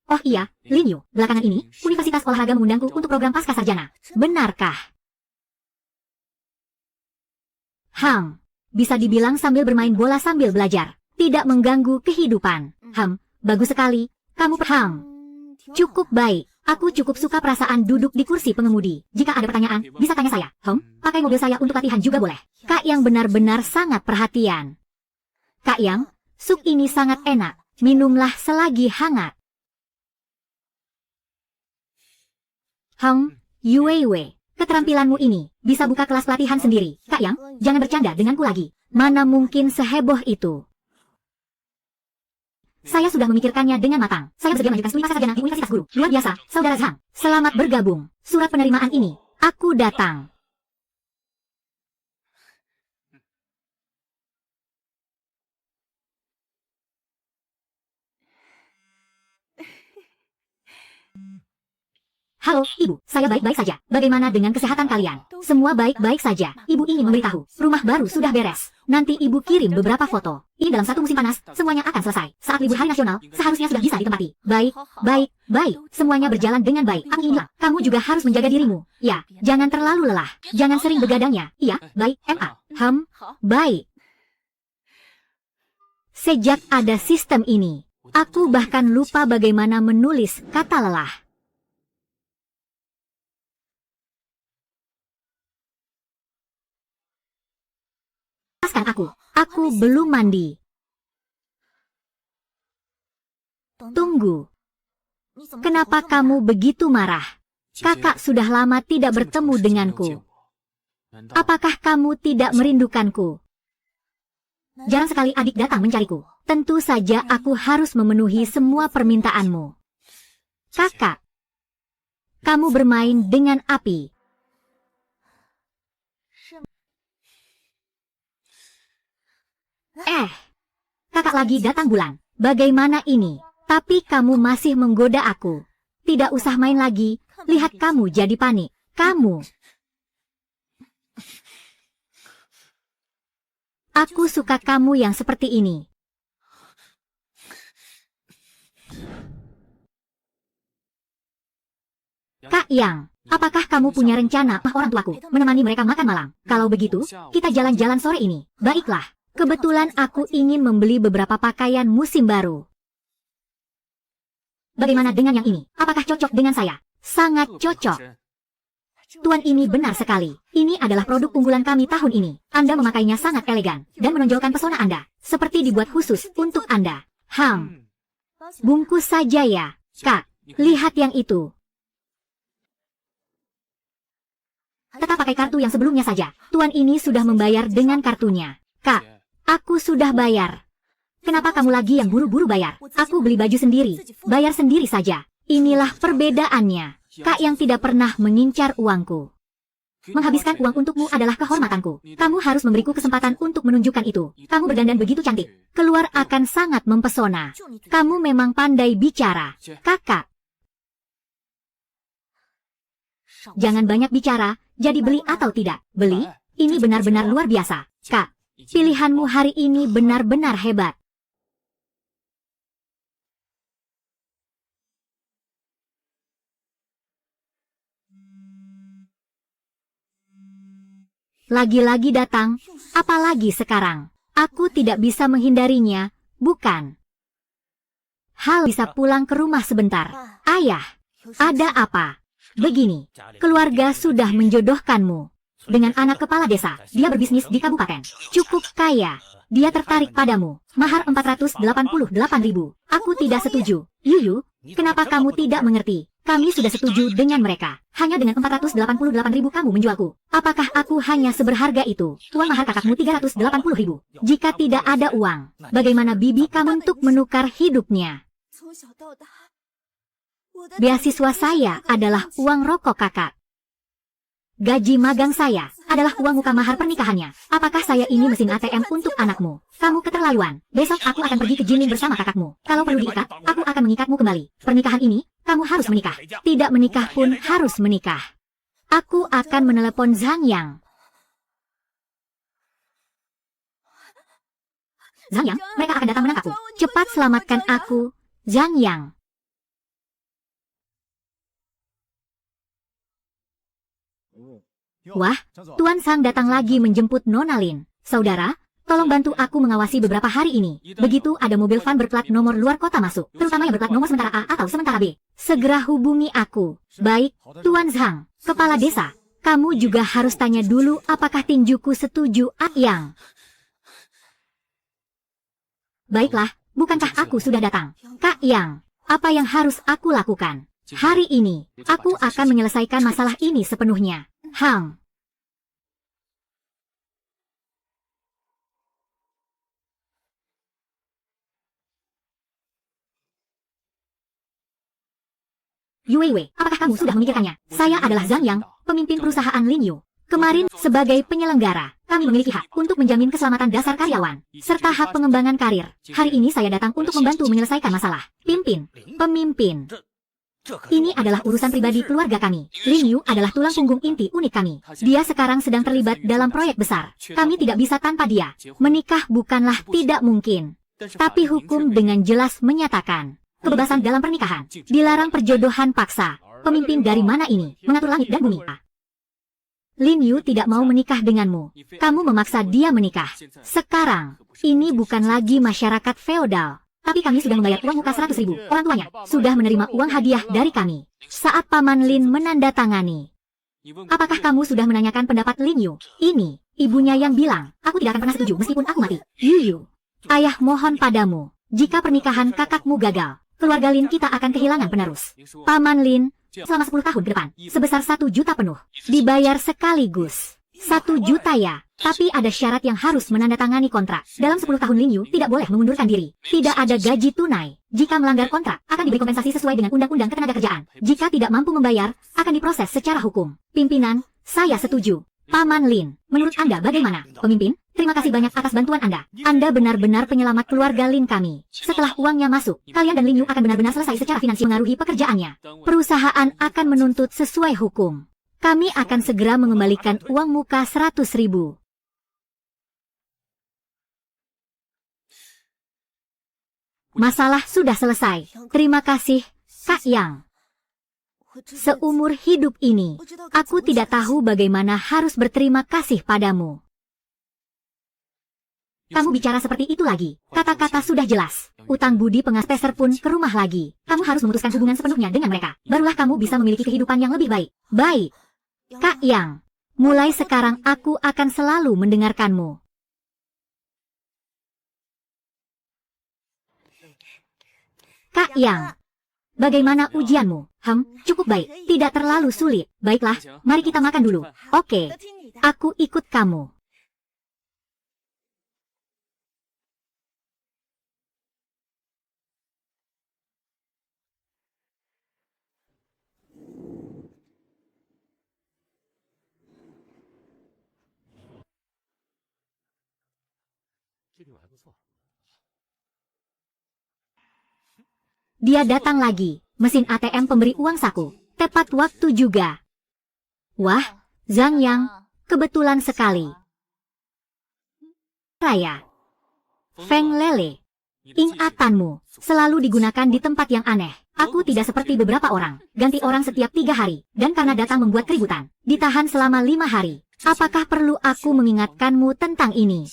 Oh iya, Lin Yu, belakangan ini, Universitas Olahraga mengundangku untuk program pasca sarjana. Benarkah? Bisa dibilang sambil bermain bola sambil belajar. Tidak mengganggu kehidupan. Bagus sekali. Kamu cukup baik. Aku cukup suka perasaan duduk di kursi pengemudi. Jika ada pertanyaan, bisa tanya saya. Pakai mobil saya untuk latihan juga boleh. Kak Yang benar-benar sangat perhatian. Kak Yang, sup ini sangat enak. Minumlah selagi hangat. Yuewei. Keterampilanmu ini bisa buka kelas pelatihan sendiri. Kak Yang, jangan bercanda denganku lagi. Mana mungkin seheboh itu? Saya sudah memikirkannya dengan matang. Saya bersedia melanjutkan studi pasca sarjana di Universitas Guru. Luar biasa, Saudara Zhang. Selamat bergabung. Surat penerimaan ini, aku datang. Halo, Ibu. Saya baik-baik saja. Bagaimana dengan kesehatan kalian? Semua baik-baik saja. Ibu ingin memberitahu, rumah baru sudah beres. Nanti Ibu kirim beberapa foto. Ini dalam satu musim panas, semuanya akan selesai. Saat libur hari nasional, seharusnya sudah bisa ditempati. Baik. Semuanya berjalan dengan baik. Aku ingin bilang, kamu juga harus menjaga dirimu. Ya, jangan terlalu lelah. Jangan sering begadangnya. Iya, baik, baik. Sejak ada sistem ini, aku bahkan lupa bagaimana menulis kata lelah. Aku belum mandi. Tunggu. Kenapa kamu begitu marah? Kakak sudah lama tidak bertemu denganku. Apakah kamu tidak merindukanku? Jarang sekali adik datang mencariku. Tentu saja aku harus memenuhi semua permintaanmu. Kakak, kamu bermain dengan api. Kakak lagi datang bulan. Bagaimana ini? Tapi kamu masih menggoda aku. Tidak usah main lagi. Lihat kamu jadi panik. Kamu. Aku suka kamu yang seperti ini. Kak Yang, apakah kamu punya rencana orang tuaku menemani mereka makan malam? Kalau begitu, kita jalan-jalan sore ini. Baiklah. Kebetulan aku ingin membeli beberapa pakaian musim baru. Bagaimana dengan yang ini? Apakah cocok dengan saya? Sangat cocok. Tuan, ini benar sekali. Ini adalah produk unggulan kami tahun ini. Anda memakainya sangat elegan dan menonjolkan pesona Anda. Seperti dibuat khusus untuk Anda. Bungkus saja ya. Kak, lihat yang itu. Tetap pakai kartu yang sebelumnya saja. Tuan ini sudah membayar dengan kartunya. Kak, aku sudah bayar. Kenapa kamu lagi yang buru-buru bayar? Aku beli baju sendiri. Bayar sendiri saja. Inilah perbedaannya. Kak yang tidak pernah mengincar uangku. Menghabiskan uang untukmu adalah kehormatanku. Kamu harus memberiku kesempatan untuk menunjukkan itu. Kamu berdandan begitu cantik. Keluar akan sangat mempesona. Kamu memang pandai bicara. Kakak. Jangan banyak bicara. Jadi beli atau tidak? Beli? Ini benar-benar luar biasa. Kak. Pilihanmu hari ini benar-benar hebat. Lagi-lagi datang, apalagi sekarang. Aku tidak bisa menghindarinya, bukan? Hal bisa pulang ke rumah sebentar. Ayah, ada apa? Begini, keluarga sudah menjodohkanmu dengan anak kepala desa. Dia berbisnis di kabupaten. Cukup kaya. Dia tertarik padamu. Mahar 488.000. Aku tidak setuju. Yuyu, kenapa kamu tidak mengerti? Kami sudah setuju dengan mereka. Hanya dengan 488.000 kamu menjualku. Apakah aku hanya seberharga itu? Uang mahar kakakmu 380.000. Jika tidak ada uang, bagaimana bibi kamu untuk menukar hidupnya? Beasiswa saya adalah uang rokok kakak. Gaji magang saya adalah uang muka mahar pernikahannya. Apakah saya ini mesin ATM untuk anakmu? Kamu keterlaluan. Besok aku akan pergi ke Jining bersama kakakmu. Kalau perlu diikat, aku akan mengikatmu kembali. Pernikahan ini, kamu harus menikah. Tidak menikah pun harus menikah. Aku akan menelepon Zhang Yang. Zhang Yang, mereka akan datang menangkapku. Cepat selamatkan aku, Zhang Yang. Wah, Tuan Sang datang lagi menjemput Nona Lin. Saudara, tolong bantu aku mengawasi beberapa hari ini. Begitu ada mobil van berplat nomor luar kota masuk, terutama yang berplat nomor sementara A atau sementara B, segera hubungi aku. Baik, Tuan Zhang, kepala desa. Kamu juga harus tanya dulu apakah tinjuku setuju Yang. Baiklah, bukankah aku sudah datang? Kak Yang, apa yang harus aku lakukan? Hari ini, aku akan menyelesaikan masalah ini sepenuhnya. Yuiwei, apakah kamu sudah memikirkannya? Saya adalah Zhang Yang, pemimpin perusahaan Linyu. Kemarin, sebagai penyelenggara, kami memiliki hak untuk menjamin keselamatan dasar karyawan, serta hak pengembangan karir. Hari ini saya datang untuk membantu menyelesaikan masalah. Pemimpin. Ini adalah urusan pribadi keluarga kami. Linyu adalah tulang punggung inti unik kami. Dia sekarang sedang terlibat dalam proyek besar. Kami tidak bisa tanpa dia. Menikah bukanlah tidak mungkin. Tapi hukum dengan jelas menyatakan kebebasan dalam pernikahan. Dilarang perjodohan paksa. Pemimpin dari mana ini? Mengatur langit dan bumi. Linyu tidak mau menikah denganmu. Kamu memaksa dia menikah. Sekarang, ini bukan lagi masyarakat feodal. Tapi kami sudah membayar uang muka 100.000. Orang tuanya sudah menerima uang hadiah dari kami. Saat Paman Lin menandatangani. Apakah kamu sudah menanyakan pendapat Linyu? Ini, ibunya yang bilang, aku tidak akan pernah setuju meskipun aku mati. Yuyu, ayah mohon padamu, jika pernikahan kakakmu gagal, keluarga Lin kita akan kehilangan penerus. Paman Lin, selama 10 tahun ke depan, sebesar 1 juta penuh, dibayar sekaligus. 1 juta ya. Tapi ada syarat yang harus menandatangani kontrak. Dalam 10 tahun Linyu tidak boleh mengundurkan diri. Tidak ada gaji tunai. Jika melanggar kontrak, akan diberi kompensasi sesuai dengan Undang-Undang Ketenagakerjaan. Jika tidak mampu membayar, akan diproses secara hukum. Pimpinan, saya setuju. Paman Lin, menurut Anda bagaimana? Pemimpin, Terima kasih banyak atas bantuan Anda. Anda benar-benar penyelamat keluarga Lin kami. Setelah uangnya masuk, kalian dan Lin Yu akan benar-benar selesai secara finansial mengaruhi pekerjaannya. Perusahaan akan menuntut sesuai hukum. Kami akan segera mengembalikan uang muka 100.000. Masalah sudah selesai. Terima kasih, Kak Yang. Seumur hidup ini, aku tidak tahu bagaimana harus berterima kasih padamu. Kamu bicara seperti itu lagi. Kata-kata sudah jelas. Utang budi pengaspeser pun ke rumah lagi. Kamu harus memutuskan hubungan sepenuhnya dengan mereka. Barulah kamu bisa memiliki kehidupan yang lebih baik. Baik. Kak Yang, mulai sekarang aku akan selalu mendengarkanmu. Kak Yang, bagaimana ujianmu? Cukup baik. Tidak terlalu sulit. Baiklah, mari kita makan dulu. Oke, aku ikut kamu. Dia datang lagi. Mesin ATM pemberi uang saku. Tepat waktu juga. Wah, Zhang Yang, kebetulan sekali. Raya. Feng Lele. Ingatanmu selalu digunakan di tempat yang aneh. Aku tidak seperti beberapa orang. Ganti orang setiap 3 hari. Dan karena datang membuat keributan. Ditahan selama 5 hari. Apakah perlu aku mengingatkanmu tentang ini?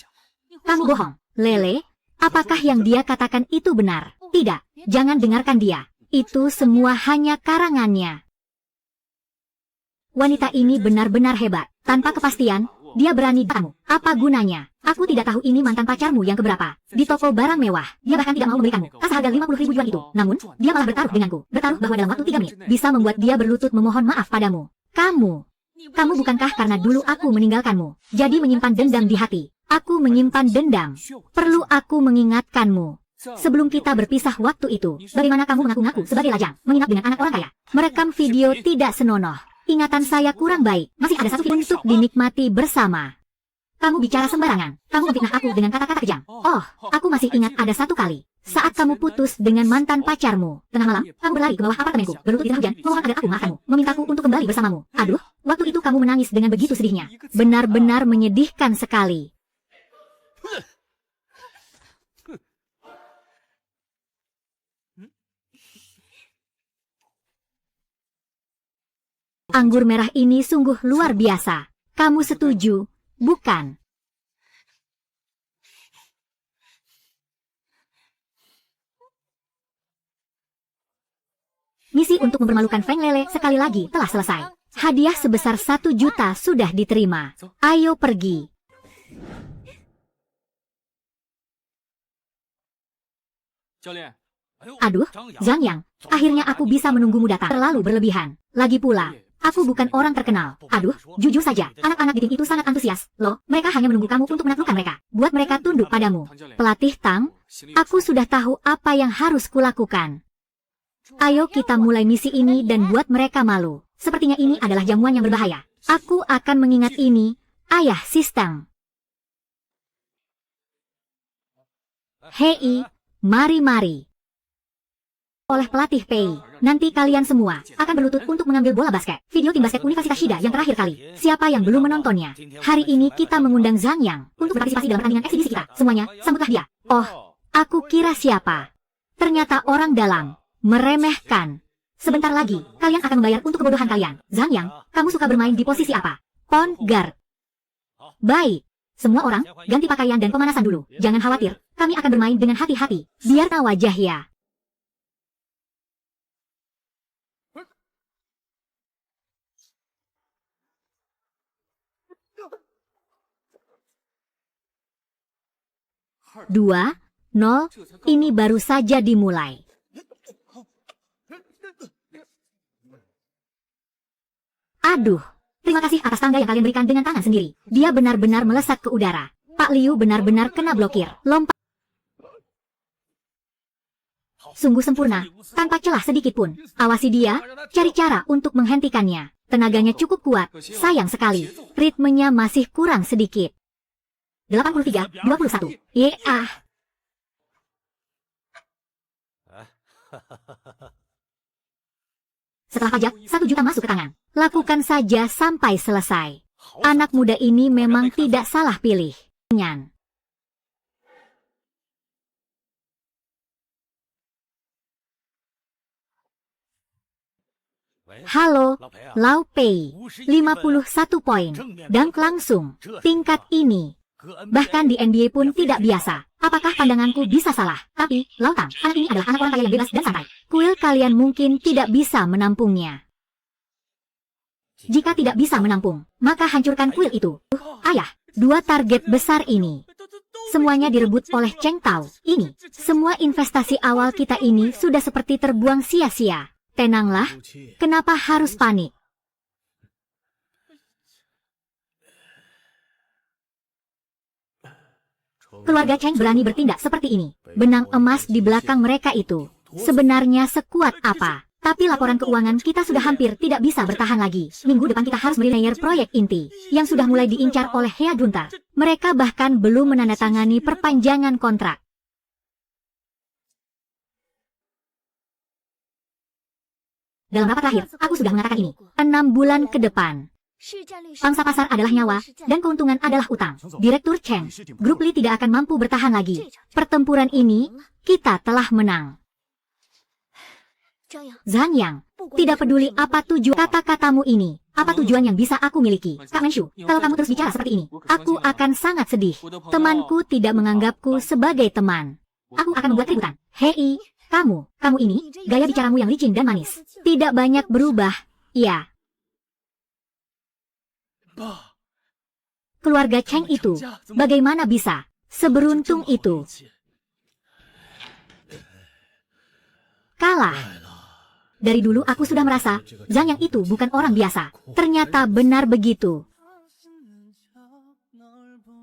Kamu bohong. Lele, apakah yang dia katakan itu benar? Tidak, jangan dengarkan dia. Itu semua hanya karangannya. Wanita ini benar-benar hebat. Tanpa kepastian, dia berani kamu. Apa gunanya? Aku tidak tahu ini mantan pacarmu yang keberapa. Di toko barang mewah, dia bahkan tidak mau memberikanmu kas harga 50.000 yuan itu. Namun, dia malah bertaruh denganku. Bertaruh bahwa dalam waktu 3 menit, bisa membuat dia berlutut memohon maaf padamu. Kamu bukankah karena dulu aku meninggalkanmu, jadi menyimpan dendam di hati? Aku menyimpan dendam. Perlu aku mengingatkanmu. Sebelum kita berpisah waktu itu, bagaimana kamu mengaku-ngaku sebagai lajang, menginap dengan anak orang kaya? Merekam video tidak senonoh. Ingatan saya kurang baik. Masih ada satu video untuk dinikmati bersama. Kamu bicara sembarangan. Kamu memfitnah aku dengan kata-kata kejam. Oh, aku masih ingat ada satu kali. Saat kamu putus dengan mantan pacarmu. Tengah malam, kamu berlari ke bawah apartemenku, berlutut di tengah hujan, memohon agar aku maafkanmu, memintaku untuk kembali bersamamu. Aduh, waktu itu kamu menangis dengan begitu sedihnya. Benar-benar menyedihkan sekali. Anggur merah ini sungguh luar biasa. Kamu setuju, bukan? Misi untuk mempermalukan Feng Lele sekali lagi telah selesai. Hadiah sebesar 1 juta sudah diterima. Ayo pergi. Aduh, Zhang Yang, akhirnya aku bisa menunggumu datang. Terlalu berlebihan. Lagi pula, aku bukan orang terkenal. Aduh, jujur saja, anak-anak di tim itu sangat antusias. Loh, mereka hanya menunggu kamu untuk menaklukkan mereka. Buat mereka tunduk padamu. Pelatih Tang, aku sudah tahu apa yang harus kulakukan. Ayo kita mulai misi ini dan buat mereka malu. Sepertinya ini adalah jamuan yang berbahaya. Aku akan mengingat ini, ayah Sistang. Hei, mari-mari. Oleh pelatih Pei, nanti kalian semua akan berlutut untuk mengambil bola basket. Video tim basket Universitas Shida yang terakhir kali. Siapa yang belum menontonnya? Hari ini kita mengundang Zhang Yang untuk berpartisipasi dalam pertandingan eksibisi kita. Semuanya, sambutlah dia. Oh, aku kira siapa? Ternyata orang dalam. Meremehkan. Sebentar lagi, kalian akan membayar untuk kebodohan kalian. Zhang Yang, kamu suka bermain di posisi apa? Point guard. Baik. Semua orang, ganti pakaian dan pemanasan dulu. Jangan khawatir, kami akan bermain dengan hati-hati. Biar wajah ya. Dua, 0, ini baru saja dimulai. Aduh, terima kasih atas tangga yang kalian berikan dengan tangan sendiri. Dia benar-benar melesat ke udara. Pak Liu benar-benar kena blokir. Lompat. Sungguh sempurna, tanpa celah sedikit pun. Awasi dia, cari cara untuk menghentikannya. Tenaganya cukup kuat, sayang sekali. Ritmenya masih kurang sedikit. 83-21. Yeah. Setelah pajak, 1 juta masuk ke tangan. Lakukan saja sampai selesai. Anak muda ini memang tidak salah pilih. Halo, Lau Pei. 51 poin. Dunk langsung. Tingkat ini. Bahkan di NBA pun tidak biasa. Apakah pandanganku bisa salah? Tapi, Lau Tang, anak ini adalah anak orang kaya yang bebas dan santai. Kuil kalian mungkin tidak bisa menampungnya. Jika tidak bisa menampung, maka hancurkan kuil itu. Ayah, 2 target besar ini. Semuanya direbut oleh Cheng Tao. Ini, semua investasi awal kita ini sudah seperti terbuang sia-sia. Tenanglah, kenapa harus panik? Keluarga Cheng berani bertindak seperti ini. Benang emas di belakang mereka itu sebenarnya sekuat apa? Tapi laporan keuangan kita sudah hampir tidak bisa bertahan lagi. Minggu depan kita harus melinear proyek inti yang sudah mulai diincar oleh Hea Junta. Mereka bahkan belum menandatangani perpanjangan kontrak. Dalam rapat terakhir, aku sudah mengatakan ini. 6 bulan ke depan. Pangsa pasar adalah nyawa, dan keuntungan adalah utang. Direktur Cheng, Grup Li tidak akan mampu bertahan lagi. Pertempuran ini, kita telah menang. Zhang Yang, tidak peduli apa tujuan kata-katamu ini. Apa tujuan yang bisa aku miliki? Kak Menshu, kalau kamu terus bicara seperti ini, aku akan sangat sedih. Temanku tidak menganggapku sebagai teman. Aku akan membuat keributan. Hei, kamu ini, gaya bicaramu yang licin dan manis. Tidak banyak berubah, ya. Keluarga Cheng itu, bagaimana bisa seberuntung itu? Kalah. Dari dulu aku sudah merasa, Zhang Yang itu bukan orang biasa. Ternyata benar begitu.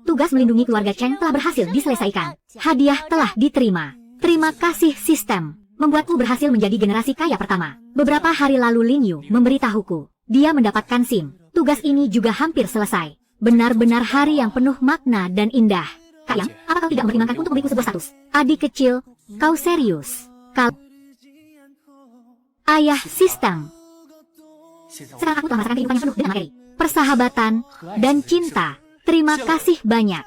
Tugas melindungi keluarga Cheng telah berhasil diselesaikan. Hadiah telah diterima. Terima kasih sistem. Membuatku berhasil menjadi generasi kaya pertama. Beberapa hari lalu Lin Yu memberitahuku. Dia mendapatkan SIM. Tugas ini juga hampir selesai. Benar-benar hari yang penuh makna dan indah. Kak Yang, apa kau tidak mempertimbangkan untuk memberiku sebuah status? Adik kecil, kau serius? Ayah sistem. Sekarang aku telah merasakan kehidupan yang penuh dengan materi, persahabatan, dan cinta. Terima kasih banyak.